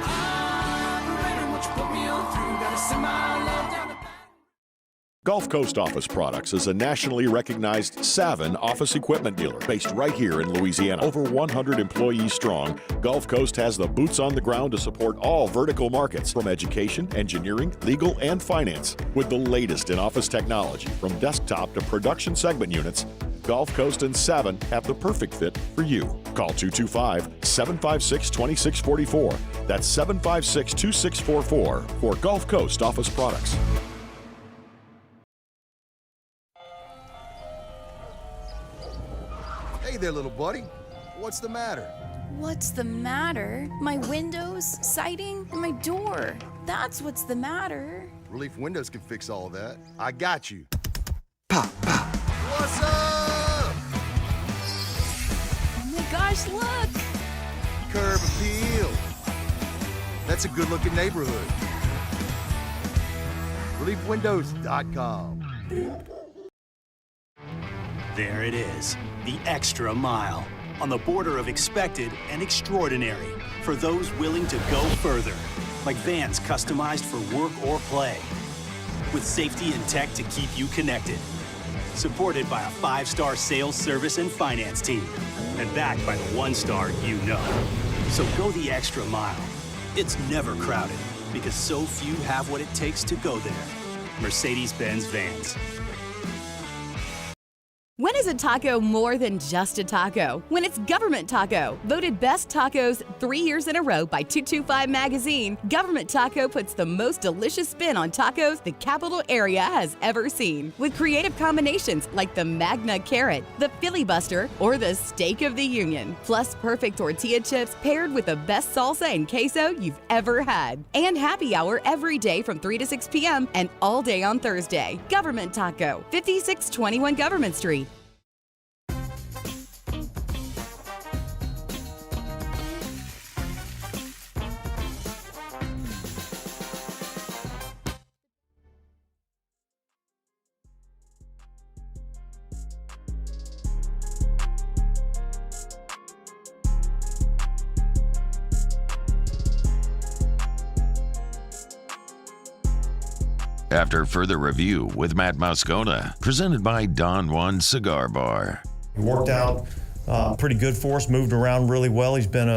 I'm ready, what you put me on through. Gotta send my love down to Gulf Coast Office Products is a nationally recognized Savin office equipment dealer based right here in Louisiana. Over 100 employees strong, Gulf Coast has the boots on the ground to support all vertical markets from education, engineering, legal, and finance. With the latest in office technology from desktop to production segment units, Gulf Coast and Savin have the perfect fit for you. Call 225-756-2644. That's 756-2644 for Gulf Coast Office Products. Hey there, little buddy. What's the matter? What's the matter? My windows, siding, and my door. That's what's the matter. Relief Windows can fix all that. I got you. Pop, pop. What's up? Oh my gosh, look! Curb appeal. That's a good-looking neighborhood. ReliefWindows.com. There it is, the extra mile, on the border of expected and extraordinary for those willing to go further, like vans customized for work or play, with safety and tech to keep you connected, supported by a 5-star sales, service, and finance team, and backed by the 1-star you know. So go the extra mile. It's never crowded, because so few have what it takes to go there. Mercedes-Benz Vans. When is a taco more than just a taco? When it's Government Taco. Voted best tacos 3 years in a row by 225 Magazine, Government Taco puts the most delicious spin on tacos the capital area has ever seen. With creative combinations like the Magna Carrot, the Filibuster, or the Steak of the Union. Plus perfect tortilla chips paired with the best salsa and queso you've ever had. And happy hour every day from 3 to 6 p.m. and all day on Thursday. Government Taco, 5621 Government Street. after further review with Matt Moscona, presented by Don Juan Cigar Bar. He worked out pretty good for us, moved around really well. He's been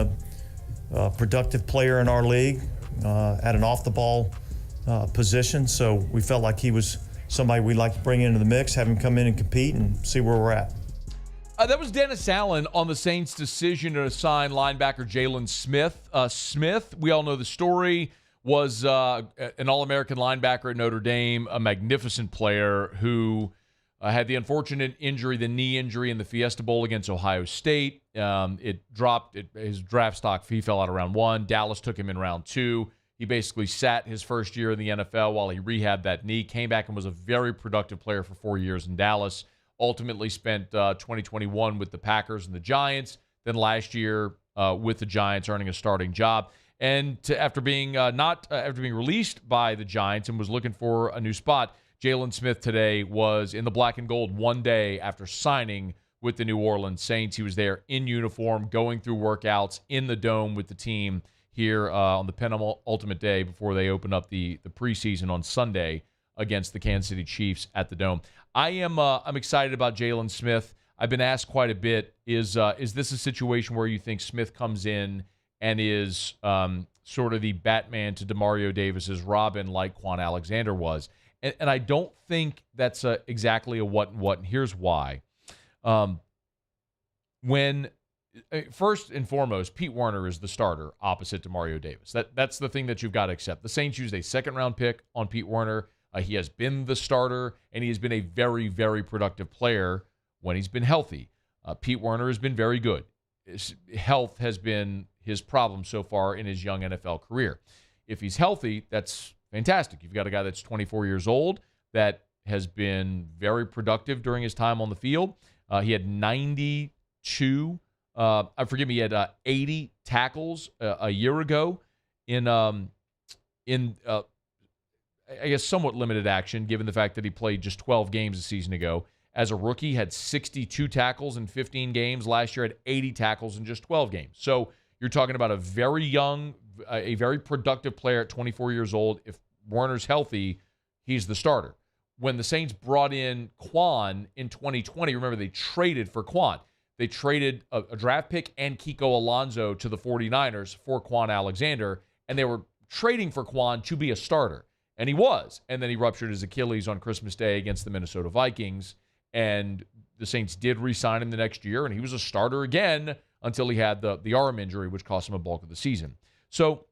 a productive player in our league at an off-the-ball position, so we felt like he was somebody we'd like to bring into the mix, have him come in and compete and see where we're at. That was Dennis Allen on the Saints' decision to sign linebacker Jalen Smith. Smith, we all know the story, was an All-American linebacker at Notre Dame, a magnificent player who had the unfortunate injury, the knee injury in the Fiesta Bowl against Ohio State. It dropped his draft stock. He fell out of round 1. Dallas took him in round 2. He basically sat his first year in the NFL while he rehabbed that knee, came back and was a very productive player for 4 years in Dallas. Ultimately spent 2021 with the Packers and the Giants. Then last year with the Giants, earning a starting job. And after being released by the Giants and was looking for a new spot, Jalen Smith today was in the black and gold one day after signing with the New Orleans Saints. He was there in uniform, going through workouts in the dome with the team here on the penultimate day before they open up the preseason on Sunday against the Kansas City Chiefs at the Dome. I'm excited about Jalen Smith. I've been asked quite a bit, is this a situation where you think Smith comes in and is sort of the Batman to Demario Davis's Robin like Quan Alexander was? And I don't think that's exactly a what and what, and here's why. First and foremost, Pete Werner is the starter opposite Demario Davis. That's the thing that you've got to accept. The Saints used a second-round pick on Pete Werner. He has been the starter, and he has been a very, very productive player when he's been healthy. Pete Werner has been very good. His health has been his problem so far in his young NFL career. If he's healthy, that's fantastic. You've got a guy that's 24 years old that has been very productive during his time on the field. He had 92, he had 80 tackles a year ago in I guess somewhat limited action, given the fact that he played just 12 games a season ago. As a rookie, had 62 tackles in 15 games. Last year had 80 tackles in just 12 games. So you're talking about a very young, a very productive player at 24 years old. If Werner's healthy, he's the starter. When the Saints brought in Quan in 2020, remember they traded for Quan. They traded a draft pick and Kiko Alonso to the 49ers for Quan Alexander, and they were trading for Quan to be a starter. And he was. And then he ruptured his Achilles on Christmas Day against the Minnesota Vikings. And the Saints did re-sign him the next year, and he was a starter again until he had the arm injury, which cost him a bulk of the season. So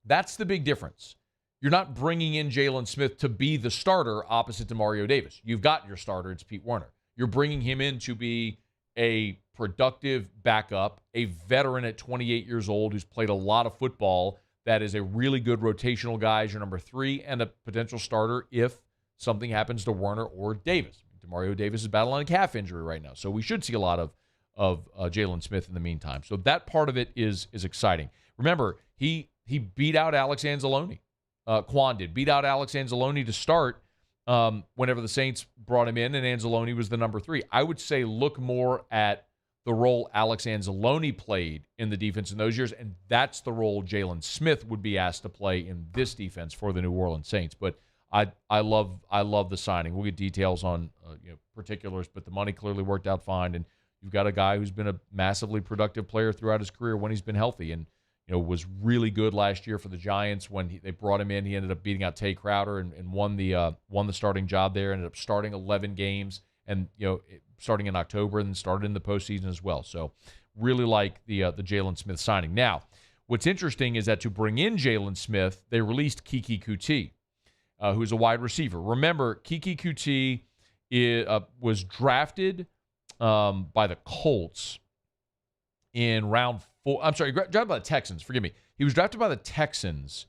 that's the big difference. You're not bringing in Jalen Smith to be the starter opposite Demario Davis. You've got your starter. It's Pete Werner. You're bringing him in to be a productive backup, a veteran at 28 years old who's played a lot of football, that is a really good rotational guy as your number 3 and a potential starter if something happens to Werner or Davis. Demario Davis is battling a calf injury right now, so we should see a lot of Jalen Smith in the meantime. So that part of it is exciting. Remember, he beat out Alex Anzalone. Quan did. Beat out Alex Anzalone to start whenever the Saints brought him in, and Anzalone was the number 3. I would say look more at the role Alex Anzalone played in the defense in those years, and that's the role Jalen Smith would be asked to play in this defense for the New Orleans Saints. But I love the signing. We'll get details on particulars, but the money clearly worked out fine, and you've got a guy who's been a massively productive player throughout his career when he's been healthy, and was really good last year for the Giants when they brought him in. He ended up beating out Tay Crowder and won the starting job there. Ended up starting 11 games, and starting in October, and then started in the postseason as well. So really like the Jalen Smith signing. Now, what's interesting is that to bring in Jalen Smith, they released Kiki Kuti, who's a wide receiver. Remember, Kiki Kuti was drafted by the Colts in round 4. I'm sorry, drafted by the Texans. Forgive me. He was drafted by the Texans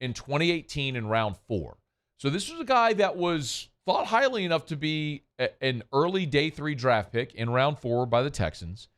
in 2018 in round 4. So this was a guy that was thought highly enough to be an early day 3 draft pick in round 4 by the Texans.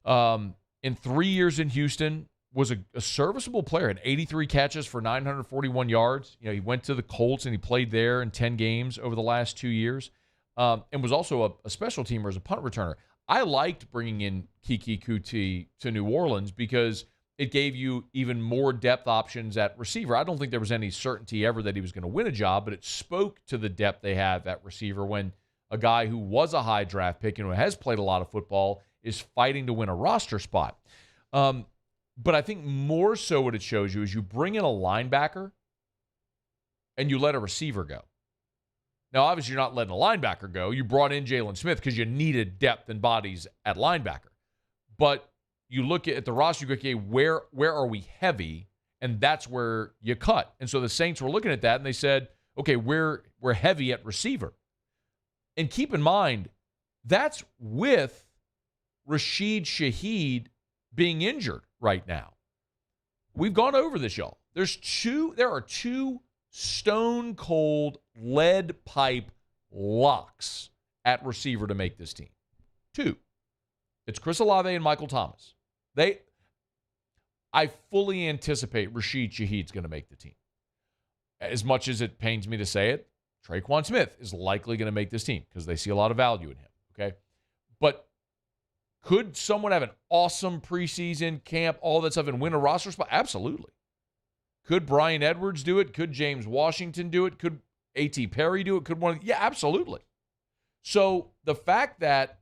In 3 years in Houston, was a serviceable player. Had 83 catches for 941 yards. He went to the Colts and he played there in 10 games over the last 2 years, and was also a special teamer as a punt returner. I liked bringing in Kiki Kuti to New Orleans because it gave you even more depth options at receiver. I don't think there was any certainty ever that he was going to win a job, but it spoke to the depth they have at receiver when a guy who was a high draft pick and who has played a lot of football is fighting to win a roster spot. But I think more so what it shows you is you bring in a linebacker and you let a receiver go. Now, obviously, you're not letting a linebacker go. You brought in Jalen Smith because you needed depth and bodies at linebacker. But you look at the roster, you go, okay, where are we heavy? And that's where you cut. And so the Saints were looking at that, and they said, okay, we're heavy at receiver. And keep in mind, that's with Rashid Shaheed being injured right now. We've gone over this, y'all. There are two stone-cold lead pipe locks at receiver to make this team. Two. It's Chris Olave and Michael Thomas. I fully anticipate Rashid Shaheed's going to make the team. As much as it pains me to say it, Traquan Smith is likely going to make this team because they see a lot of value in him, okay? But could someone have an awesome preseason camp, all that stuff, and win a roster spot? Absolutely. Could Brian Edwards do it? Could James Washington do it? Could A.T. Perry do it? Yeah, absolutely. So the fact that,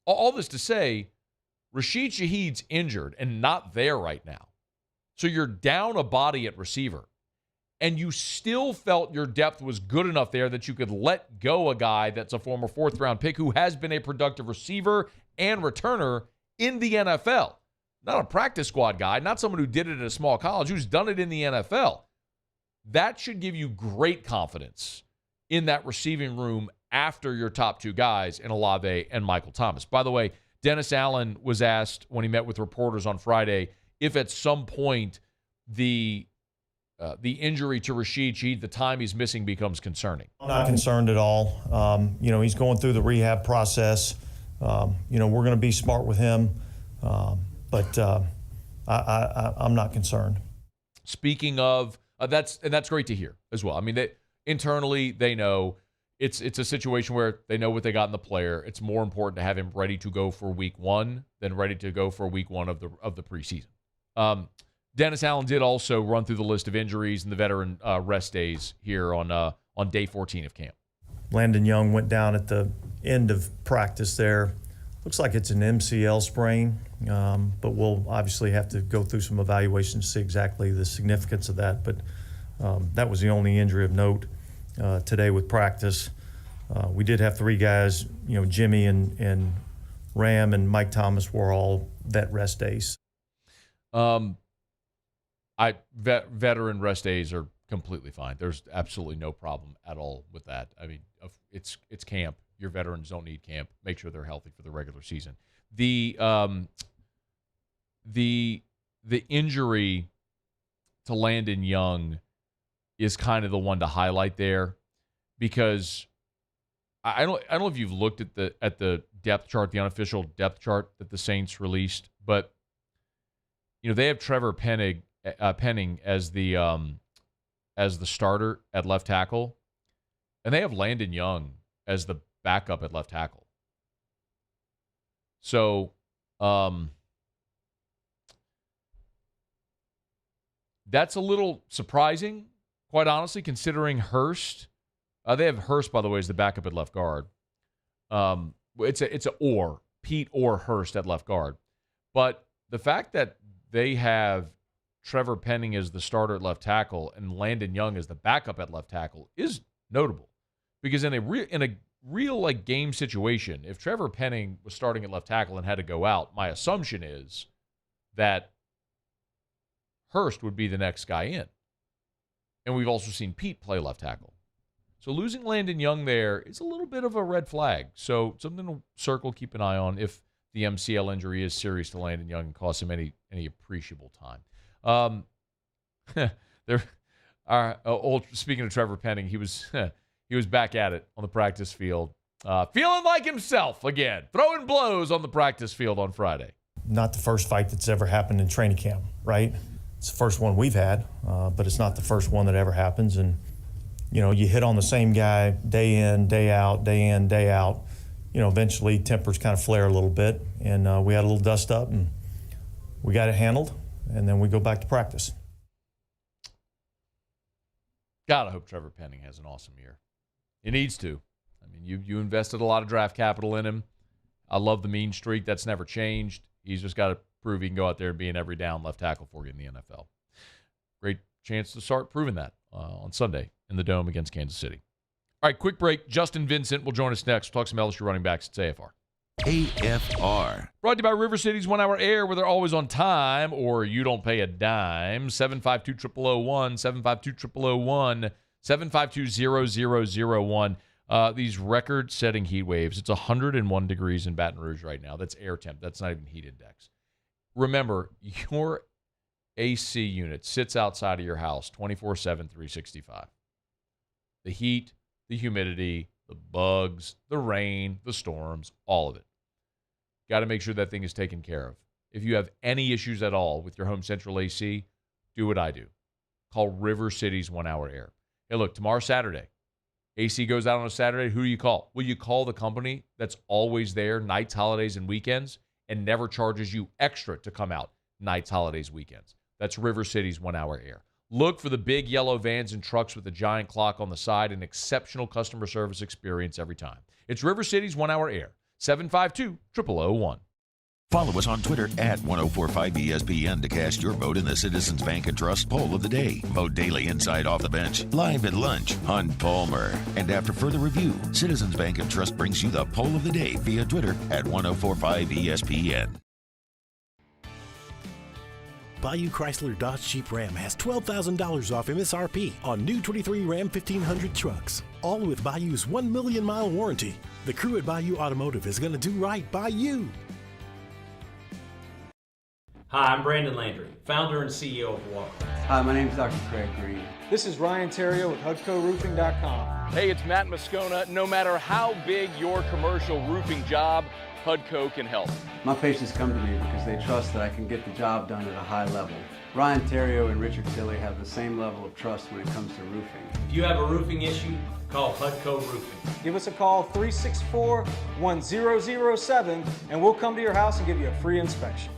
all this to say, Rashid Shaheed's injured and not there right now. So you're down a body at receiver. And you still felt your depth was good enough there that you could let go a guy that's a former fourth-round pick who has been a productive receiver and returner in the NFL. Not a practice squad guy, not someone who did it at a small college, who's done it in the NFL. That should give you great confidence in that receiving room after your top two guys in Olave and Michael Thomas. By the way, Dennis Allen was asked when he met with reporters on Friday if at some point the injury to Rashid Shaheed, the time he's missing, becomes concerning. I'm not concerned at all. He's going through the rehab process. We're going to be smart with him, but I'm not concerned. Speaking of, that's great to hear as well. I mean, internally they know it's a situation where they know what they got in the player. It's more important to have him ready to go for week one than ready to go for week one of the preseason. Dennis Allen did also run through the list of injuries and the veteran rest days here on day 14 of camp. Landon Young went down at the end of practice there. Looks like it's an MCL sprain, but we'll obviously have to go through some evaluations to see exactly the significance of that. But that was the only injury of note today with practice. We did have three guys, Jimmy and Ram and Mike Thomas were all vet rest days. Veteran rest days are completely fine. There's absolutely no problem at all with that. I mean, it's camp. Your veterans don't need camp. Make sure they're healthy for the regular season. The injury to Landon Young is kind of the one to highlight there, because I don't know if you've looked at the depth chart, the unofficial depth chart that the Saints released, but they have Trevor Penning as the starter at left tackle, and they have Landon Young as the backup at left tackle. So that's a little surprising, quite honestly, considering Hurst. They have Hurst, by the way, as the backup at left guard. It's a Pete or Hurst at left guard. But the fact that they have Trevor Penning as the starter at left tackle and Landon Young as the backup at left tackle is notable, because in a real like game situation, if Trevor Penning was starting at left tackle and had to go out, my assumption is that Hurst would be the next guy in. And we've also seen Pete play left tackle. So losing Landon Young there is a little bit of a red flag. So something to circle, keep an eye on if the MCL injury is serious to Landon Young and costs him any appreciable time. Speaking of Trevor Penning, he was back at it on the practice field, feeling like himself again, throwing blows on the practice field on Friday. Not the first fight that's ever happened in training camp, right? It's the first one we've had, but it's not the first one that ever happens. And, you hit on the same guy day in, day out, day in, day out. Eventually tempers kind of flare a little bit. And we had a little dust up and we got it handled, and then we go back to practice. God, I hope Trevor Penning has an awesome year. He needs to. I mean, you invested a lot of draft capital in him. I love the mean streak. That's never changed. He's just got to prove he can go out there and be an every down left tackle for you in the NFL. Great chance to start proving that on Sunday in the Dome against Kansas City. All right, quick break. Justin Vincent will join us next. We'll talk some LSU running backs at AFR. AFR. Brought to you by River City's 1 Hour Air, where they're always on time or you don't pay a dime. 752-0001, 752-0001, 752-0001. These record-setting heat waves. It's 101 degrees in Baton Rouge right now. That's air temp. That's not even heat index. Remember, your AC unit sits outside of your house 24/7, 365. The heat, the humidity, the bugs, the rain, the storms, all of it. Got to make sure that thing is taken care of. If you have any issues at all with your home central AC, do what I do. Call River City's 1 Hour Air. Hey, look, tomorrow Saturday, AC goes out on a Saturday. Who do you call? Will you call the company that's always there nights, holidays, and weekends and never charges you extra to come out nights, holidays, weekends? That's River City's 1 Hour Air. Look for the big yellow vans and trucks with the giant clock on the side and exceptional customer service experience every time. It's River City's 1 Hour Air, 752-0001. Follow us on Twitter at 1045ESPN to cast your vote in the Citizens Bank and Trust poll of the day. Vote daily inside Off the Bench, live at lunch on Palmer. And after further review, Citizens Bank and Trust brings you the poll of the day via Twitter at 1045ESPN. Bayou Chrysler Dodge Jeep Ram has $12,000 off MSRP on new 23 Ram 1500 trucks, all with Bayou's 1 million mile warranty. The crew at Bayou Automotive is going to do right by you. Hi, I'm Brandon Landry, founder and CEO of Walker. Hi, my name is Dr. Craig Green. This is Ryan Terrio with HUDCORoofing.com. Hey, it's Matt Moscona. No matter how big your commercial roofing job, HUDCO can help. My patients come to me because they trust that I can get the job done at a high level. Ryan Terrio and Richard Tilley have the same level of trust when it comes to roofing. If you have a roofing issue, call HUDCO Roofing. Give us a call, 364-1007, and we'll come to your house and give you a free inspection.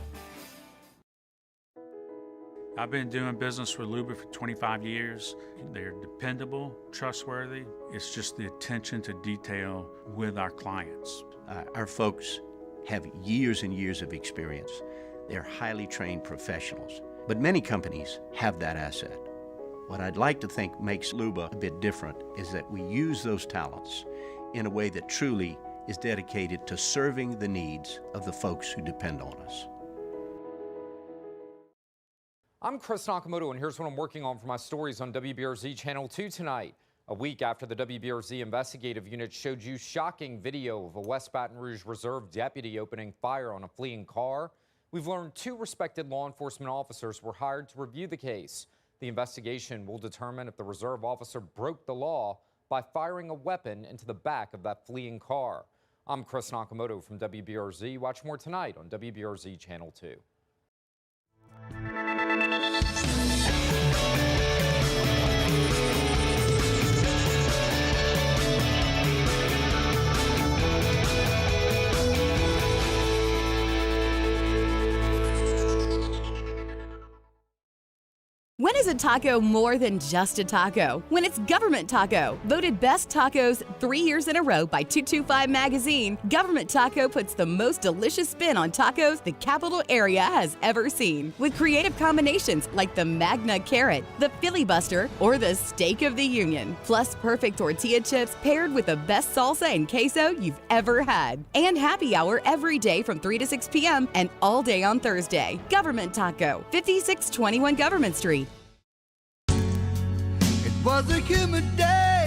I've been doing business with Luba for 25 years. They're dependable, trustworthy. It's just the attention to detail with our clients. Our folks have years and years of experience. They're highly trained professionals. But many companies have that asset. What I'd like to think makes Luba a bit different is that we use those talents in a way that truly is dedicated to serving the needs of the folks who depend on us. I'm Chris Nakamoto, and here's what I'm working on for my stories on WBRZ Channel 2 tonight. A week after the WBRZ investigative unit showed you shocking video of a West Baton Rouge Reserve deputy opening fire on a fleeing car, we've learned 2 respected law enforcement officers were hired to review the case. The investigation will determine if the reserve officer broke the law by firing a weapon into the back of that fleeing car. I'm Chris Nakamoto from WBRZ. Watch more tonight on WBRZ Channel 2. When is a taco more than just a taco? When it's Government Taco. Voted best tacos 3 years in a row by 225 Magazine, Government Taco puts the most delicious spin on tacos the capital area has ever seen. With creative combinations like the Magna Carrot, the Filibuster, or the Steak of the Union. Plus perfect tortilla chips paired with the best salsa and queso you've ever had. And happy hour every day from 3 to 6 p.m. and all day on Thursday. Government Taco, 5621 Government Street. Was a humid day,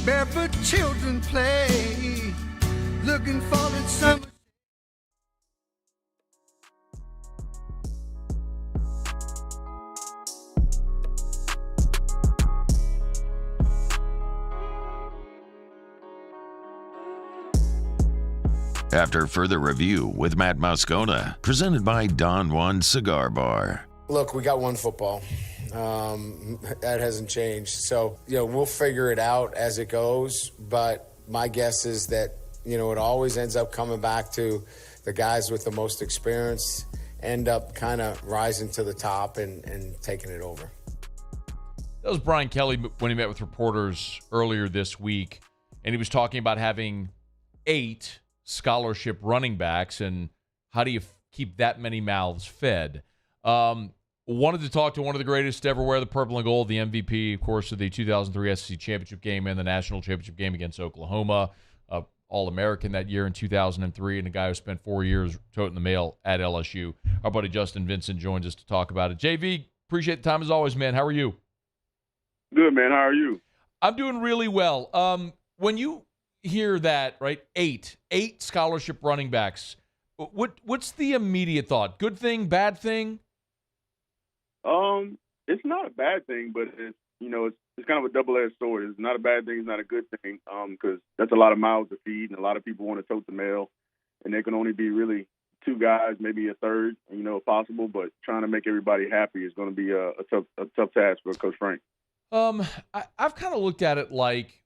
barefoot children play, looking for the summer. After further review with Matt Moscona, presented by Don Juan Cigar Bar. Look, we got one football. That hasn't changed. So, we'll figure it out as it goes. But my guess is that, it always ends up coming back to, the guys with the most experience end up kind of rising to the top and taking it over. That was Brian Kelly when he met with reporters earlier this week, and he was talking about having 8 scholarship running backs and how do you keep that many mouths fed. Wanted to talk to one of the greatest to ever wear the purple and gold, the MVP, of course, of the 2003 SEC Championship game and the National Championship game against Oklahoma, All-American that year in 2003, and a guy who spent 4 years toting the mail at LSU. Our buddy Justin Vincent joins us to talk about it. JV, appreciate the time as always, man. How are you? Good, man. How are you? I'm doing really well. When you hear that, right, 8 scholarship running backs, what's the immediate thought? Good thing, bad thing? It's not a bad thing, but it's kind of a double-edged sword. It's not a bad thing. It's not a good thing because that's a lot of mouths to feed, and a lot of people want to tote the mail, and there can only be really 2 guys, maybe a third, if possible. But trying to make everybody happy is going to be a tough task for Coach Frank. I've kind of looked at it like,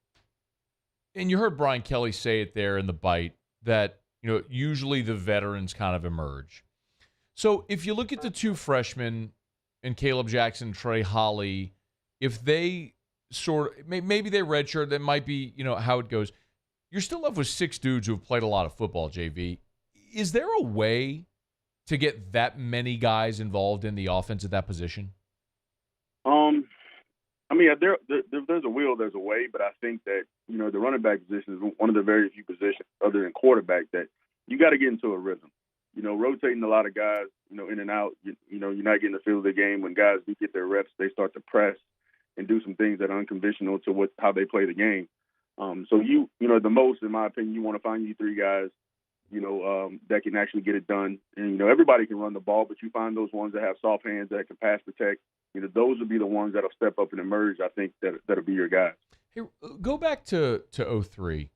and you heard Brian Kelly say it there in the bite, that usually the veterans kind of emerge. So if you look at the 2 freshmen and Caleb Jackson, Trey Holly, if they maybe they redshirt, that might be, how it goes. You're still left with 6 dudes who have played a lot of football, JV. Is there a way to get that many guys involved in the offense at that position? There's a will, there's a way, but I think that, the running back position is one of the very few positions other than quarterback that you got to get into a rhythm. Rotating a lot of guys, in and out, you're not getting the feel of the game. When guys do get their reps, they start to press and do some things that are unconventional to how they play the game. So the most, in my opinion, you want to find you 3 guys, that can actually get it done. And, everybody can run the ball, but you find those ones that have soft hands that can pass protect. Those will be the ones that'll step up and emerge. I think that'll be your guys. Hey, go back to 03.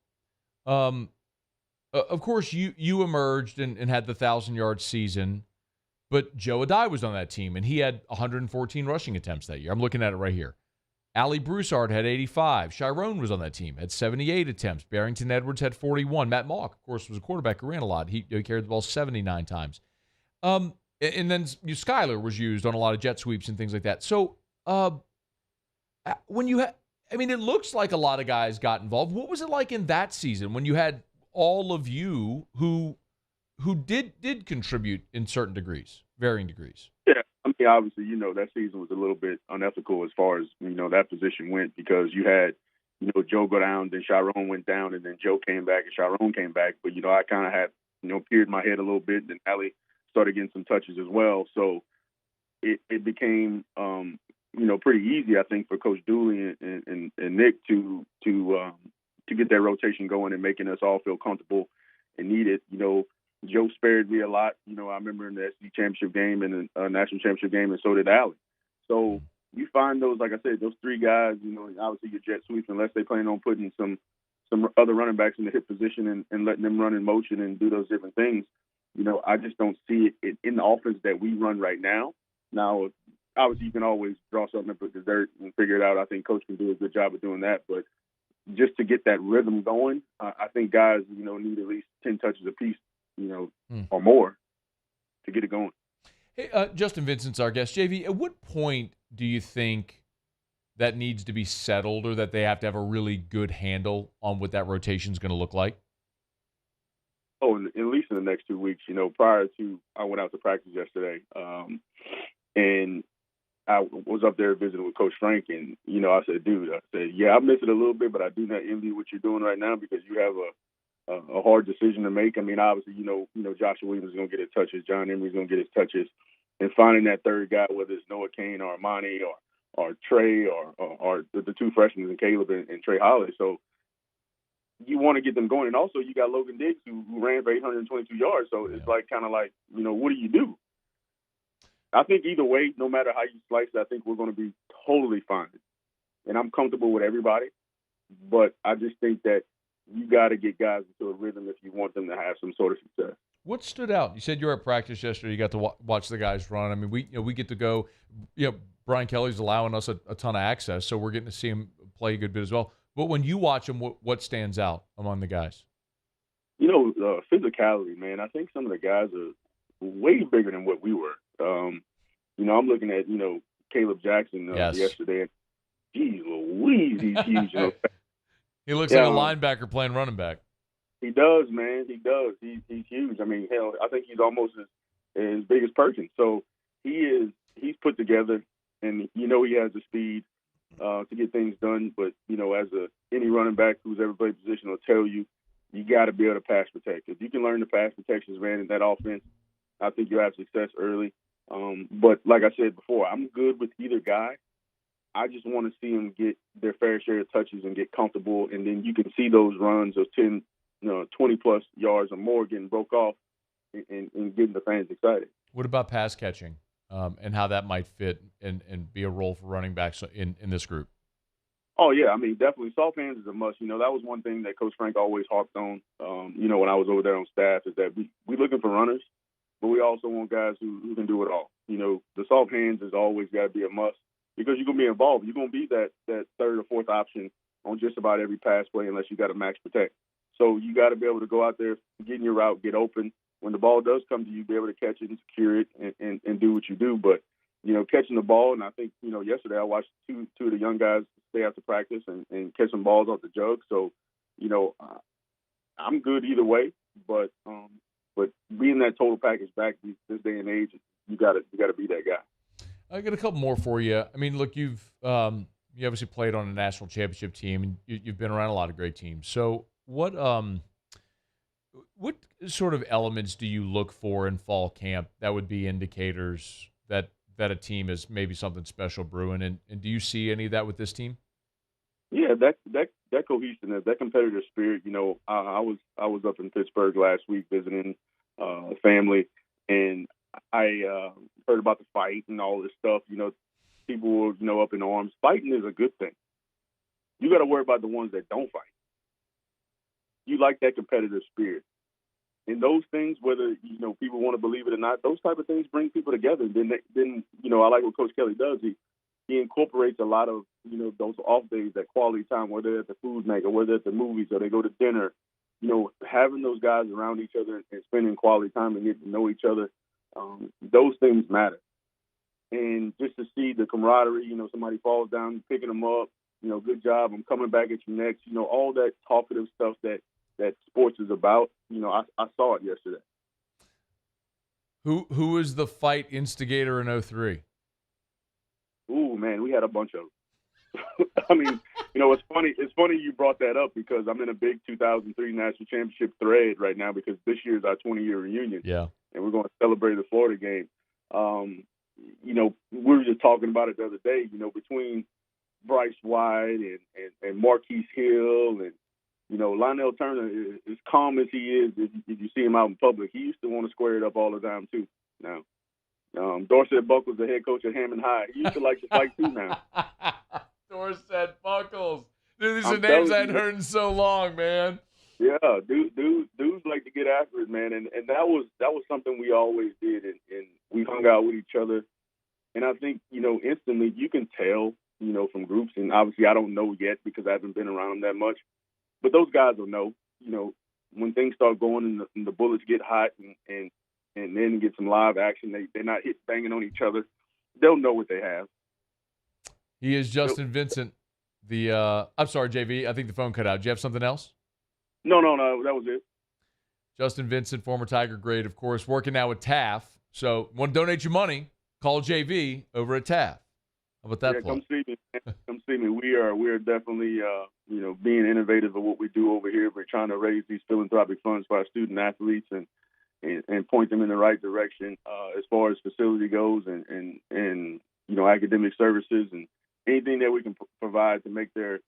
Of course, you emerged and had the 1,000-yard season, but Joe Adai was on that team, and he had 114 rushing attempts that year. I'm looking at it right here. Ali Broussard had 85. Chiron was on that team, had 78 attempts. Barrington Edwards had 41. Matt Mock, of course, was a quarterback who ran a lot. He carried the ball 79 times. And then Skyler was used on a lot of jet sweeps and things like that. So when you it looks like a lot of guys got involved. What was it like in that season when you had all of you who did contribute in certain degrees, varying degrees? Yeah, obviously, that season was a little bit unethical as far as, that position went because you had, Joe go down, then Chiron went down, and then Joe came back and Chiron came back. But, I kind of had, peered my head a little bit, and Ali started getting some touches as well. So it became, pretty easy, I think, for Coach Dooley and Nick to get that rotation going and making us all feel comfortable and needed. Joe spared me a lot. I remember in the SEC championship game and the national championship game, and so did Ali. So you find those, like I said, those 3 guys, obviously your jet sweeps, unless they plan on putting some other running backs in the hip position and letting them run in motion and do those different things. I just don't see it in the offense that we run right now. Now, obviously, you can always draw something up with the dirt and figure it out. I think Coach can do a good job of doing that. But just to get that rhythm going, I think guys, need at least 10 touches apiece, or more to get it going. Hey, Justin Vincent's our guest. JV, at what point do you think that needs to be settled or that they have to have a really good handle on what that rotation is going to look like? Oh, at least in the next 2 weeks. Prior to, I went out to practice yesterday, and I was up there visiting with Coach Frank, and, I said, yeah, I miss it a little bit, but I do not envy what you're doing right now because you have a hard decision to make. Obviously, Joshua Williams is going to get his touches. John Emery's going to get his touches. And finding that third guy, whether it's Noah Kane or Armani or Trey or the 2 freshmen and Caleb and Trey Holly. So you want to get them going. And also you got Logan Diggs who ran for 822 yards. So it's what do you do? I think either way, no matter how you slice it, I think we're going to be totally fine. And I'm comfortable with everybody. But I just think that you got to get guys into a rhythm if you want them to have some sort of success. What stood out? You said you were at practice yesterday. You got to watch the guys run. We get to go. Brian Kelly's allowing us a ton of access, so we're getting to see him play a good bit as well. But when you watch him, what stands out among the guys? Physicality, man. I think some of the guys are way bigger than what we were. I'm looking at, Caleb Jackson yesterday. Geez Louise, he's huge. He looks like a linebacker playing running back. He does, man. He does. He's huge. I mean, hell, I think he's almost as big as Perkins. So he's put together, and he has the speed to get things done. But, as any running back who's ever played position will tell you, you got to be able to pass protect. If you can learn the pass protections, man, in that offense, I think you'll have success early. But like I said before, I'm good with either guy. I just want to see them get their fair share of touches and get comfortable, and then you can see those runs, those 10, 20-plus yards or more getting broke off and getting the fans excited. What about pass catching and how that might fit and be a role for running backs in this group? Oh, yeah. I mean, definitely. Soft hands is a must. That was one thing that Coach Frank always harped on, when I was over there on staff, is that we're looking for runners, but we also want guys who can do it all. The soft hands has always got to be a must because you're going to be involved. You're going to be that third or fourth option on just about every pass play unless you got a max protect. So you got to be able to go out there, get in your route, get open. When the ball does come to you, be able to catch it and secure it and do what you do. But, catching the ball, and I think, yesterday I watched two of the young guys stay after practice and catch some balls off the jug. So, I'm good either way. But being that total package back this day and age, you got to be that guy. I got a couple more for you. I mean, look, you obviously played on a national championship team, and you've been around a lot of great teams. So what sort of elements do you look for in fall camp that would be indicators that a team is maybe something special brewing? And do you see any of that with this team? Yeah, that cohesiveness, that competitive spirit. I was up in Pittsburgh last week visiting family, and I heard about the fight and all this stuff. People were up in arms. Fighting is a good thing. You got to worry about the ones that don't fight. You like that competitive spirit. And those things, whether, people want to believe it or not, those type of things bring people together. Then I like what Coach Kelly does. He incorporates a lot of, those off days, that quality time, whether they're at the food maker, whether at the movies or they go to dinner, having those guys around each other and spending quality time and getting to know each other, those things matter. And just to see the camaraderie, somebody falls down, picking them up, good job, I'm coming back at you next, all that talkative stuff that sports is about, I saw it yesterday. Who was the fight instigator in 2003? Ooh, man, we had a bunch of them. I mean, it's funny. It's funny you brought that up because I'm in a big 2003 national championship thread right now because this year is our 20-year reunion. Yeah. And we're going to celebrate the Florida game. We were just talking about it the other day, between Bryce White and Marquise Hill and, Lionel Turner, as calm as he is, if you see him out in public, he used to want to square it up all the time, too. Now, Dorsett Buckles, the head coach at Hammond High, he used to like to fight, too, now. Dorsett Buckles. Dude, these are names I hadn't heard in so long, man. Yeah, dudes like to get after it, man, and that was something we always did, and we hung out with each other, and I think, instantly you can tell, from groups, and obviously I don't know yet because I haven't been around them that much, but those guys will know, when things start going and the bullets get hot and then get some live action, they're not banging on each other, they'll know what they have. He is Justin Vincent. I'm sorry, JV, I think the phone cut out. Do you have something else? No, that was it. Justin Vincent, former Tiger great, of course, working now with TAF. So, want to donate your money, call JV over at TAF. How about that? Yeah, come see me. Come see me. We are definitely, being innovative in what we do over here. We're trying to raise these philanthropic funds for our student athletes and point them in the right direction as far as facility goes and academic services and anything that we can provide to make their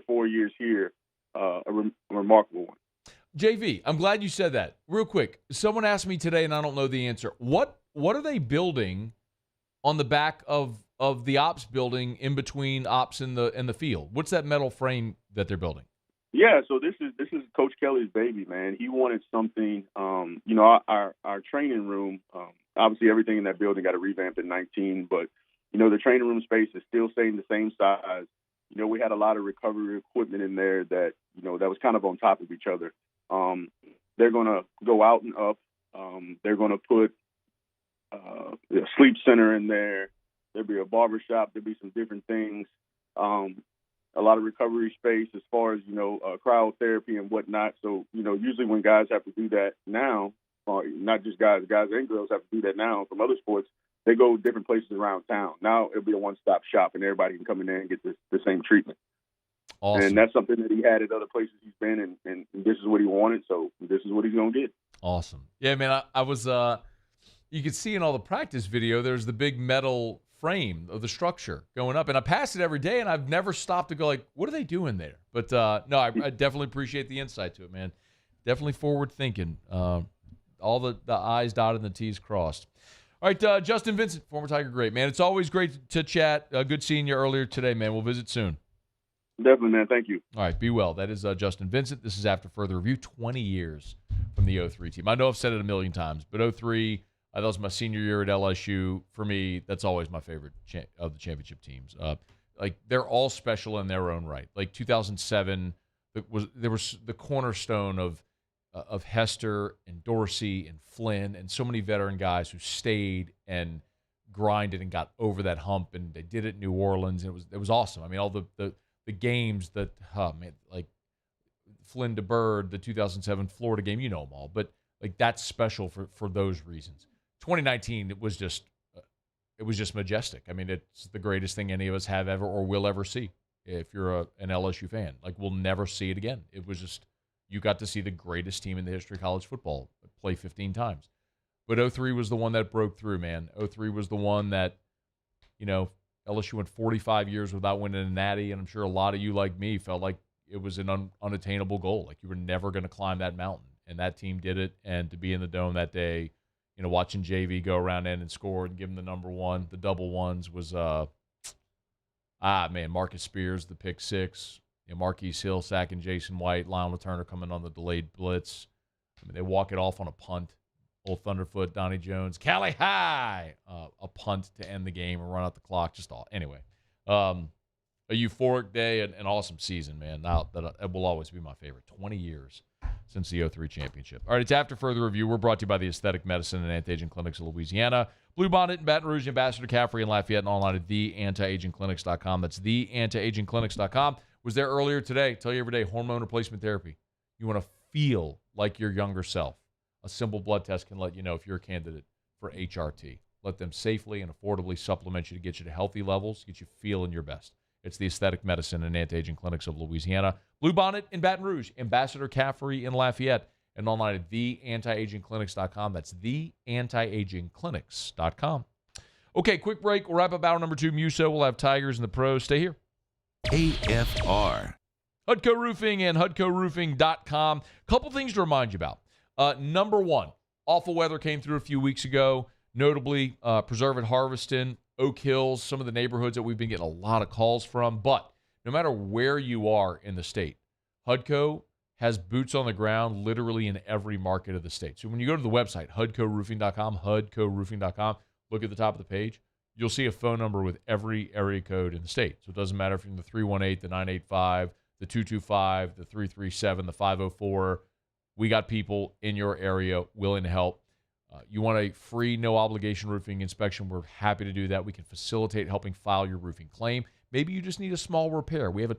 4 years here a remarkable one. JV, I'm glad you said that. Real quick, someone asked me today, and I don't know the answer. What are they building on the back of the ops building in between ops and the field? What's that metal frame that they're building? Yeah, so this is Coach Kelly's baby, man. He wanted something. Our training room. Obviously, everything in that building got a revamp in 19, but the training room space is still staying the same size. We had a lot of recovery equipment in there that that was kind of on top of each other. They're going to go out and up. They're going to put a sleep center in there. There'll be a barber shop. There'll be some different things. A lot of recovery space as far as, cryotherapy and whatnot. So, usually when guys have to do that now, not just guys and girls have to do that now from other sports, they go different places around town. Now it'll be a one-stop shop and everybody can come in there and get the same treatment. Awesome. And that's something that he had at other places he's been, and this is what he wanted, so this is what he's going to get. Awesome. Yeah, man, I was you could see in all the practice video, there's the big metal frame of the structure going up, and I pass it every day, and I've never stopped to go like, what are they doing there? But no, I definitely appreciate the insight to it, man. Definitely forward thinking. All the I's dotted and the T's crossed. All right, Justin Vincent, former Tiger great, man. It's always great to chat. Good seeing you earlier today, man. We'll visit soon. Definitely, man. Thank you. All right, be well. That is Justin Vincent. This is After Further Review, 20 years from the 03 team. I know I've said it a million times, but 03, that was my senior year at LSU. For me, that's always my favorite of the championship teams. They're all special in their own right. Like 2007, there was the cornerstone of Hester and Dorsey and Flynn and so many veteran guys who stayed and grinded and got over that hump, and they did it in New Orleans, and it was awesome. I mean, all the games that, like Flynn to Bird, the 2007 Florida game, you know them all, but like that's special for those reasons. 2019, it was just majestic. I mean, it's the greatest thing any of us have ever or will ever see. If you're an LSU fan, like we'll never see it again. It was just, you got to see the greatest team in the history of college football play 15 times. But 03 was the one that broke through, man. 03 was the one that, LSU went 45 years without winning a natty, and I'm sure a lot of you, like me, felt like it was an unattainable goal. Like you were never going to climb that mountain, and that team did it. And to be in the Dome that day, watching JV go around and score and give him the number one, the double ones was, Marcus Spears, the pick six, Marquise Hill sacking Jason White, Lionel Turner coming on the delayed blitz. I mean, they walk it off on a punt. Old Thunderfoot, Donnie Jones, Cali High, a punt to end the game and run out the clock. Just all anyway. A euphoric day, an awesome season, man. Now that will always be my favorite. 20 years since the 03 championship. All right, it's After Further Review. We're brought to you by the Aesthetic Medicine and Anti-Aging Clinics of Louisiana, Blue Bonnet in Baton Rouge, Ambassador Caffrey in Lafayette, and online at theantiagingclinics.com. That's theantiagingclinics.com. Was there earlier today. Tell you every day, hormone replacement therapy. You want to feel like your younger self. A simple blood test can let you know if you're a candidate for HRT. Let them safely and affordably supplement you to get you to healthy levels, get you feeling your best. It's the Aesthetic Medicine and Anti-Aging Clinics of Louisiana. Blue Bonnet in Baton Rouge, Ambassador Caffrey in Lafayette, and online at theantiagingclinics.com. That's theantiagingclinics.com. Okay, quick break. We'll wrap up hour number 2. Muso. We'll have Tigers and the pros. Stay here. AFR. Hudco Roofing and HudcoRoofing.com. Couple things to remind you about. Number one, awful weather came through a few weeks ago, notably Preserve at Harveston, Oak Hills, some of the neighborhoods that we've been getting a lot of calls from. But no matter where you are in the state, Hudco has boots on the ground literally in every market of the state. So when you go to the website, HudcoRoofing.com, HudcoRoofing.com, look at the top of the page, you'll see a phone number with every area code in the state. So it doesn't matter if you're in the 318, the 985, the 225, the 337, the 504. We got people in your area willing to help. You want a free, no-obligation roofing inspection, we're happy to do that. We can facilitate helping file your roofing claim. Maybe you just need a small repair. We have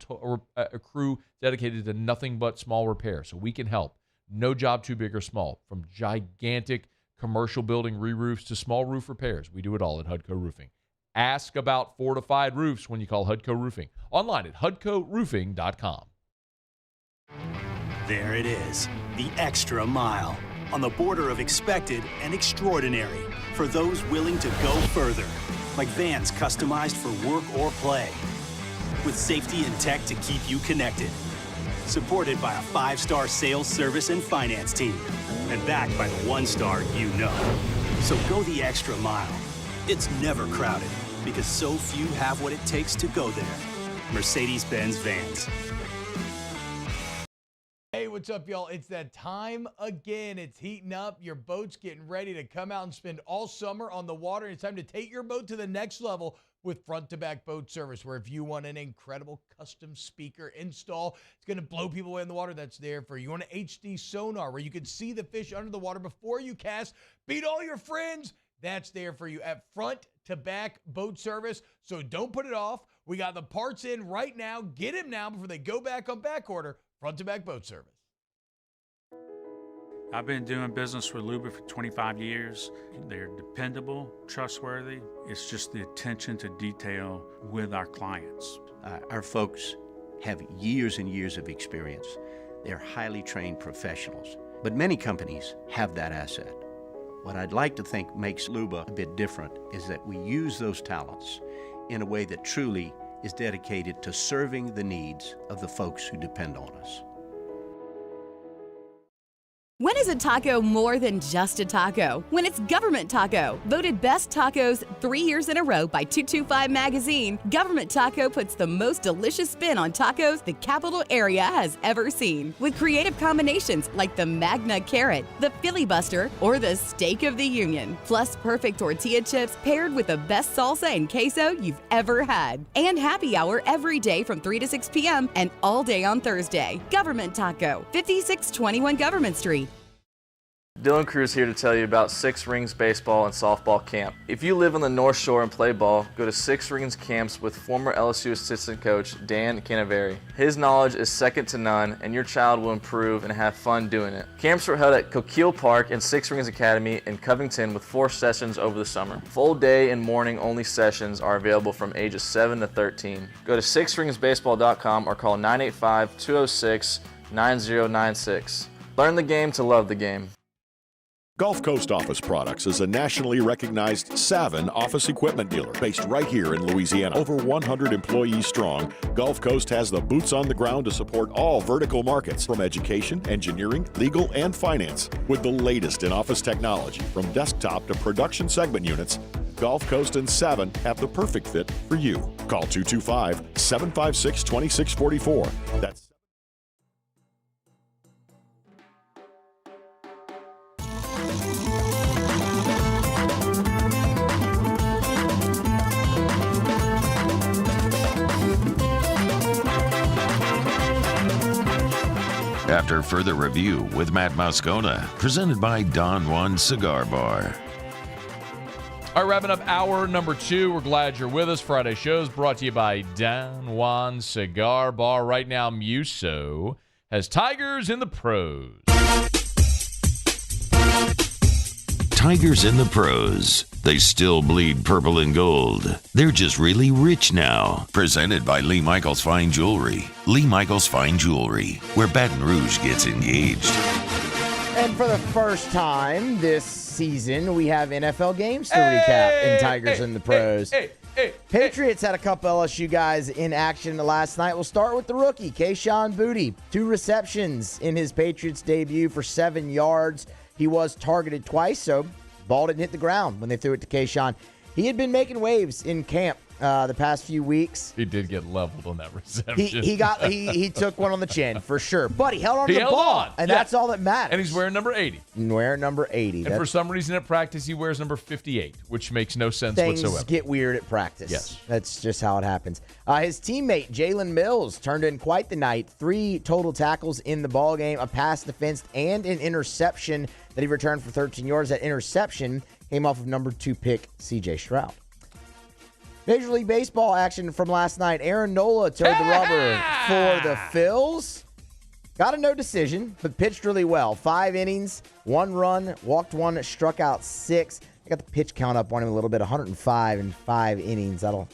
a crew dedicated to nothing but small repair, so we can help. No job too big or small, from gigantic commercial building re-roofs to small roof repairs. We do it all at Hudco Roofing. Ask about fortified roofs when you call Hudco Roofing. Online at HudcoRoofing.com. There it is, the extra mile, on the border of expected and extraordinary for those willing to go further, like vans customized for work or play, with safety and tech to keep you connected, supported by a 5-star sales, service, and finance team, and backed by the 1-star you know. So go the extra mile. It's never crowded, because so few have what it takes to go there. Mercedes-Benz Vans. Hey, what's up, y'all? It's that time again. It's heating up. Your boat's getting ready to come out and spend all summer on the water. It's time to take your boat to the next level. with front-to-back boat service, where if you want an incredible custom speaker install, it's going to blow people away in the water, that's there for you. You want an HD sonar where you can see the fish under the water before you cast, beat all your friends, that's there for you at front-to-back boat service. So don't put it off. We got the parts in right now. Get them now before they go back on back order. Front-to-back boat service. I've been doing business with Luba for 25 years. They're dependable, trustworthy. It's just the attention to detail with our clients. Our folks have years and years of experience. They're highly trained professionals. But many companies have that asset. What I'd like to think makes Luba a bit different is that we use those talents in a way that truly is dedicated to serving the needs of the folks who depend on us. When is a taco more than just a taco? When it's Government Taco. Voted best tacos 3 years in a row by 225 Magazine, Government Taco puts the most delicious spin on tacos the capital area has ever seen. With creative combinations like the Magna Carrot, the Filibuster, or the Steak of the Union. Plus perfect tortilla chips paired with the best salsa and queso you've ever had. And happy hour every day from 3 to 6 p.m. and all day on Thursday. Government Taco, 5621 Government Street. Dylan Cruz here to tell you about Six Rings Baseball and Softball Camp. If you live on the North Shore and play ball, go to Six Rings Camps with former LSU assistant coach Dan Canaveri. His knowledge is second to none, and your child will improve and have fun doing it. Camps were held at Coquille Park and Six Rings Academy in Covington with 4 sessions over the summer. Full day and morning only sessions are available from ages 7 to 13. Go to sixringsbaseball.com or call 985-206-9096. Learn the game to love the game. Gulf Coast Office Products is a nationally recognized Savin office equipment dealer based right here in Louisiana. Over 100 employees strong, Gulf Coast has the boots on the ground to support all vertical markets, from education, engineering, legal, and finance. With the latest in office technology, from desktop to production segment units, Gulf Coast and Savin have the perfect fit for you. Call 225-756-2644. That's After further review with Matt Moscona, presented by Don Juan Cigar Bar. All right, wrapping up hour number 2. We're glad you're with us. Friday shows brought to you by Don Juan Cigar Bar. Right now, Muso has Tigers in the Pros. Tigers in the Pros. They still bleed purple and gold. They're just really rich now. Presented by Lee Michaels Fine Jewelry. Lee Michaels Fine Jewelry, where Baton Rouge gets engaged. And for the first time this season, we have NFL games to recap in Tigers in the Pros. Patriots had a couple LSU guys in action last night. We'll start with the rookie, Kayshon Boutte. 2 receptions in his Patriots debut for 7 yards. He was targeted twice, so ball didn't hit the ground when they threw it to Kayshon. He had been making waves in camp the past few weeks. He did get leveled on that reception. He took one on the chin for sure, but he held on to the ball, and that's all that matters. And he's wearing number 80. Wearing number 80. And for some reason at practice, he wears number 58, which makes no sense Things whatsoever. Get weird at practice. Yes. That's just how it happens. His teammate, Jalen Mills, turned in quite the night. 3 total tackles in the ballgame, a pass defensed, and an interception that he returned for 13 yards. That interception came off of number 2 pick, C.J. Stroud. Major League Baseball action from last night. Aaron Nola towed the rubber for the Phils. Got a no decision, but pitched really well. 5 innings, 1 run, walked 1, struck out 6. I got the pitch count up on him a little bit. 105 in 5 innings. That'll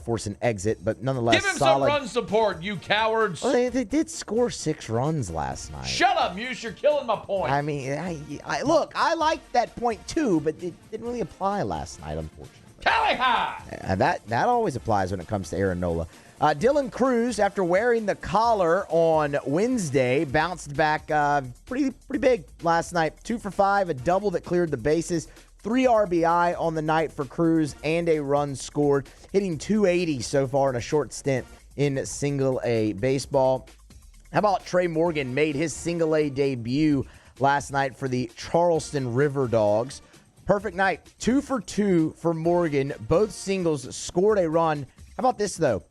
force an exit, but nonetheless, Give him solid. some run support, you cowards. Well, they did score 6 runs last night. Shut up, Muse. You're killing my point. I mean, look, I liked that point too, but it didn't really apply last night, unfortunately. Cali high! That always applies when it comes to Aaron Nola. Dylan Cruz, after wearing the collar on Wednesday, bounced back pretty big last night. 2 for 5, a double that cleared the bases. 3 RBI on the night for Cruz and a run scored, hitting .280 so far in a short stint in Single-A baseball. How about Trey Morgan made his Single-A debut last night for the Charleston River Dogs? Perfect night. 2 for 2 for Morgan. Both singles scored a run. How about this, though?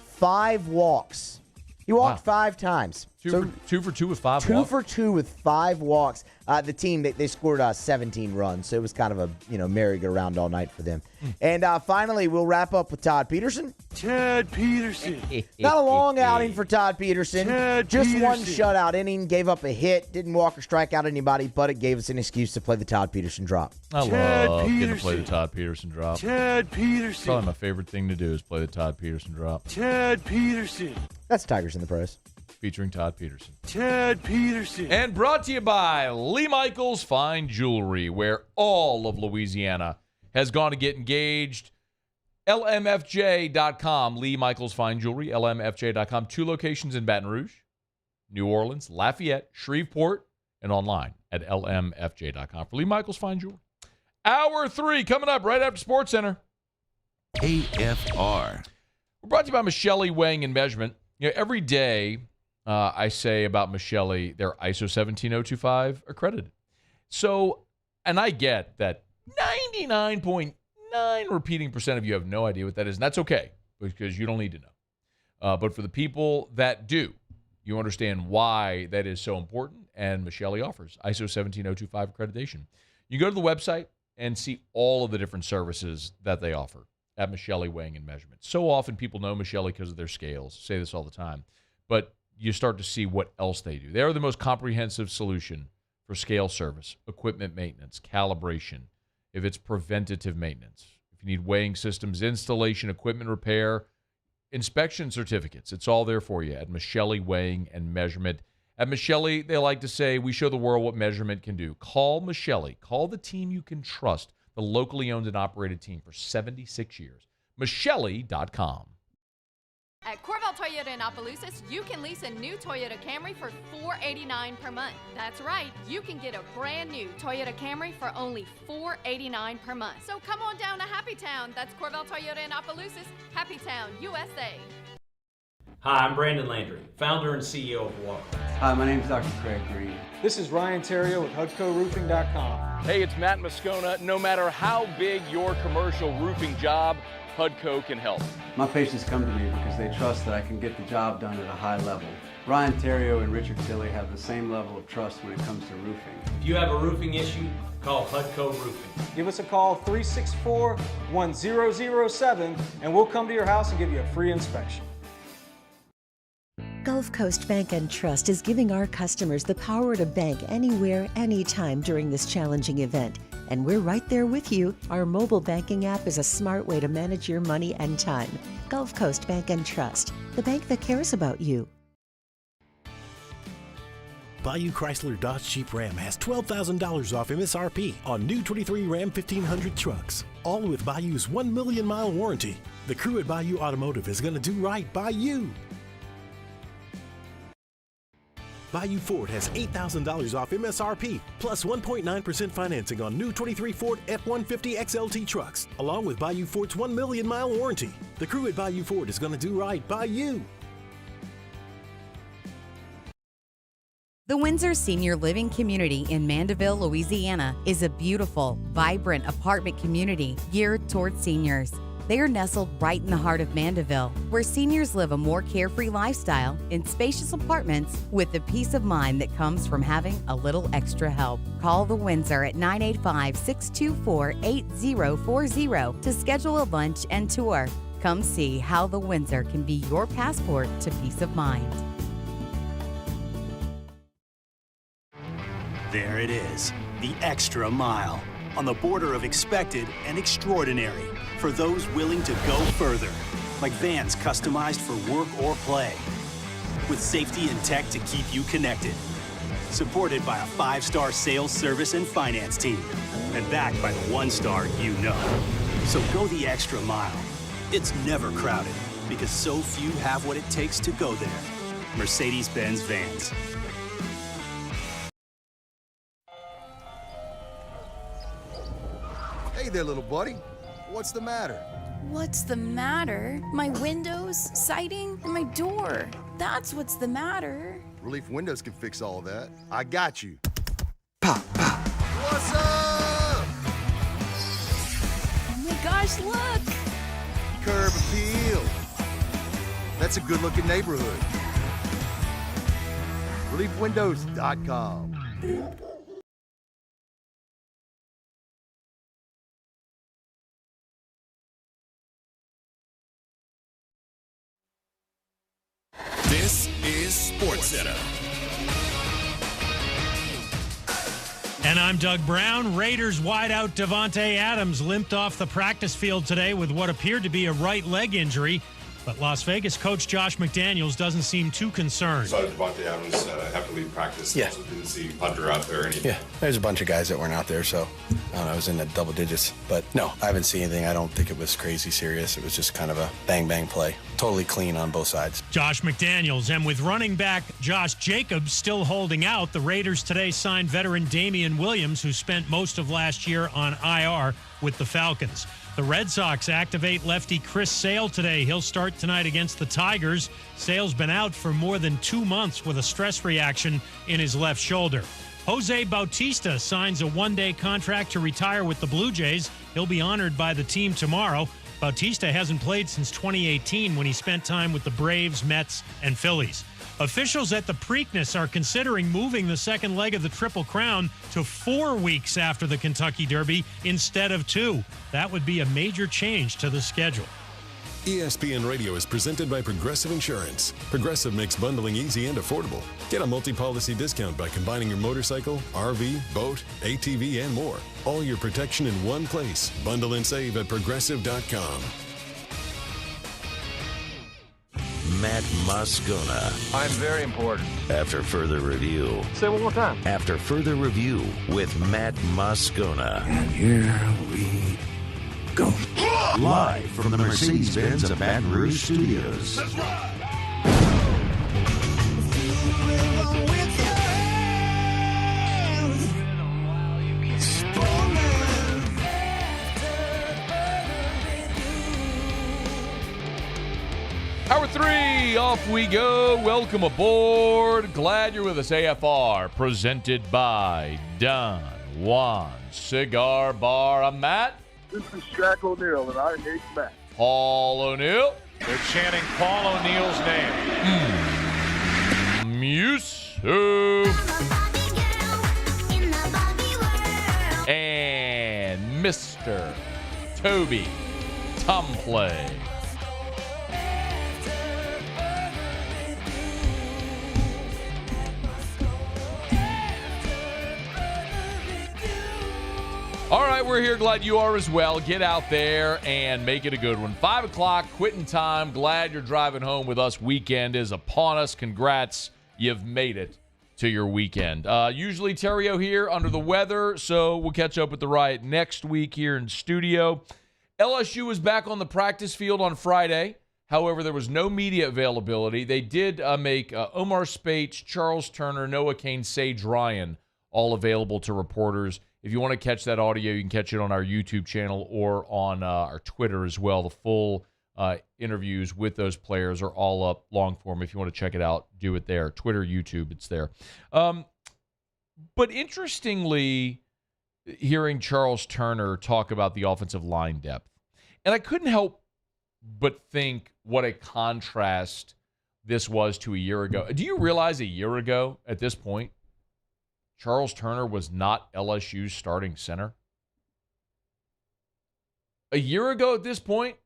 5 walks. He walked 5 times. Two for two with 5 2 walks. for 2 with 5 walks. The team, they scored 17 runs, so it was kind of a merry-go-round all night for them. And finally, we'll wrap up with Todd Peterson. Todd Peterson. Not a long outing for Todd Peterson. Just one Peterson. shutout inning, gave up a hit, didn't walk or strike out anybody, but it gave us an excuse to play the Todd Peterson drop. I love getting to play the Todd Peterson drop. Todd Peterson. Probably my favorite thing to do is play the Todd Peterson drop. Todd Peterson. That's Tigers in the Pros. Featuring Todd Peterson. Todd Peterson. And brought to you by Lee Michaels Fine Jewelry, where all of Louisiana has gone to get engaged. LMFJ.com, Lee Michaels Fine Jewelry, LMFJ.com. 2 locations in Baton Rouge, New Orleans, Lafayette, Shreveport, and online at LMFJ.com for Lee Michaels Fine Jewelry. Hour 3 coming up right after SportsCenter. AFR. We're brought to you by Michelli Weighing and Measurement. Every day I say about Michelli, they're ISO 17025 accredited. So, and I get that 99.9 repeating % of you have no idea what that is, and that's okay because you don't need to know. But for the people that do, you understand why that is so important, and Michelli offers ISO 17025 accreditation. You go to the website and see all of the different services that they offer at Michelli Weighing and Measurement. So often people know Michelli because of their scales. I say this all the time. But you start to see what else they do. They are the most comprehensive solution for scale service, equipment maintenance, calibration, if it's preventative maintenance, if you need weighing systems, installation, equipment repair, inspection certificates. It's all there for you at Michelli Weighing and Measurement. At Michelli, they like to say, we show the world what measurement can do. Call Michelli. Call the team you can trust, the locally owned and operated team for 76 years. Michelli.com. At Corval Toyota in Opelousas, you can lease a new Toyota Camry for $489 per month. That's right, you can get a brand new Toyota Camry for only $489 per month. So come on down to Happy Town. That's Corval Toyota in Opelousas, Happy Town, USA. Hi, I'm Brandon Landry, founder and CEO of Walker. Hi, my name is Dr. Craig Green. This is Ryan Terrio with HUDCORoofing.com. Hey, it's Matt Moscona. No matter how big your commercial roofing job, HUDCO can help. My patients come to me because they trust that I can get the job done at a high level. Ryan Terrio and Richard Tilley have the same level of trust when it comes to roofing. If you have a roofing issue, call HUDCO Roofing. Give us a call, 364-1007, and we'll come to your house and give you a free inspection. Gulf Coast Bank and Trust is giving our customers the power to bank anywhere, anytime during this challenging event. And we're right there with you. Our mobile banking app is a smart way to manage your money and time. Gulf Coast Bank and Trust, the bank that cares about you. Bayou Chrysler Dodge Jeep Ram has $12,000 off MSRP on new 23 Ram 1500 trucks, all with Bayou's 1 million mile warranty. The crew at Bayou Automotive is going to do right by you. Bayou Ford has $8,000 off MSRP, plus 1.9% financing on new 23 Ford F-150 XLT trucks, along with Bayou Ford's 1 million mile warranty. The crew at Bayou Ford is going to do right by you. The Windsor Senior Living Community in Mandeville, Louisiana is a beautiful, vibrant apartment community geared towards seniors. They are nestled right in the heart of Mandeville, where seniors live a more carefree lifestyle in spacious apartments with the peace of mind that comes from having a little extra help. Call the Windsor at 985-624-8040 to schedule a lunch and tour. Come see how the Windsor can be your passport to peace of mind. There it is, the extra mile, on the border of expected and extraordinary, for those willing to go further, like vans customized for work or play, with safety and tech to keep you connected, supported by a 5-star sales, service, and finance team, and backed by the 1-star you know. So go the extra mile. It's never crowded, because so few have what it takes to go there. Mercedes-Benz Vans. Hey there, little buddy. What's the matter? What's the matter? My windows, siding, and my door. That's what's the matter. Relief Windows can fix all that. I got you. Pop, pop. What's up? gosh, look! Curb appeal. That's a good-looking neighborhood. ReliefWindows.com. This is SportsCenter. And I'm Doug Brown. Raiders wideout Davante Adams limped off the practice field today with what appeared to be a right leg injury. But Las Vegas coach Josh McDaniels doesn't seem too concerned. So Davante Adams have to leave practice. Yeah. Also didn't see Hunter out there or anything. Yeah, there's a bunch of guys that weren't out there, so I don't know, I was in the double digits. But no, I haven't seen anything. I don't think it was crazy serious. It was just kind of a bang-bang play. Totally clean on both sides. Josh McDaniels, and with running back Josh Jacobs still holding out, the Raiders today signed veteran Damian Williams, who spent most of last year on IR with the Falcons. The Red Sox activate lefty Chris Sale today. He'll start tonight against the Tigers. Sale's been out for more than 2 months with a stress reaction in his left shoulder. Jose Bautista signs a one-day contract to retire with the Blue Jays. He'll be honored by the team tomorrow. Bautista hasn't played since 2018 when he spent time with the Braves, Mets, and Phillies. Officials at the Preakness are considering moving the second leg of the Triple Crown to 4 weeks after the Kentucky Derby instead of 2. That would be a major change to the schedule. ESPN Radio is presented by Progressive Insurance. Progressive makes bundling easy and affordable. Get a multi-policy discount by combining your motorcycle, RV, boat, ATV, and more. All your protection in one place. Bundle and save at Progressive.com. Matt Moscona. I'm very important. After further review. Say it one more time. After further review with Matt Moscona. And here we go. Live from the Mercedes-Benz of Baton Rouge Studios. That's right. Hour 3, off we go. Welcome aboard. Glad you're with us. AFR, presented by Don Juan Cigar Bar. I'm Matt. This is Shaq O'Neal, and I hate Matt. Paul O'Neal. They're chanting Paul O'Neal's name. Musu. And Mr. Toby Tumplay. All right, we're here. Glad you are as well. Get out there and make it a good one. 5 o'clock, quitting time. Glad you're driving home with us. Weekend is upon us. Congrats. You've made it to your weekend. Usually Terrio here under the weather, so we'll catch up with the Riot next week here in studio. LSU was back on the practice field on Friday. However, there was no media availability. They did make Omar Speights, Charles Turner, Noah Kane, Sage Ryan all available to reporters. If you want to catch that audio, you can catch it on our YouTube channel or on our Twitter as well. The full interviews with those players are all up long form. If you want to check it out, do it there. Twitter, YouTube, it's there. But interestingly, hearing Charles Turner talk about the offensive line depth, and I couldn't help but think what a contrast this was to a year ago. Do you realize a year ago at this point, Charles Turner was not LSU's starting center? A year ago at this point,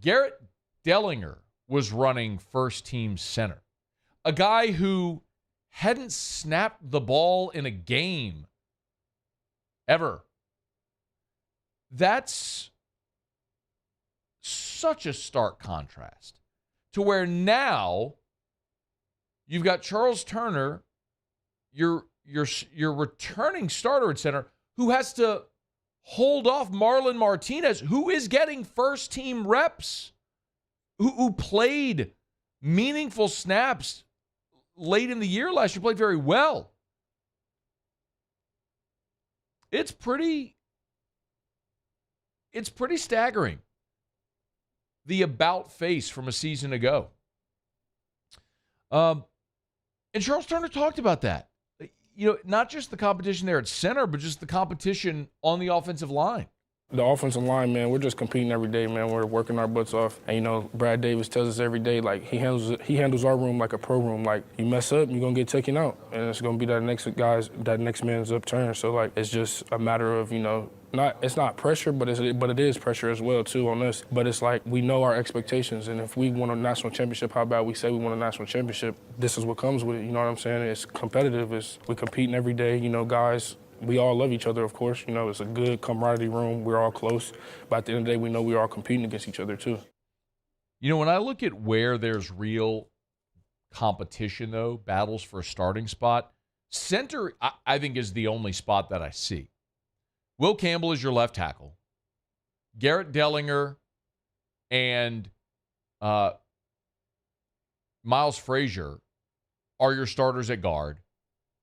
Garrett Dellenger was running first-team center. A guy who hadn't snapped the ball in a game ever. That's such a stark contrast to where now you've got Charles Turner, your returning starter at center, who has to hold off Marlon Martinez, who is getting first-team reps, who played meaningful snaps late in the year last year, played very well. It's pretty staggering, the about face from a season ago. And Charles Turner talked about that. You know, not just the competition there at center, but just the competition on the offensive line. The offensive line, man, we're just competing every day, man. We're working our butts off. And, you know, Brad Davis tells us every day, like, he handles our room like a pro room. Like, you mess up, you're going to get taken out. And it's going to be that next man's upturn. So, like, it's just a matter of, you know, it's not pressure, but it is pressure as well, too, on us. But it's like we know our expectations. And if we want a national championship, how about we say we want a national championship? This is what comes with it, you know what I'm saying? It's competitive. We're competing every day, you know, guys. We all love each other, of course. You know, it's a good camaraderie room. We're all close. But at the end of the day, we know we're all competing against each other, too. You know, when I look at where there's real competition, though, battles for a starting spot, center, I think, is the only spot that I see. Will Campbell is your left tackle. Garrett Dellenger and Miles Frazier are your starters at guard.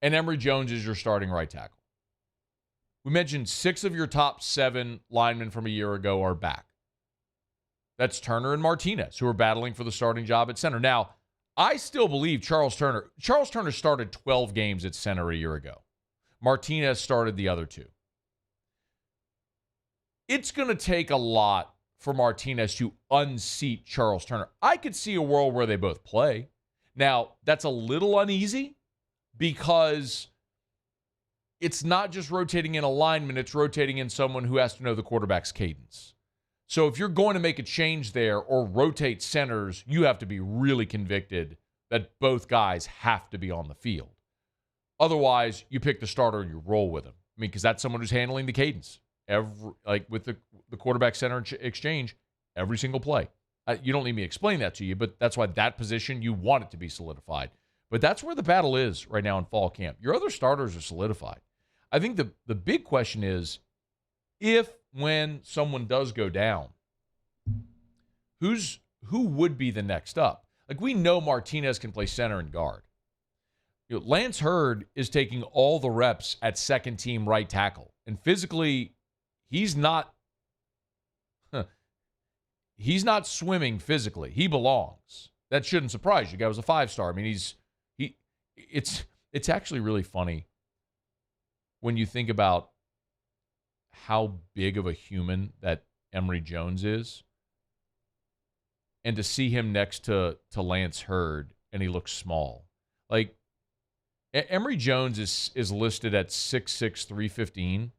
And Emory Jones is your starting right tackle. We mentioned 6 of your top 7 linemen from a year ago are back. That's Turner and Martinez, who are battling for the starting job at center. Now, I still believe Charles Turner started 12 games at center a year ago. Martinez started the other 2. It's going to take a lot for Martinez to unseat Charles Turner. I could see a world where they both play. Now, that's a little uneasy because it's not just rotating in alignment, it's rotating in someone who has to know the quarterback's cadence. So if you're going to make a change there or rotate centers, you have to be really convicted that both guys have to be on the field. Otherwise, you pick the starter and you roll with him. I mean, because that's someone who's handling the cadence. With the quarterback center exchange, every single play. You don't need me to explain that to you, but that's why that position, you want it to be solidified. But that's where the battle is right now in fall camp. Your other starters are solidified. I think the big question is, when someone does go down, who would be the next up? Like, we know Martinez can play center and guard. You know, Lance Hurd is taking all the reps at second-team right tackle. And physically, he's not swimming physically. He belongs. That shouldn't surprise you. The guy was a 5-star. I mean, it's actually really funny when you think about how big of a human that Emory Jones is, and to see him next to Lance Hurd, and he looks small. Like, Emory Jones is listed at 6'6", 315.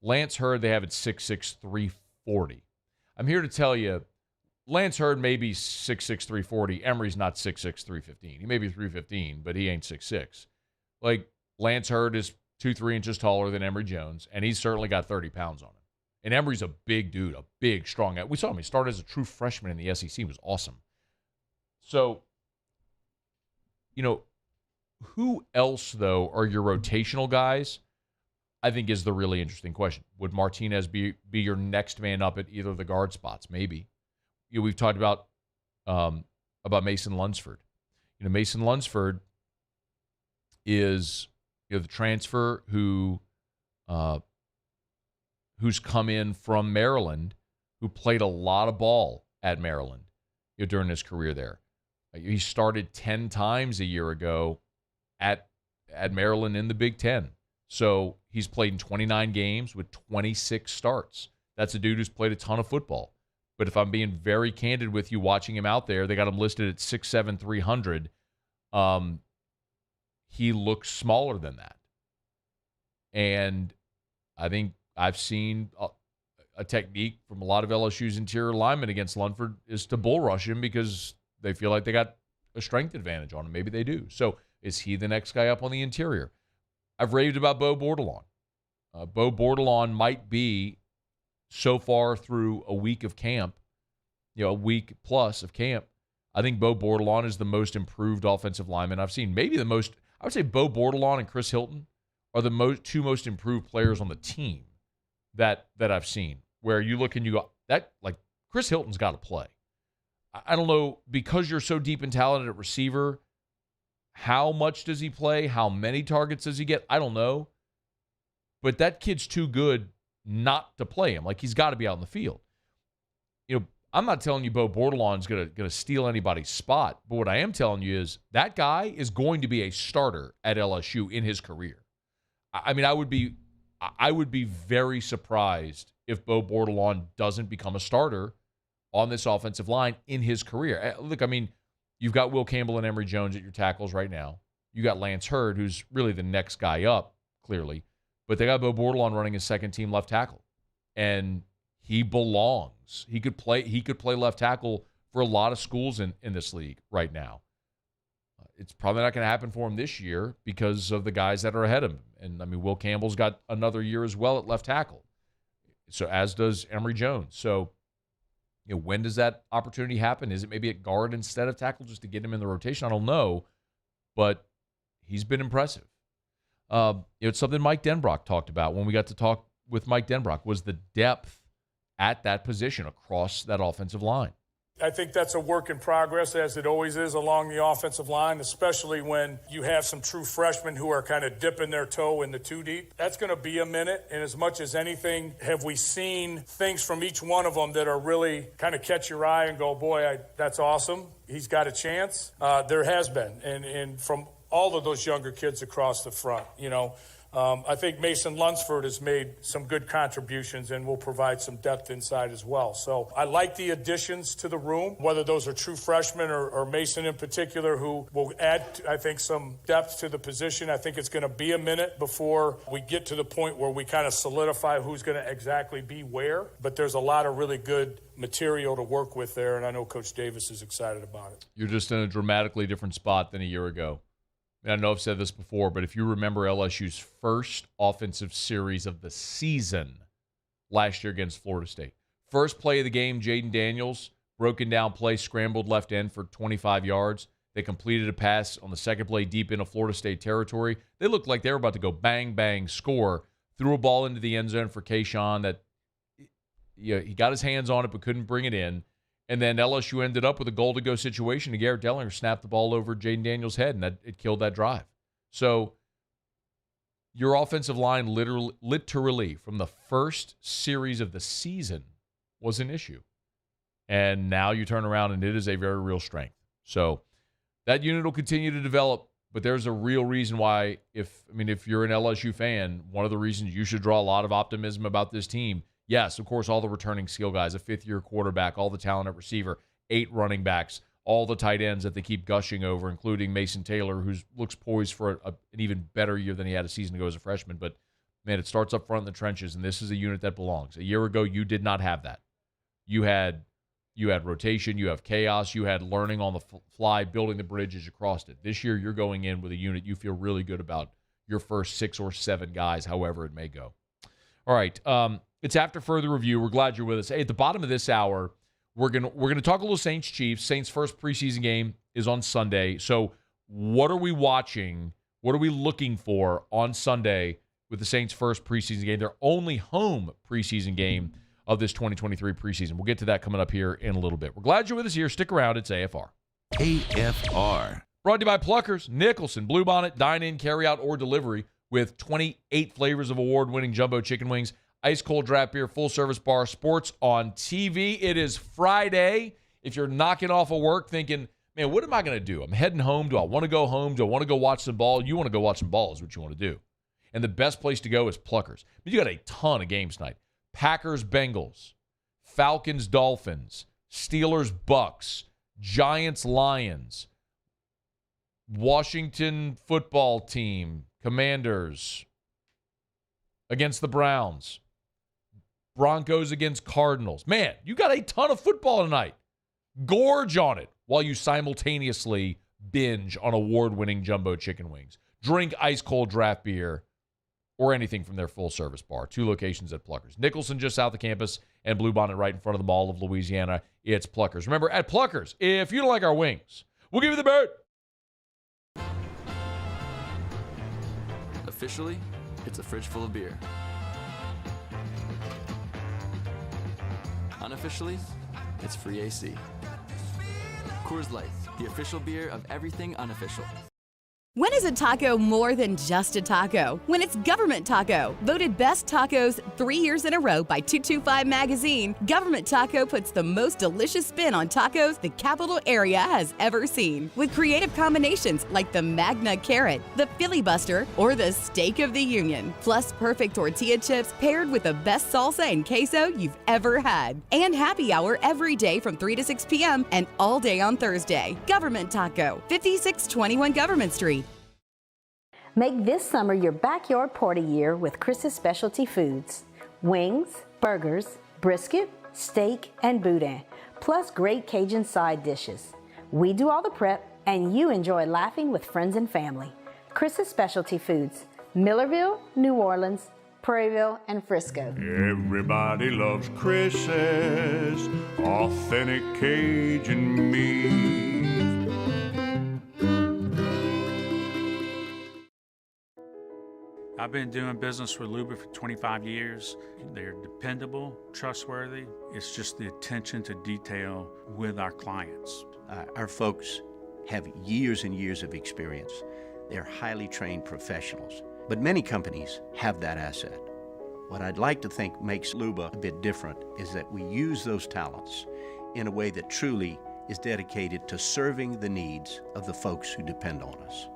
Lance Hurd, they have at 6'6", 340. I'm here to tell you, Lance Hurd may be 6'6", 340. Emory's not 6'6", 315. He may be 315, but he ain't 6'6". Like, Lance Hurd is 2-3 inches taller than Emory Jones, and he's certainly got 30 pounds on him. And Emory's a big dude, a big, strong guy. We saw him. He started as a true freshman in the SEC. He was awesome. So, you know, who else, though, are your rotational guys? I think is the really interesting question. Would Martinez be your next man up at either of the guard spots? Maybe. You know, we've talked about Mason Lunsford. You know, Mason Lunsford is, you know, the transfer who's come in from Maryland, who played a lot of ball at Maryland, you know, during his career there. He started 10 times a year ago at Maryland in the Big Ten. So he's played in 29 games with 26 starts. That's a dude who's played a ton of football. But if I'm being very candid with you, watching him out there, they got him listed at 6'7", 300. He looks smaller than that. And I think I've seen a technique from a lot of LSU's interior linemen against Lunsford is to bull rush him because they feel like they got a strength advantage on him. Maybe they do. So is he the next guy up on the interior? I've raved about Bo Bordelon. Bo Bordelon might be, so far through a week of camp, you know, a week plus of camp, I think Bo Bordelon is the most improved offensive lineman I've seen. Maybe the most, I would say Bo Bordelon and Chris Hilton are the two most improved players on the team that I've seen. Where you look and you go, that, like, Chris Hilton's got to play. I don't know, because you're so deep and talented at receiver, how much does he play? How many targets does he get? I don't know. But that kid's too good not to play him. Like, he's got to be out in the field. You know, I'm not telling you Bo Bordelon's gonna steal anybody's spot, but what I am telling you is that guy is going to be a starter at LSU in his career. I mean, I would be very surprised if Bo Bordelon doesn't become a starter on this offensive line in his career. Look, I mean, you've got Will Campbell and Emory Jones at your tackles right now. You got Lance Hurd, who's really the next guy up, clearly. But they got Bo Bordelon running his second-team left tackle. And he belongs. He could play left tackle for a lot of schools in this league right now. It's probably not going to happen for him this year because of the guys that are ahead of him. And, I mean, Will Campbell's got another year as well at left tackle. So as does Emory Jones. So, when does that opportunity happen? Is it maybe at guard instead of tackle just to get him in the rotation? I don't know. But he's been impressive. It's something Mike Denbrock talked about when we got to talk with Mike Denbrock was the depth at that position across that offensive line. I think that's a work in progress, as it always is along the offensive line, especially when you have some true freshmen who are kind of dipping their toe in the two deep. That's going to be a minute, and as much as anything, have we seen things from each one of them that are really kind of catch your eye and go, boy, that's awesome. He's got a chance. There has been, and from all of those younger kids across the front, I think Mason Lunsford has made some good contributions and will provide some depth inside as well. So I like the additions to the room, whether those are true freshmen or Mason in particular, who will add, I think, some depth to the position. I think it's going to be a minute before we get to the point where we kind of solidify who's going to exactly be where. But there's a lot of really good material to work with there, and I know Coach Davis is excited about it. You're just in a dramatically different spot than a year ago. I know I've said this before, but if you remember LSU's first offensive series of the season last year against Florida State, first play of the game, Jaden Daniels, broken down play, scrambled left end for 25 yards. They completed a pass on the second play deep into Florida State territory. They looked like they were about to go bang, bang, score. Threw a ball into the end zone for Kayshawn that he got his hands on it but couldn't bring it in. And then LSU ended up with a goal-to-go situation, and Garrett Dellenger snapped the ball over Jaden Daniels' head, and it killed that drive. So your offensive line literally from the first series of the season was an issue. And now you turn around, and it is a very real strength. So that unit will continue to develop, but there's a real reason why, if you're an LSU fan, one of the reasons you should draw a lot of optimism about this team. Yes, of course, all the returning skill guys, a fifth-year quarterback, all the talent at receiver, 8 running backs, all the tight ends that they keep gushing over, including Mason Taylor, who looks poised for an even better year than he had a season ago as a freshman. But, man, it starts up front in the trenches, and this is a unit that belongs. A year ago, you did not have that. You had rotation, you have chaos, you had learning on the fly, building the bridge as you crossed it. This year, you're going in with a unit you feel really good about your first 6 or 7 guys, however it may go. All right, it's after further review. We're glad you're with us. Hey, at the bottom of this hour, we're gonna talk a little Saints-Chiefs. Saints' first preseason game is on Sunday. So what are we watching? What are we looking for on Sunday with the Saints' first preseason game? Their only home preseason game of this 2023 preseason. We'll get to that coming up here in a little bit. We're glad you're with us here. Stick around. It's AFR. AFR. Brought to you by Pluckers, Nicholson, Bluebonnet, dine-in, carry-out, or delivery with 28 flavors of award-winning jumbo chicken wings, ice cold draft beer, full service bar, sports on TV. It is Friday. If you're knocking off of work thinking, man, what am I going to do? I'm heading home. Do I want to go home? Do I want to go watch some ball? You want to go watch some ball is what you want to do. And the best place to go is Pluckers. But you got a ton of games tonight. Packers, Bengals, Falcons, Dolphins, Steelers, Bucks, Giants, Lions, Washington football team, Commanders against the Browns, Broncos against Cardinals. Man, you got a ton of football tonight. Gorge on it while you simultaneously binge on award-winning jumbo chicken wings. Drink ice-cold draft beer or anything from their full-service bar. 2 locations at Pluckers. Nicholson just south of campus and Bluebonnet right in front of the Mall of Louisiana. It's Pluckers. Remember, at Pluckers, if you don't like our wings, we'll give you the bird. Officially, it's a fridge full of beer. Unofficially, it's free AC. Coors Light, the official beer of everything unofficial. When is a taco more than just a taco? When it's Government Taco. Voted best tacos 3 years in a row by 225 Magazine, Government Taco puts the most delicious spin on tacos the capital area has ever seen. With creative combinations like the Magna Carrot, the Filibuster, or the Steak of the Union. Plus perfect tortilla chips paired with the best salsa and queso you've ever had. And happy hour every day from 3 to 6 p.m. and all day on Thursday. Government Taco, 5621 Government Street. Make this summer your backyard party year with Chris's Specialty Foods. Wings, burgers, brisket, steak, and boudin, plus great Cajun side dishes. We do all the prep, and you enjoy laughing with friends and family. Chris's Specialty Foods, Millerville, New Orleans, Prairieville, and Frisco. Everybody loves Chris's authentic Cajun meat. I've been doing business with Luba for 25 years. They're dependable, trustworthy. It's just the attention to detail with our clients. Our folks have years and years of experience. They're highly trained professionals, but many companies have that asset. What I'd like to think makes Luba a bit different is that we use those talents in a way that truly is dedicated to serving the needs of the folks who depend on us.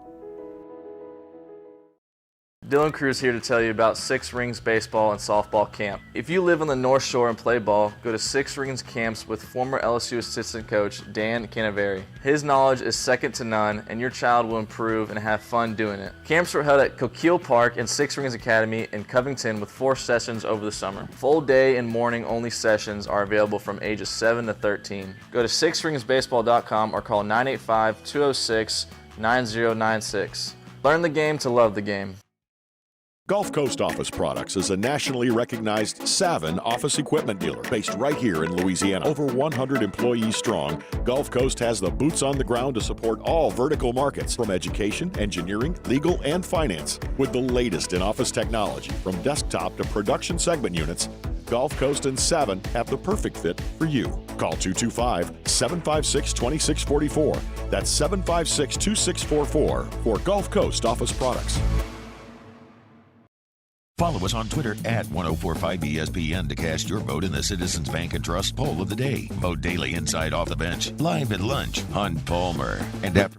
Dylan Cruz here to tell you about Six Rings Baseball and Softball Camp. If you live on the North Shore and play ball, go to Six Rings Camps with former LSU assistant coach Dan Canaveri. His knowledge is second to none, and your child will improve and have fun doing it. Camps were held at Coquille Park and Six Rings Academy in Covington with 4 sessions over the summer. Full day and morning only sessions are available from ages 7 to 13. Go to sixringsbaseball.com or call 985-206-9096. Learn the game to love the game. Gulf Coast Office Products is a nationally recognized Savin office equipment dealer based right here in Louisiana. Over 100 employees strong, Gulf Coast has the boots on the ground to support all vertical markets, from education, engineering, legal, and finance. With the latest in office technology, from desktop to production segment units, Gulf Coast and Savin have the perfect fit for you. Call 225-756-2644. That's 756-2644 for Gulf Coast Office Products. Follow us on Twitter at 1045ESPN to cast your vote in the Citizens Bank and Trust poll of the day. Vote daily inside Off the Bench, live at lunch on Palmer. And after.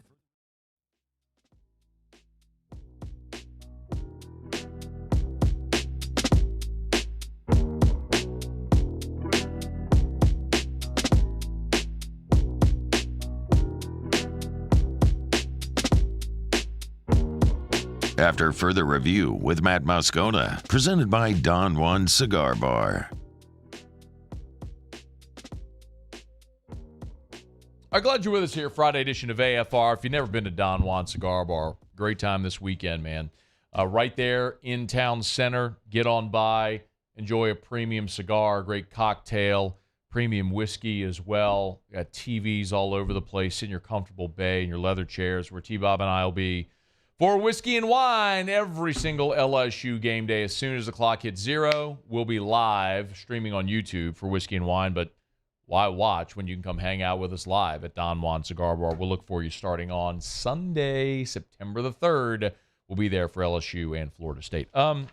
After further review with Matt Moscona, presented by Don Juan Cigar Bar. I'm glad you're with us here, Friday edition of AFR. If you've never been to Don Juan Cigar Bar, great time this weekend, man. Right there in town center, get on by, enjoy a premium cigar, great cocktail, premium whiskey as well. Got TVs all over the place, in your comfortable bay, in your leather chairs, where T-Bob and I will be for whiskey and wine every single LSU game day. As soon as the clock hits 0, we'll be live streaming on YouTube for whiskey and wine. But why watch when you can come hang out with us live at Don Juan Cigar Bar? We'll look for you starting on Sunday, September the 3rd. We'll be there for LSU and Florida State. I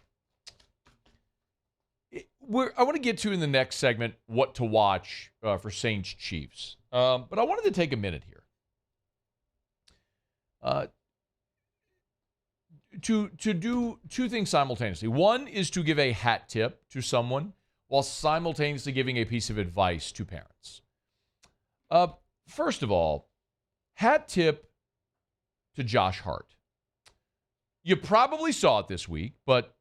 want to get to in the next segment what to watch for Saints Chiefs. But I wanted to take a minute here. To do two things simultaneously. One is to give a hat tip to someone while simultaneously giving a piece of advice to parents. First of all, hat tip to Josh Hart. You probably saw it this week, but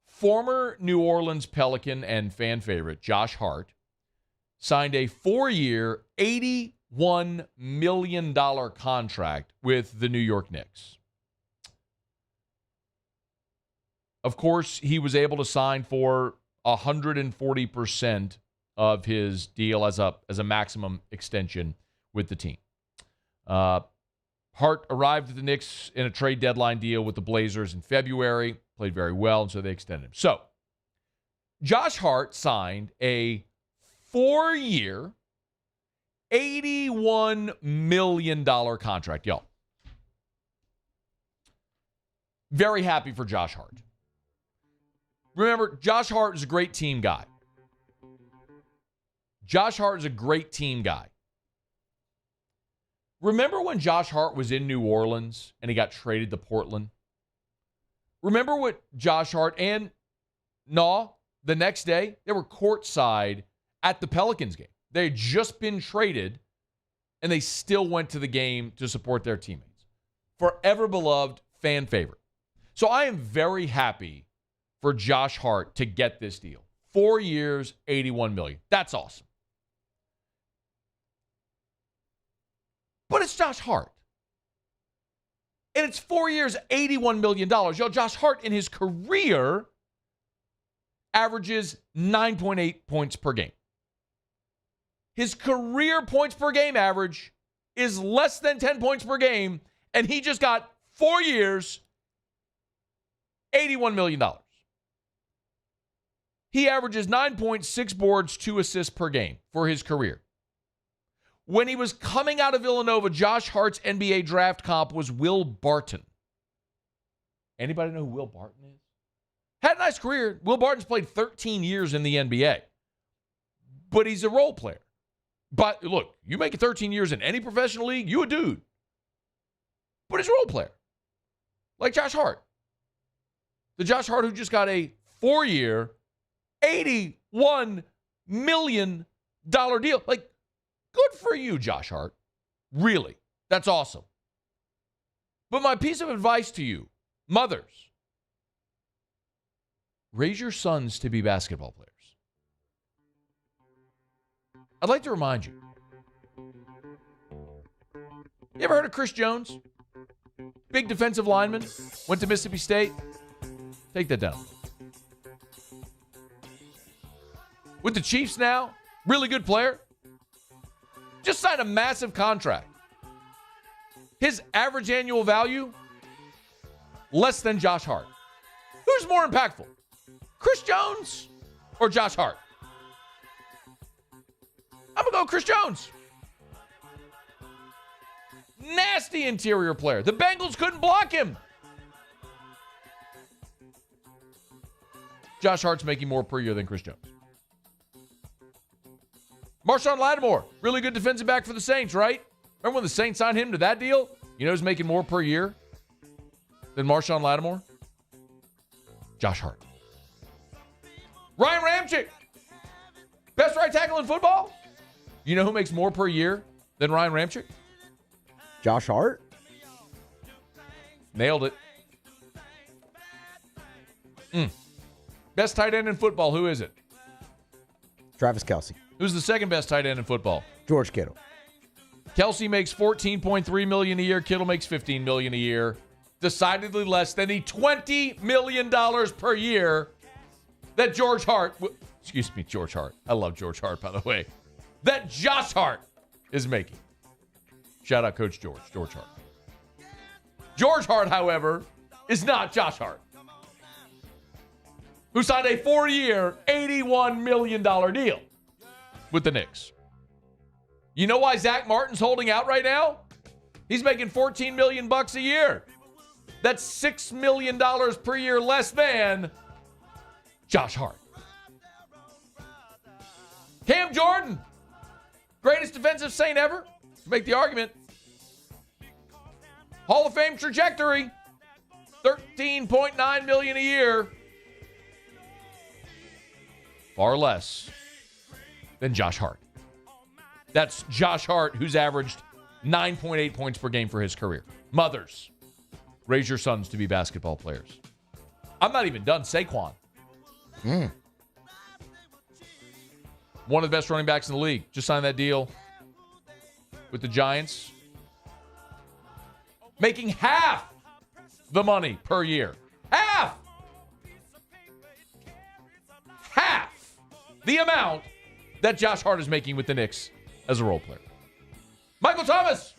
former New Orleans Pelican and fan favorite Josh Hart signed a 4-year, $81 million contract with the New York Knicks. Of course, he was able to sign for 140% of his deal as a maximum extension with the team. Hart arrived at the Knicks in a trade deadline deal with the Blazers in February, played very well, and so they extended him. So, Josh Hart signed a 4-year, $81 million contract, y'all. Very happy for Josh Hart. Remember, Josh Hart is a great team guy. Josh Hart is a great team guy. Remember when Josh Hart was in New Orleans and he got traded to Portland? Remember what Josh Hart and the next day, they were courtside at the Pelicans game. They had just been traded, and they still went to the game to support their teammates. Forever beloved, fan favorite. So I am very happy for Josh Hart to get this deal. 4 years, $81 million. That's awesome. But it's Josh Hart. And it's 4 years, $81 million. Yo, Josh Hart in his career averages 9.8 points per game. His career points per game average is less than 10 points per game, and he just got 4 years, $81 million. He averages 9.6 boards, 2 assists per game for his career. When he was coming out of Villanova, Josh Hart's NBA draft comp was Will Barton. Anybody know who Will Barton is? Had a nice career. Will Barton's played 13 years in the NBA. But he's a role player. But look, you make it 13 years in any professional league, you a dude. But he's a role player. Like Josh Hart. The Josh Hart who just got a 4-year, $81 million deal. Like, good for you, Josh Hart. Really. That's awesome. But my piece of advice to you, mothers, raise your sons to be basketball players. I'd like to remind you. You ever heard of Chris Jones? Big defensive lineman. Went to Mississippi State. Take that down. With the Chiefs now. Really good player. Just signed a massive contract. His average annual value, less than Josh Hart. Who's more impactful? Chris Jones or Josh Hart? I'm going to go Chris Jones. Nasty interior player. The Bengals couldn't block him. Josh Hart's making more per year than Chris Jones. Marshawn Lattimore, really good defensive back for the Saints, right? Remember when the Saints signed him to that deal? You know who's making more per year than Marshawn Lattimore? Josh Hart. Ryan Ramczyk, best right tackle in football. You know who makes more per year than Ryan Ramczyk? Josh Hart. Nailed it. Best tight end in football, who is it? Travis Kelce. Who's the second best tight end in football? George Kittle. Kelce makes $14.3 million a year. Kittle makes $15 million a year. Decidedly less than the $20 million per year that George Hart, George Hart. I love George Hart, by the way. That Josh Hart is making. Shout out Coach George Hart. George Hart, however, is not Josh Hart, who signed a 4-year, $81 million deal with the Knicks. You know why Zach Martin's holding out right now? He's making $14 million a year. That's $6 million per year less than Josh Hart. Cam Jordan, greatest defensive Saint ever. Make the argument. Hall of Fame trajectory, $13.9 million a year. Far less than Josh Hart. That's Josh Hart, who's averaged 9.8 points per game for his career. Mothers, raise your sons to be basketball players. I'm not even done. Saquon. One of the best running backs in the league. Just signed that deal with the Giants. Making half the money per year. Half the amount that Josh Hart is making with the Knicks as a role player. Michael Thomas.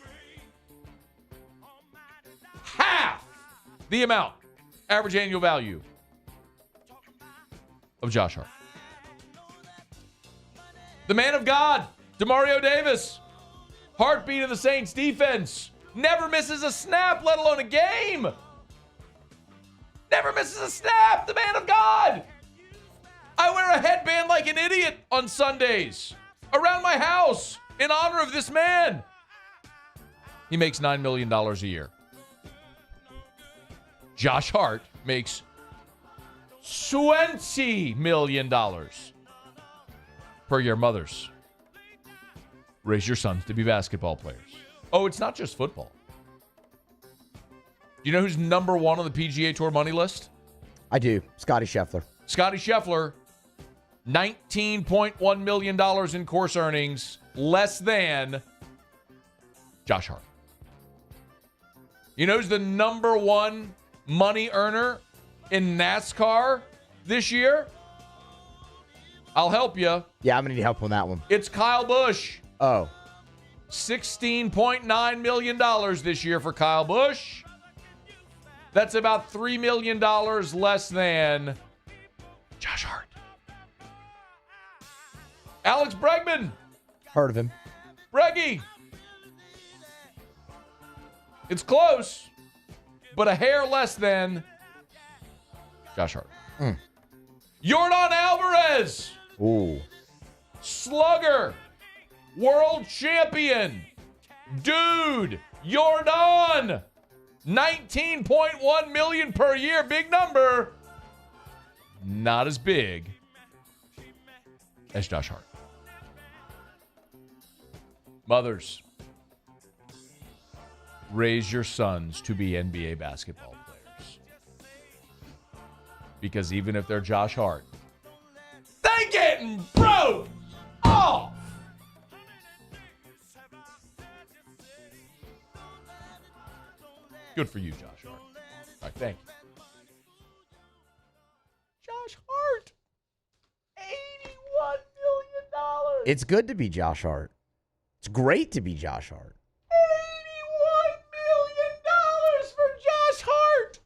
Half the amount. Average annual value of Josh Hart. The man of God, DeMario Davis. Heartbeat of the Saints defense. Never misses a snap, let alone a game. Never misses a snap. The man of God. I wear a headband like an idiot on Sundays around my house in honor of this man. He makes $9 million a year. Josh Hart makes $20 million per year. Mothers, raise your sons to be basketball players. Oh, it's not just football. Do you know who's number one on the PGA Tour money list? I do. Scotty Scheffler. Scotty Scheffler, $19.1 million in course earnings, less than Josh Hart. You know who's the number one money earner in NASCAR this year? I'll help you. Yeah, I'm going to need help on that one. It's Kyle Busch. Oh. $16.9 million this year for Kyle Busch. That's about $3 million less than Josh Hart. Alex Bregman. Heard of him. Breggy. It's close, but a hair less than Josh Hart. Yordan Alvarez. Ooh. Slugger. World champion. Dude. Yordan. $19.1 million per year. Big number. Not as big as Josh Hart. Mothers, raise your sons to be NBA basketball players. Because even if they're Josh Hart, they getting broke off. Good for you, Josh Hart. All right, thank you. Josh Hart, $81 million. It's good to be Josh Hart. It's great to be Josh Hart. $81 million for Josh Hart.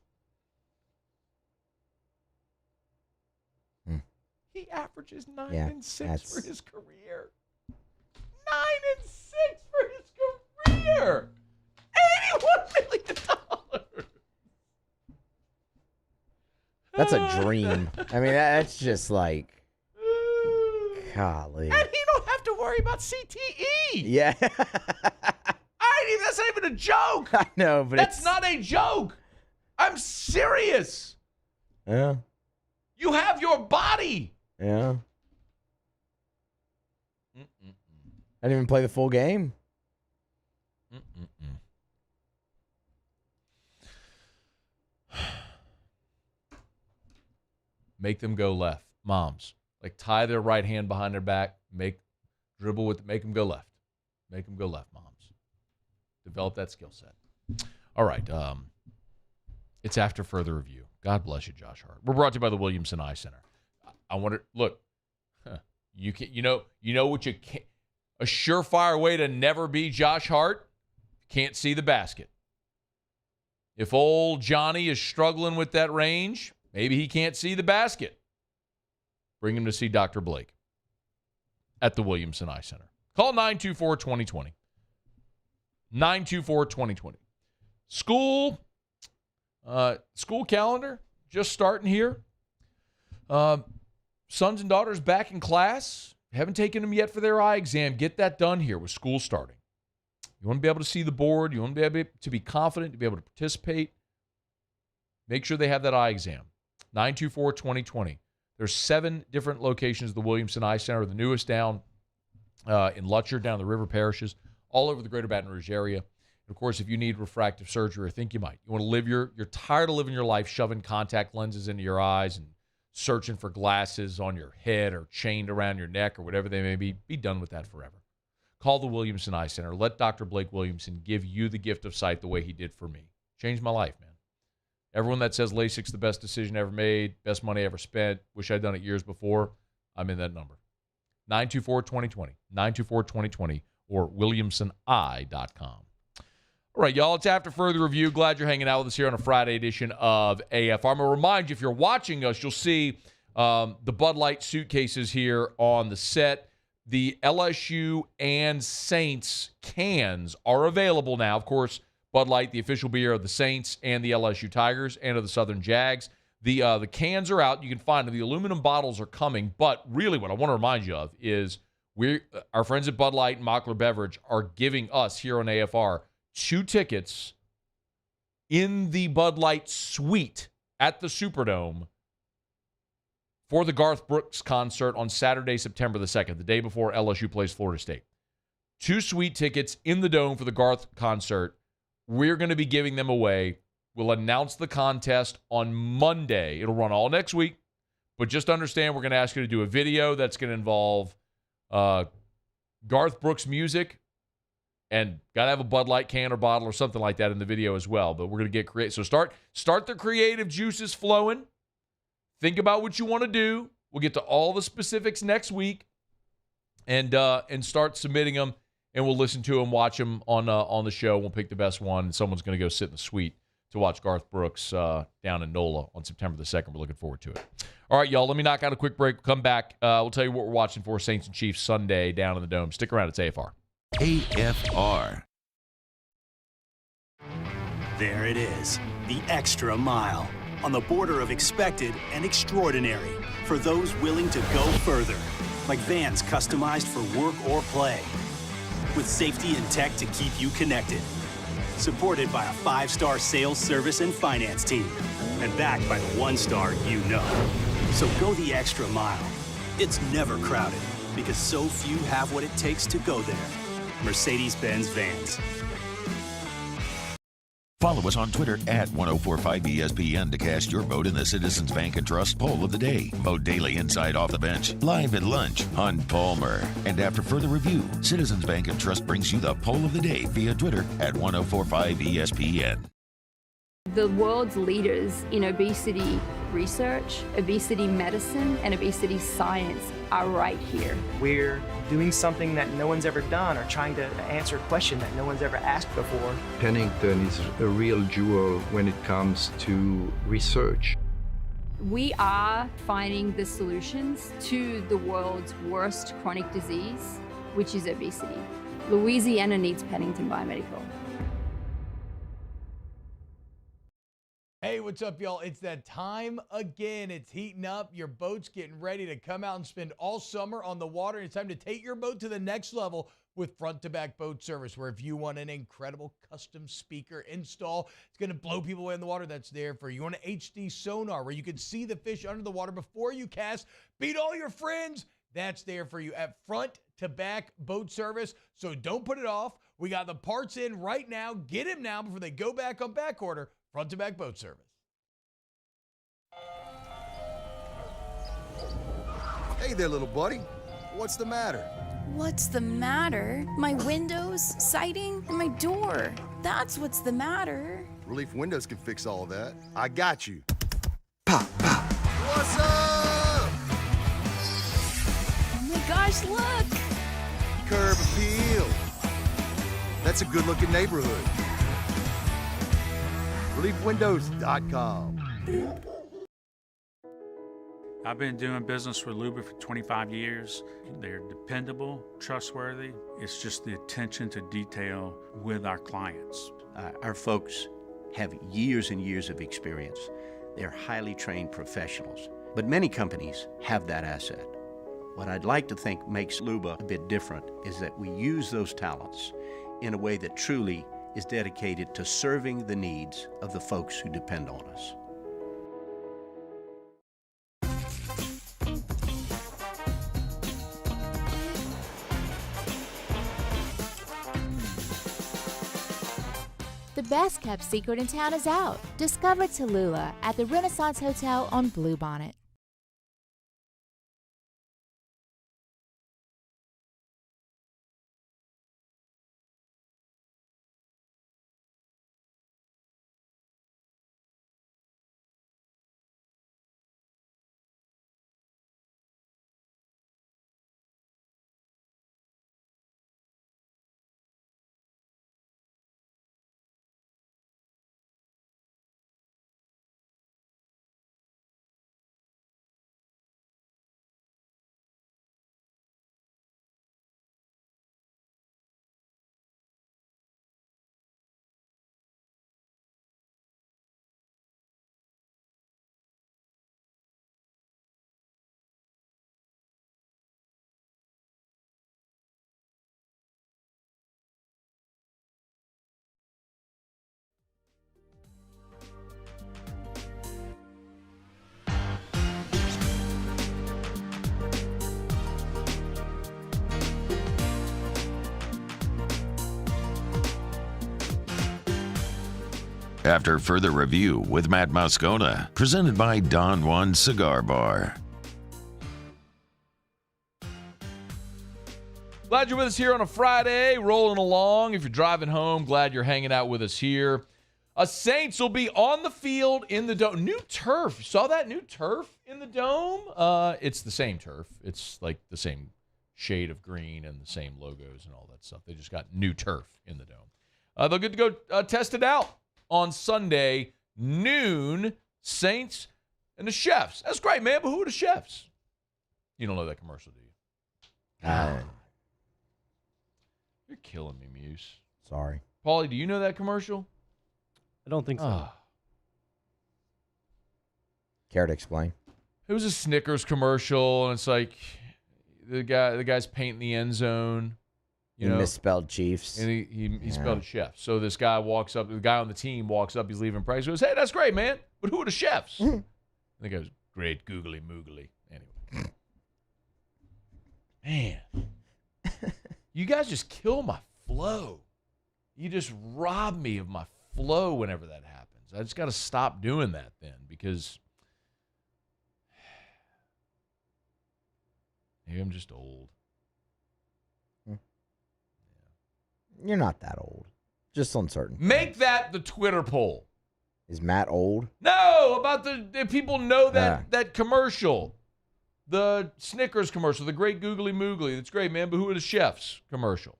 He averages 9 and 6 for his career. 9 and 6 for his career. $81 million. That's a dream. I mean, that's just like, golly. And he don't have to worry about CTE. Yeah. That's not even a joke. I know, but that's not a joke. I'm serious. Yeah. You have your body. Yeah. I didn't even play the full game. Make them go left. Moms, like tie their right hand behind their back, make them go left. Make them go left, moms. Develop that skill set. All right. It's after further review. God bless you, Josh Hart. We're brought to you by the Williamson Eye Center. I wonder, look, you can, you know what you can, a surefire way to never be Josh Hart, can't see the basket. If old Johnny is struggling with that range, maybe he can't see the basket. Bring him to see Dr. Blake at the Williamson Eye Center. Call 924-2020. 924-2020. School calendar just starting here. Sons and daughters back in class. Haven't taken them yet for their eye exam. Get that done here with school starting. You want to be able to see the board. You want to be able to be confident, to be able to participate. Make sure they have that eye exam. 924-2020. There's 7 different locations of the Williamson Eye Center, the newest down in Lutcher, down the river parishes, all over the greater Baton Rouge area. And of course, if you need refractive surgery, or think you might, you want to live you're tired of living your life shoving contact lenses into your eyes and searching for glasses on your head or chained around your neck or whatever they may be done with that forever. Call the Williamson Eye Center. Let Dr. Blake Williamson give you the gift of sight the way he did for me. Changed my life, man. Everyone that says LASIK's the best decision ever made, best money ever spent, wish I'd done it years before, I'm in that number. 924-2020. 924-2020 or WilliamsonEye.com. All right, y'all, it's after further review. Glad you're hanging out with us here on a Friday edition of AFR. I'm going to remind you, if you're watching us, you'll see the Bud Light suitcases here on the set. The LSU and Saints cans are available now. Of course, Bud Light, the official beer of the Saints and the LSU Tigers and of the Southern Jags. The cans are out. You can find them. The aluminum bottles are coming. But really what I want to remind you of is our friends at Bud Light and Mockler Beverage are giving us here on AFR 2 tickets in the Bud Light suite at the Superdome for the Garth Brooks concert on Saturday, September the 2nd, the day before LSU plays Florida State. 2 suite tickets in the Dome for the Garth concert. We're going to be giving them away. We'll announce the contest on Monday. It'll run all next week, but just understand we're going to ask you to do a video that's going to involve Garth Brooks music, and got to have a Bud Light can or bottle or something like that in the video as well. But we're going to get creative. So start the creative juices flowing. Think about what you want to do. We'll get to all the specifics next week, and start submitting them, and we'll listen to them, watch them on the show. We'll pick the best one. Someone's going to go sit in the suite to watch Garth Brooks down in NOLA on September the 2nd. We're looking forward to it. All right, y'all, let me knock out a quick break. We'll come back. We'll tell you what we're watching for Saints and Chiefs Sunday down in the Dome. Stick around. It's AFR. AFR. There it is, the extra mile, on the border of expected and extraordinary for those willing to go further, like vans customized for work or play, with safety and tech to keep you connected. Supported by a 5-star sales, service, and finance team. And backed by the 1-star you know. So go the extra mile. It's never crowded because so few have what it takes to go there. Mercedes-Benz Vans. Follow us on Twitter at 1045ESPN to cast your vote in the Citizens Bank and Trust Poll of the Day. Vote daily inside Off the Bench, live at lunch on Palmer. And after further review, Citizens Bank and Trust brings you the Poll of the Day via Twitter at 1045ESPN. The world's leaders in obesity research, obesity medicine, and obesity science are right here. We're doing something that no one's ever done, or trying to answer a question that no one's ever asked before. Pennington is a real jewel when it comes to research. We are finding the solutions to the world's worst chronic disease, which is obesity. Louisiana needs Pennington Biomedical. Hey, what's up, y'all? It's that time again. It's heating up. Your boat's getting ready to come out and spend all summer on the water. It's time to take your boat to the next level with front-to-back boat service, where if you want an incredible custom speaker install, it's going to blow people away in the water, that's there for you. You want an HD sonar where you can see the fish under the water before you cast, beat all your friends, that's there for you at front-to-back boat service. So don't put it off. We got the parts in right now. Get them now before they go back on back order. Front-to-back boat service. Hey there, little buddy. What's the matter? What's the matter? My windows, siding, and my door. That's what's the matter. Relief Windows can fix all of that. I got you. Pop, pop. What's up? Oh my gosh, look! Curb appeal. That's a good-looking neighborhood. ReliefWindows.com. I've been doing business with Luba for 25 years. They're dependable, trustworthy. It's just the attention to detail with our clients. Our folks have years and years of experience. They're highly trained professionals, but many companies have that asset. What I'd like to think makes Luba a bit different is that we use those talents in a way that truly is dedicated to serving the needs of the folks who depend on us. The best kept secret in town is out. Discover Tallulah at the Renaissance Hotel on Bluebonnet. after further review with Matt Moscona, presented by Don Juan Cigar Bar. Glad you're with us here on a Friday, rolling along. If you're driving home, glad you're hanging out with us here. Saints will be on the field in the Dome. New turf. You saw that new turf in the Dome? It's the same turf. It's like the same shade of green and the same logos and all that stuff. They just got new turf in the Dome. They'll get to go test it out on Sunday, noon. Saints and the Chefs. That's great, man, but who are the Chefs? You don't know that commercial, do you? You're killing me, Muse. Sorry. Paulie, do you know that commercial? I don't think so. Care to explain? It was a Snickers commercial, and it's like the guy's painting the end zone. You know, misspelled Chiefs. And he spelled Chef. So this guy walks up, the guy on the team walks up, he's leaving practice. He goes, hey, that's great, man. But who are the chefs? And he goes, great googly moogly. Anyway. Man. You guys just kill my flow. You just rob me of my flow whenever that happens. I just got to stop doing that then, because maybe I'm just old. You're not that old. Just uncertain. Make that the Twitter poll. Is Matt old? No, about the people know that commercial. The Snickers commercial, the great googly moogly. That's great, man, but who are the chefs commercial?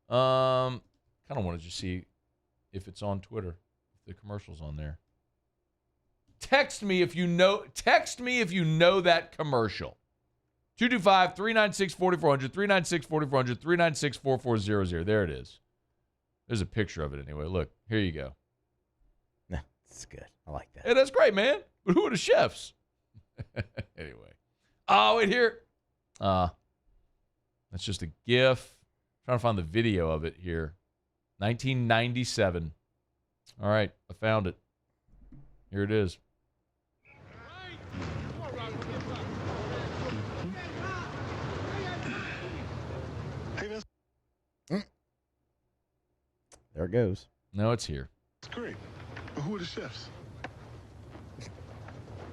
Kind of wanted to see if it's on Twitter, if the commercial's on there. Text me if you know that commercial. 225-396-4400, 396-4400, 396-4400. There it is. There's a picture of it anyway. Look, here you go. Nah, that's good. I like that. Hey, that's great, man. But who are the chefs? Anyway. Oh, wait, here. That's just a GIF. Trying to find the video of it here. 1997. All right, I found it. Here it is. There it goes. No, it's here. It's great. But who are the chefs?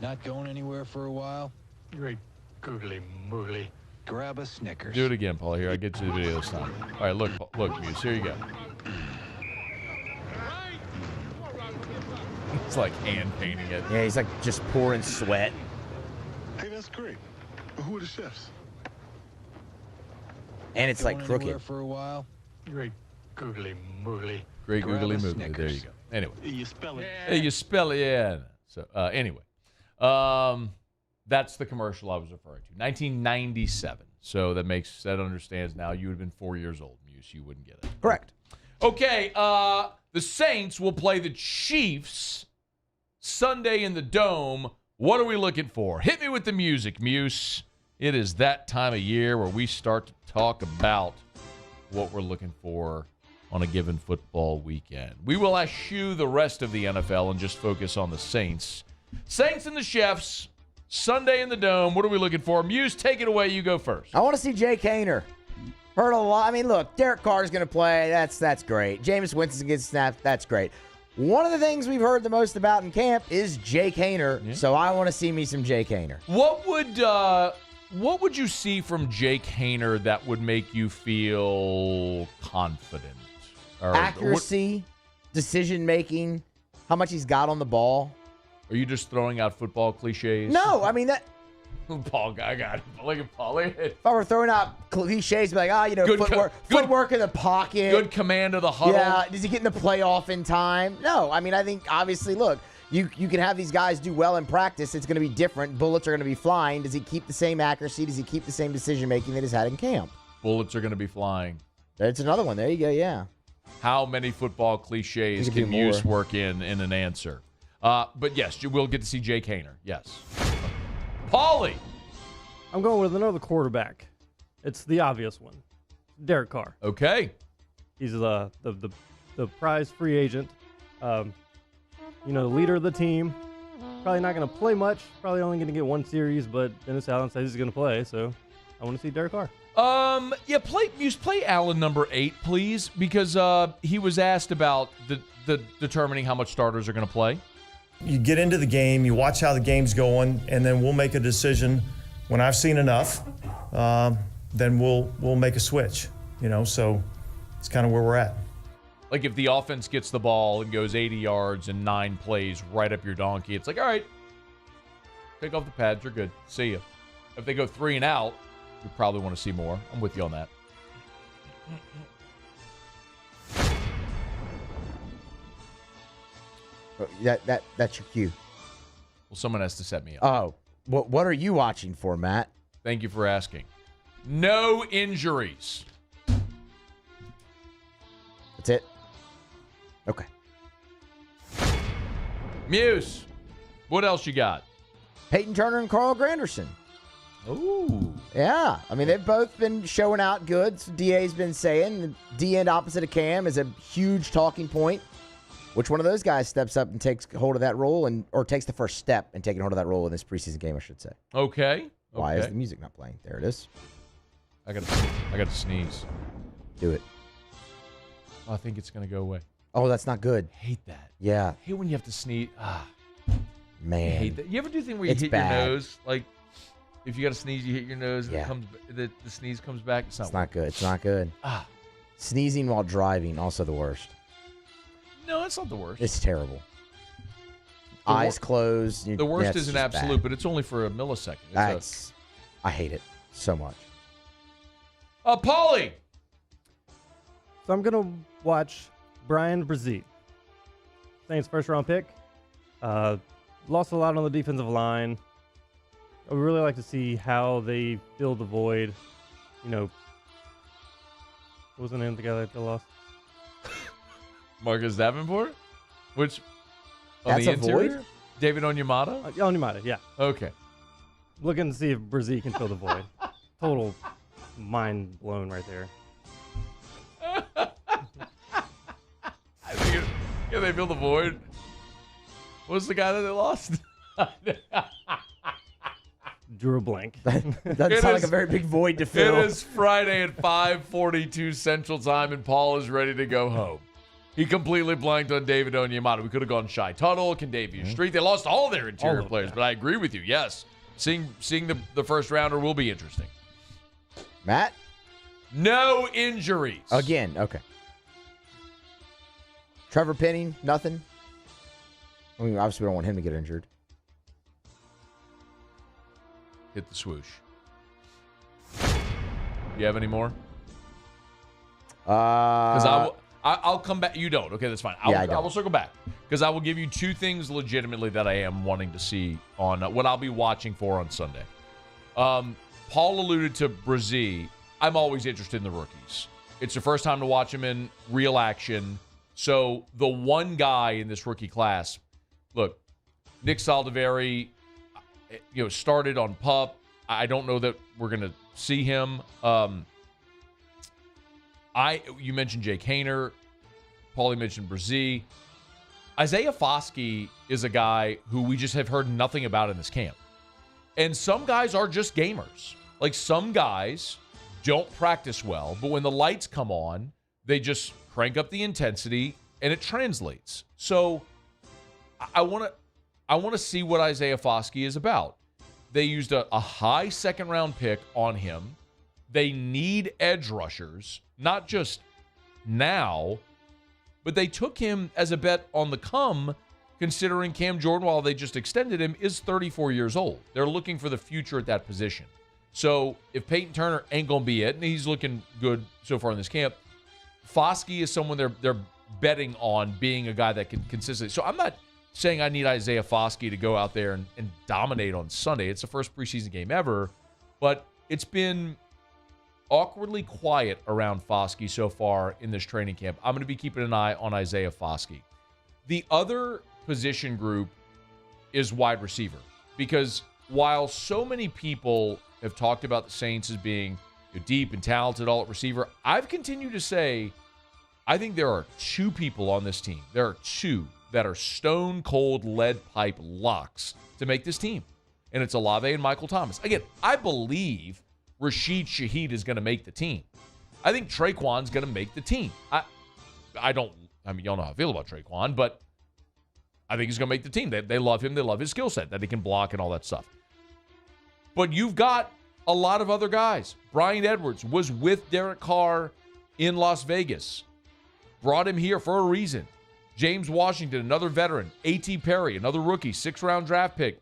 Not going anywhere for a while? Great googly moogly. Grab a Snickers. Do it again, Paul. Here, I get you the video this time. All right, look, Muse. Here you go. It's like hand painting it. Yeah, he's like just pouring sweat. Hey, that's great. But who are the chefs? And it's like crooked. For a while? Great googly moogly. Great Grab googly a moogly. Snickers. There you go. Anyway. You spell it. Hey, you spell it, yeah. So, anyway. That's the commercial I was referring to. 1997. So that understands now. You would have been 4 years old, Muse. You wouldn't get it. Correct. Okay, the Saints will play the Chiefs Sunday in the Dome. What are we looking for? Hit me with the music, Muse. It is that time of year where we start to talk about what we're looking for on a given football weekend. We will eschew the rest of the NFL and just focus on the Saints. Saints and the Chefs, Sunday in the Dome. What are we looking for? Muse, take it away. You go first. I want to see Jake Haener. Heard a lot. I mean, look, Derek Carr's going to play. That's great. Jameis Winston gets snapped. That's great. One of the things we've heard the most about in camp is Jake Haener. Yeah. So I want to see me some Jake Haener. What would you see from Jake Haener that would make you feel confident? Or accuracy, decision making, how much he's got on the ball. Are you just throwing out football cliches? No, I mean that. Paul guy got it. Look at Paulie. If I were throwing out cliches, be like, footwork in the pocket. Good command of the huddle. Yeah, does he get in the playoff in time? No, I mean, I think, obviously, look, you can have these guys do well in practice. It's going to be different. Bullets are going to be flying. Does he keep the same accuracy? Does he keep the same decision-making that he's had in camp? Bullets are going to be flying. That's another one. There you go, yeah. How many football cliches can Muse work in an answer? But, yes, you will get to see Jake Haener. Yes. Paulie. I'm going with another quarterback. It's the obvious one. Derek Carr. Okay. He's the prize free agent. The leader of the team. Probably not going to play much. Probably only going to get one series, but Dennis Allen says he's going to play, so I want to see Derek Carr. Yeah, play Allen number 8, please, because he was asked about the determining how much starters are going to play. You get into the game, you watch how the game's going, and then we'll make a decision. When I've seen enough, then we'll make a switch. So it's kind of where we're at. Like if the offense gets the ball and goes 80 yards and 9 plays right up your donkey, it's like, all right, take off the pads, you're good. See ya. If they go 3 and out, we probably want to see more. I'm with you on that. That's your cue. Well, someone has to set me up. Oh, what are you watching for, Matt? Thank you for asking. No injuries. That's it? Okay. Muse, what else you got? Peyton Turner and Carl Granderson. Ooh. Yeah. I mean, they've both been showing out good. So DA's been saying the D end opposite of Cam is a huge talking point. Which one of those guys steps up and takes hold of that role or takes the first step in taking hold of that role in this preseason game, I should say. Okay. Why is the music not playing? There it is. I got to sneeze. Do it. I think it's going to go away. Oh, that's not good. Hate that. Yeah. I hate when you have to sneeze. Man. I hate that. You ever do the thing where you hit bad. your nose? Like, if you got to sneeze, you hit your nose and the sneeze comes back. It's not good. It's not good. Sneezing while driving, also the worst. No, it's not the worst. It's terrible. Eyes closed. The worst isn't absolute, bad. but it's only for a millisecond. I hate it so much. Paulie. So I'm going to watch Brian Brzee. Saints first-round pick. Lost a lot on the defensive line. I would really like to see how they fill the void. What was the name of the guy that they lost? Marcus Davenport? Which? That's the a interior? void? David Onyemata? Onyemata, yeah. Okay. Looking to see if Brzee can fill the void. Total mind blown right there. Can they fill the void? What's the guy that they lost? Drew a blank. Doesn't sound like a very big void to fill. It is Friday at 5:42 Central Time, and Paul is ready to go home. He completely blanked on David Onyemata. We could have gone Shy Tuttle, Kendavius Street. They lost all their interior players, but I agree with you. Yes, seeing the first rounder will be interesting. Matt? No injuries. Again, okay. Trevor Penning, nothing? I mean, obviously we don't want him to get injured. Hit the swoosh. You have any more? Because I'll come back. You don't. Okay, that's fine. I will circle back because I will give you 2 things legitimately that I am wanting to see on what I'll be watching for on Sunday. Paul alluded to Brzee. I'm always interested in the rookies. It's the first time to watch him in real action. So the one guy in this rookie class, look, Nick Saldiveri, started on PUP. I don't know that we're going to see him. You mentioned Jake Haener. Paulie mentioned Brzee. Isaiah Foskey is a guy who we just have heard nothing about in this camp. And some guys are just gamers. Like some guys don't practice well, but when the lights come on, they just crank up the intensity and it translates. So I want to see what Isaiah Foskey is about. They used a high second-round pick on him. They need edge rushers, not just now, but they took him as a bet on the come, considering Cam Jordan, while they just extended him, is 34 years old. They're looking for the future at that position. So if Peyton Turner ain't going to be it, and he's looking good so far in this camp, Foskey is someone they're betting on being a guy that can consistently. So I'm not saying I need Isaiah Foskey to go out there and dominate on Sunday. It's the first preseason game ever, but it's been awkwardly quiet around Foskey so far in this training camp. I'm going to be keeping an eye on Isaiah Foskey. The other position group is wide receiver, because while so many people have talked about the Saints as being deep and talented all at receiver, I've continued to say I think there are 2 people on this team. There are 2 that are stone-cold lead pipe locks to make this team. And it's Olave and Michael Thomas. Again, I believe Rashid Shaheed is going to make the team. I think Traquan's going to make the team. I mean, y'all know how I feel about Traquan, but I think he's going to make the team. They love him. They love his skill set, that he can block and all that stuff. But you've got a lot of other guys. Brian Edwards was with Derek Carr in Las Vegas. Brought him here for a reason. James Washington, another veteran. A.T. Perry, another rookie, 6th-round draft pick.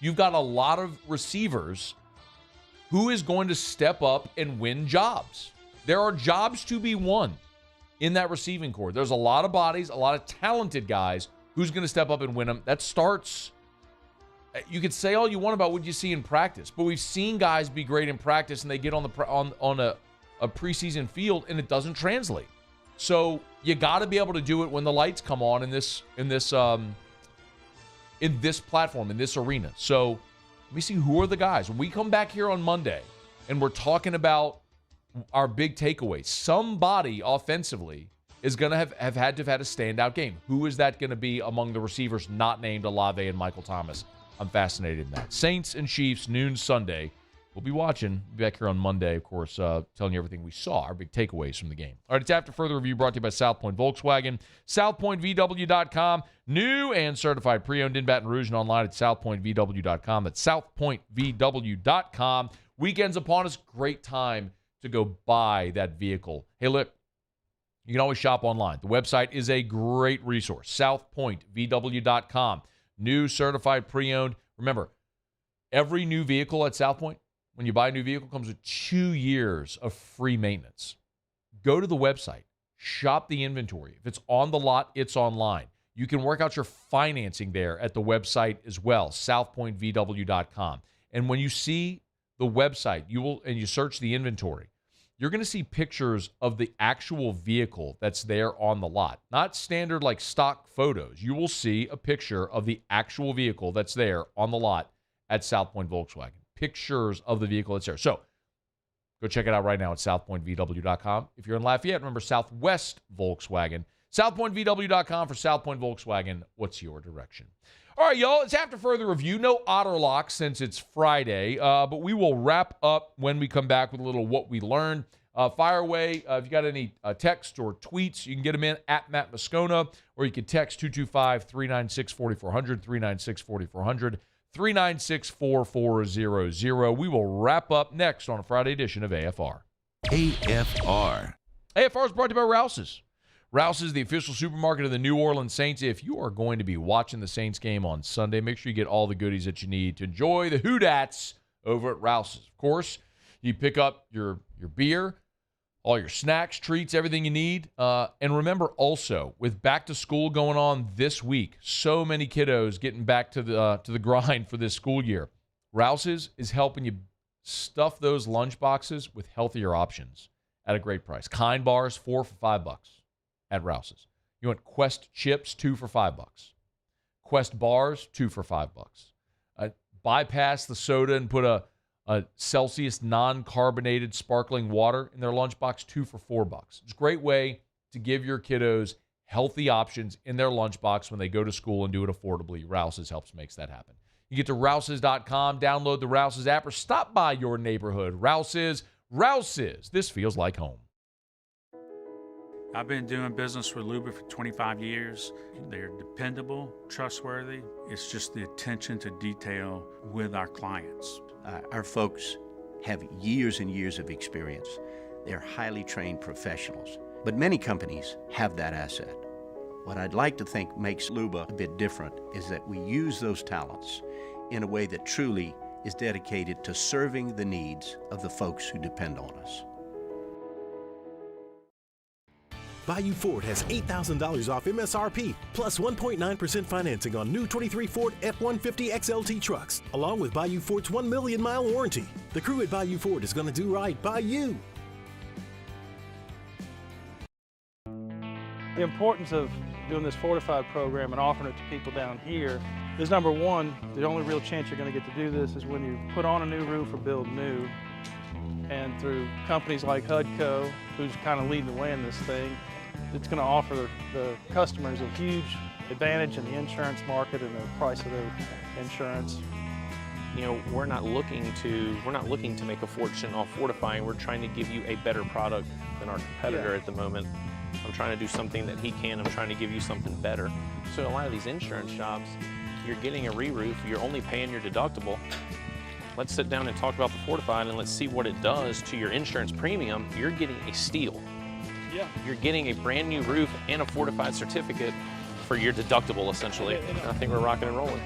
You've got a lot of receivers. Who is going to step up and win jobs? There are jobs to be won in that receiving corps. There's a lot of bodies, a lot of talented guys. Who's going to step up and win them? That starts. You could say all you want about what you see in practice, but we've seen guys be great in practice and they get on a preseason field and it doesn't translate. So you got to be able to do it when the lights come on in this platform, in this arena. So let me see, who are the guys. When we come back here on Monday and we're talking about our big takeaways, somebody offensively is going to have had a standout game. Who is that going to be among the receivers not named Olave and Michael Thomas? I'm fascinated in that. Saints and Chiefs, noon Sunday. We'll be watching. Be back here on Monday, of course, telling you everything we saw, our big takeaways from the game. All right, it's After Further Review, brought to you by South Point Volkswagen, southpointvw.com, new and certified pre-owned in Baton Rouge and online at southpointvw.com. That's southpointvw.com. Weekends upon us, great time to go buy that vehicle. Hey, look, you can always shop online. The website is a great resource, southpointvw.com. New, certified, pre-owned. Remember, every new vehicle at South Point, when you buy a new vehicle, comes with 2 years of free maintenance. Go to the website. Shop the inventory. If it's on the lot, it's online. You can work out your financing there at the website as well, southpointvw.com. And when you see the website, you search the inventory, you're going to see pictures of the actual vehicle that's there on the lot. Not standard like stock photos. You will see a picture of the actual vehicle that's there on the lot at South Point Volkswagen. Pictures of the vehicle that's there. So go check it out right now at southpointvw.com. If you're in Lafayette, remember Southwest Volkswagen. southpointvw.com for South Point Volkswagen. What's your direction? All right, y'all, it's After Further Review. No Otterlock since it's Friday, but we will wrap up when we come back with a little what we learned. Fire away. If you got any text or tweets, you can get them in at Matt Moscona, or you can text 225-396-4400, 396-4400, 396-4400. We will wrap up next on a Friday edition of AFR. AFR. AFR is brought to you by Rouse's. Rouse's, the official supermarket of the New Orleans Saints. If you are going to be watching the Saints game on Sunday, make sure you get all the goodies that you need to enjoy the Hoodats over at Rouse's. Of course, you pick up your beer, all your snacks, treats, everything you need. And remember also, with back to school going on this week, so many kiddos getting back to the grind for this school year. Rouse's is helping you stuff those lunch boxes with healthier options at a great price. Kind bars, 4 for $5 at Rouse's. You want Quest chips, 2 for $5. Quest bars, 2 for $5. Bypass the soda and put a Celsius non-carbonated sparkling water in their lunchbox, 2 for $4. It's a great way to give your kiddos healthy options in their lunchbox when they go to school and do it affordably. Rouse's helps makes that happen. You get to Rouse's.com, download the Rouse's app, or stop by your neighborhood. Rouse's. This feels like home. I've been doing business with Luba for 25 years. They're dependable, trustworthy. It's just the attention to detail with our clients. Our folks have years and years of experience. They're highly trained professionals, but many companies have that asset. What I'd like to think makes Luba a bit different is that we use those talents in a way that truly is dedicated to serving the needs of the folks who depend on us. Bayou Ford has $8,000 off MSRP, plus 1.9% financing on new 23 Ford F-150 XLT trucks, along with Bayou Ford's 1 million mile warranty. The crew at Bayou Ford is going to do right by you. The importance of doing this fortified program and offering it to people down here is, number one, the only real chance you're going to get to do this is when you put on a new roof or build new. And through companies like HUDCO, who's kind of leading the way in this thing, it's going to offer the customers a huge advantage in the insurance market and the price of their insurance. we're not looking to make a fortune off fortifying. We're trying to give you a better product than our competitor at the moment. I'm trying to do something that he can. I'm trying to give you something better. So a lot of these insurance jobs, you're getting a re-roof, you're only paying your deductible. Let's sit down and talk about the fortified and let's see what it does to your insurance premium. You're getting a steal. Yeah. You're getting a brand new roof and a fortified certificate for your deductible, essentially. And I think we're rocking and rolling.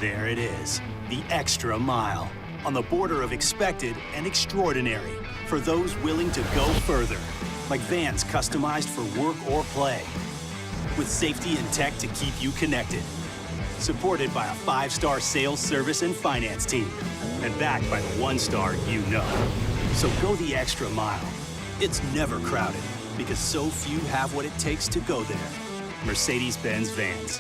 There it is, the extra mile, on the border of expected and extraordinary, for those willing to go further, like vans customized for work or play, with safety and tech to keep you connected, supported by a 5-star sales, service, and finance team, and backed by the 1-star you know. So go the extra mile. It's never crowded, because so few have what it takes to go there. Mercedes-Benz Vans.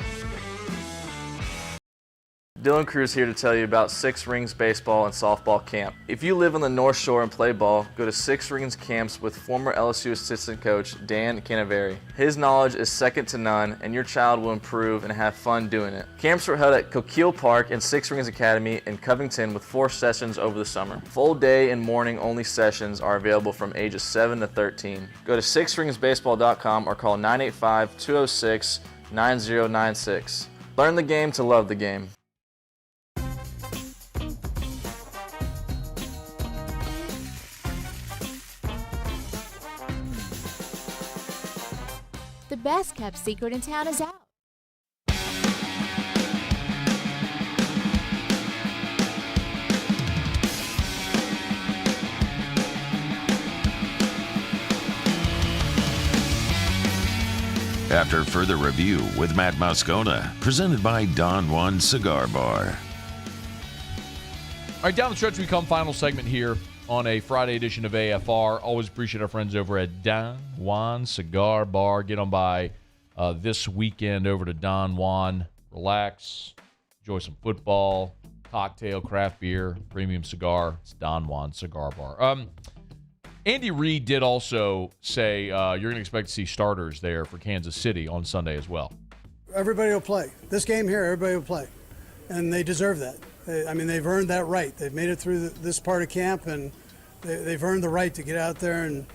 Dylan Cruz here to tell you about Six Rings Baseball and Softball Camp. If you live on the North Shore and play ball, go to Six Rings Camps with former LSU assistant coach Dan Canaveri. His knowledge is second to none, and your child will improve and have fun doing it. Camps were held at Coquille Park and Six Rings Academy in Covington with 4 sessions over the summer. Full day and morning only sessions are available from ages 7 to 13. Go to sixringsbaseball.com or call 985-206-9096. Learn the game to love the game. The best kept secret in town is out. After further review with Matt Moscona, presented by Don Juan Cigar Bar. All right, down the stretch we come. Final segment here on a Friday edition of AFR. Always appreciate our friends over at Don Juan Cigar Bar. Get on by this weekend over to Don Juan. Relax, enjoy some football, cocktail, craft beer, premium cigar. It's Don Juan Cigar Bar. Andy Reid did also say you're going to expect to see starters there for Kansas City on Sunday as well. Everybody will play. This game here, everybody will play. And they deserve that. They've earned that right. They've made it through this part of camp, and they've earned the right to get out there. And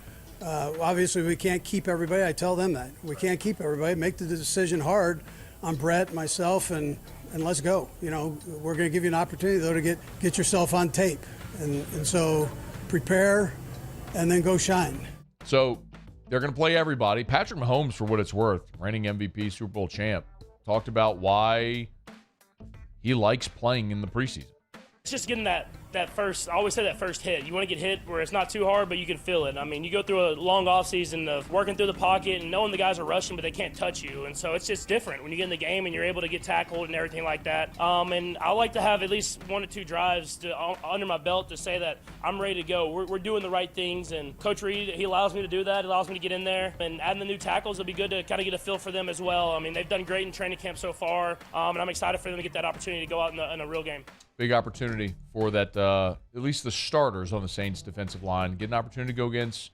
obviously, we can't keep everybody. I tell them that. We can't keep everybody. Make the decision hard on Brett, myself, and let's go. We're going to give you an opportunity, though, to get yourself on tape. And so prepare and then go shine. So they're going to play everybody. Patrick Mahomes, for what it's worth, reigning MVP, Super Bowl champ, talked about why he likes playing in the preseason. It's just getting that first, I always say that first hit. You want to get hit where it's not too hard, but you can feel it. You go through a long offseason of working through the pocket and knowing the guys are rushing, but they can't touch you. And so it's just different when you get in the game and you're able to get tackled and everything like that. And I like to have at least 1 or 2 drives under my belt to say that I'm ready to go. We're doing the right things. And Coach Reid, he allows me to do that. He allows me to get in there. And adding the new tackles will be good to kind of get a feel for them as well. They've done great in training camp so far. And I'm excited for them to get that opportunity to go out in a real game. Big opportunity for that, at least the starters on the Saints defensive line, get an opportunity to go against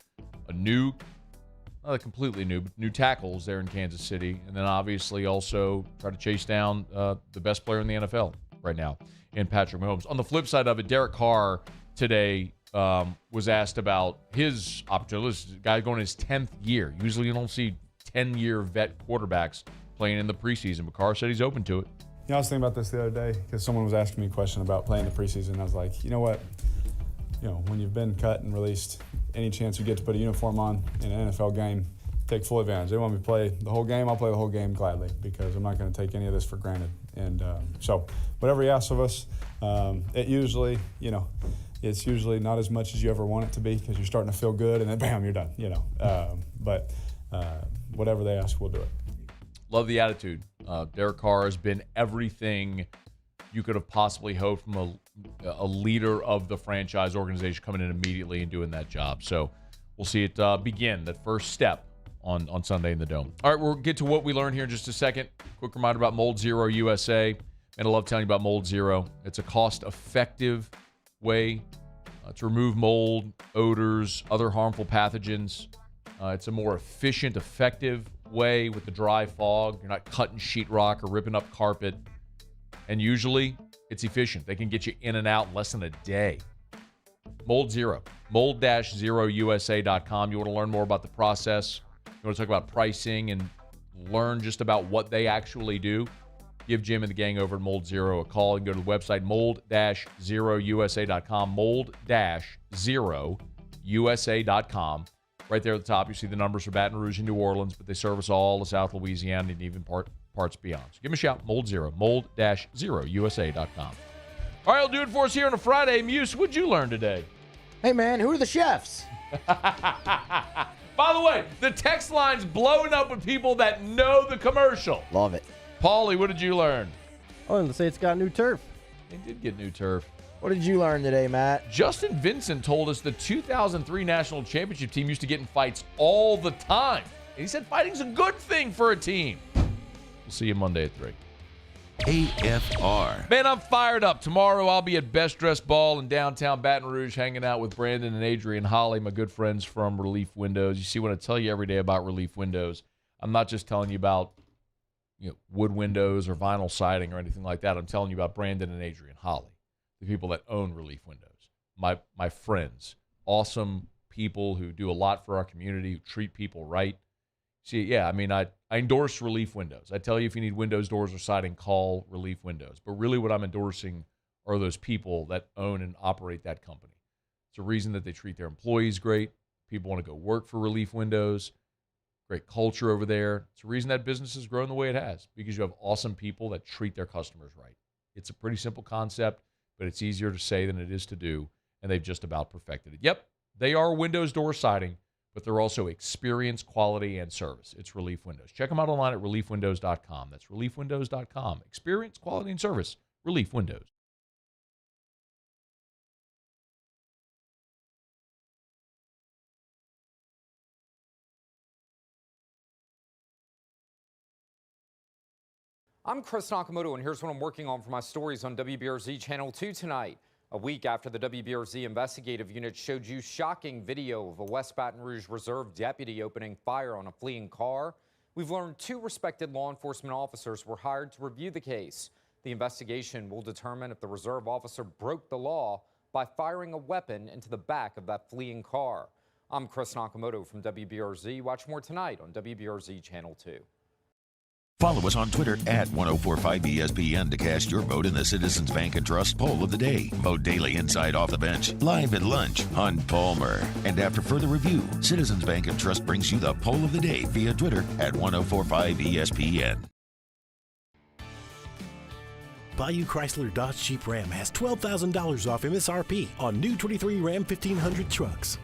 not completely new, but new tackles there in Kansas City. And then obviously also try to chase down the best player in the NFL right now in Patrick Mahomes. On the flip side of it, Derek Carr today was asked about his opportunity. This guy going his 10th year. Usually you don't see 10-year vet quarterbacks playing in the preseason, but Carr said he's open to it. I was thinking about this the other day because someone was asking me a question about playing the preseason. I was like, you know what? When you've been cut and released, any chance you get to put a uniform on in an NFL game, take full advantage. They want me to play the whole game. I'll play the whole game gladly because I'm not going to take any of this for granted. And so whatever he asks of us, it's usually not as much as you ever want it to be because you're starting to feel good and then bam, you're done. But whatever they ask, we'll do it. Love the attitude. Derek Carr has been everything you could have possibly hoped from a leader of the franchise organization coming in immediately and doing that job. So we'll see it begin, that first step on Sunday in the Dome. All right, we'll get to what we learned here in just a second. Quick reminder about Mold Zero USA. And I love telling you about Mold Zero. It's a cost-effective way to remove mold, odors, other harmful pathogens. It's a more efficient, effective way with the dry fog. You're not cutting sheetrock or ripping up carpet. And usually, it's efficient. They can get you in and out in less than a day. Mold Zero. Mold-ZeroUSA.com. You want to learn more about the process. You want to talk about pricing and learn just about what they actually do. Give Jim and the gang over at Mold Zero a call and go to the website mold-zerousa.com. Mold-zerousa.com. Right there at the top, you see the numbers for Baton Rouge and New Orleans, but they service all of South Louisiana and even parts beyond. So give them a shout. Mold Zero. Mold-zerousa.com. All right, I'll do it for us here on a Friday. Muse, what'd you learn today? Hey, man, who are the chefs? By the way, the text line's blowing up with people that know the commercial. Love it. Paulie, what did you learn? I wanted to say it's got new turf. They did get new turf. What did you learn today, Matt? Justin Vincent told us the 2003 National Championship team used to get in fights all the time. And he said fighting's a good thing for a team. We'll see you Monday at 3. AFR. Man, I'm fired up. Tomorrow I'll be at Best Dressed Ball in downtown Baton Rouge hanging out with Brandon and Adrian Holly, my good friends from Relief Windows. You see, when I tell you every day about Relief Windows, I'm not just telling you about wood windows or vinyl siding or anything like that. I'm telling you about Brandon and Adrian Holly, the people that own Relief Windows. My friends, awesome people who do a lot for our community, who treat people right. See, yeah, I mean, I endorse Relief Windows. I tell you, if you need windows, doors, or siding, call Relief Windows. But really what I'm endorsing are those people that own and operate that company. It's a reason that they treat their employees great. People want to go work for Relief Windows. Great culture over there. It's a reason that business has grown the way it has, because you have awesome people that treat their customers right. It's a pretty simple concept, but it's easier to say than it is to do, and they've just about perfected it. Yep, they are windows, doors, siding, but they're also experience, quality, and service. It's Relief Windows. Check them out online at reliefwindows.com. That's reliefwindows.com. Experience, quality, and service. Relief Windows. I'm Chris Nakamoto, and here's what I'm working on for my stories on WBRZ Channel 2 tonight. A week after the WBRZ investigative unit showed you shocking video of a West Baton Rouge Reserve deputy opening fire on a fleeing car, we've learned 2 respected law enforcement officers were hired to review the case. The investigation will determine if the Reserve officer broke the law by firing a weapon into the back of that fleeing car. I'm Chris Nakamoto from WBRZ. Watch more tonight on WBRZ Channel 2. Follow us on Twitter at 1045ESPN to cast your vote in the Citizens Bank and Trust poll of the day. Vote daily inside Off the Bench, live at lunch on Palmer. And after further review, Citizens Bank and Trust brings you the poll of the day via Twitter at 1045ESPN. Bayou Chrysler Dodge Jeep Ram has $12,000 off MSRP on new 23 Ram 1500 trucks.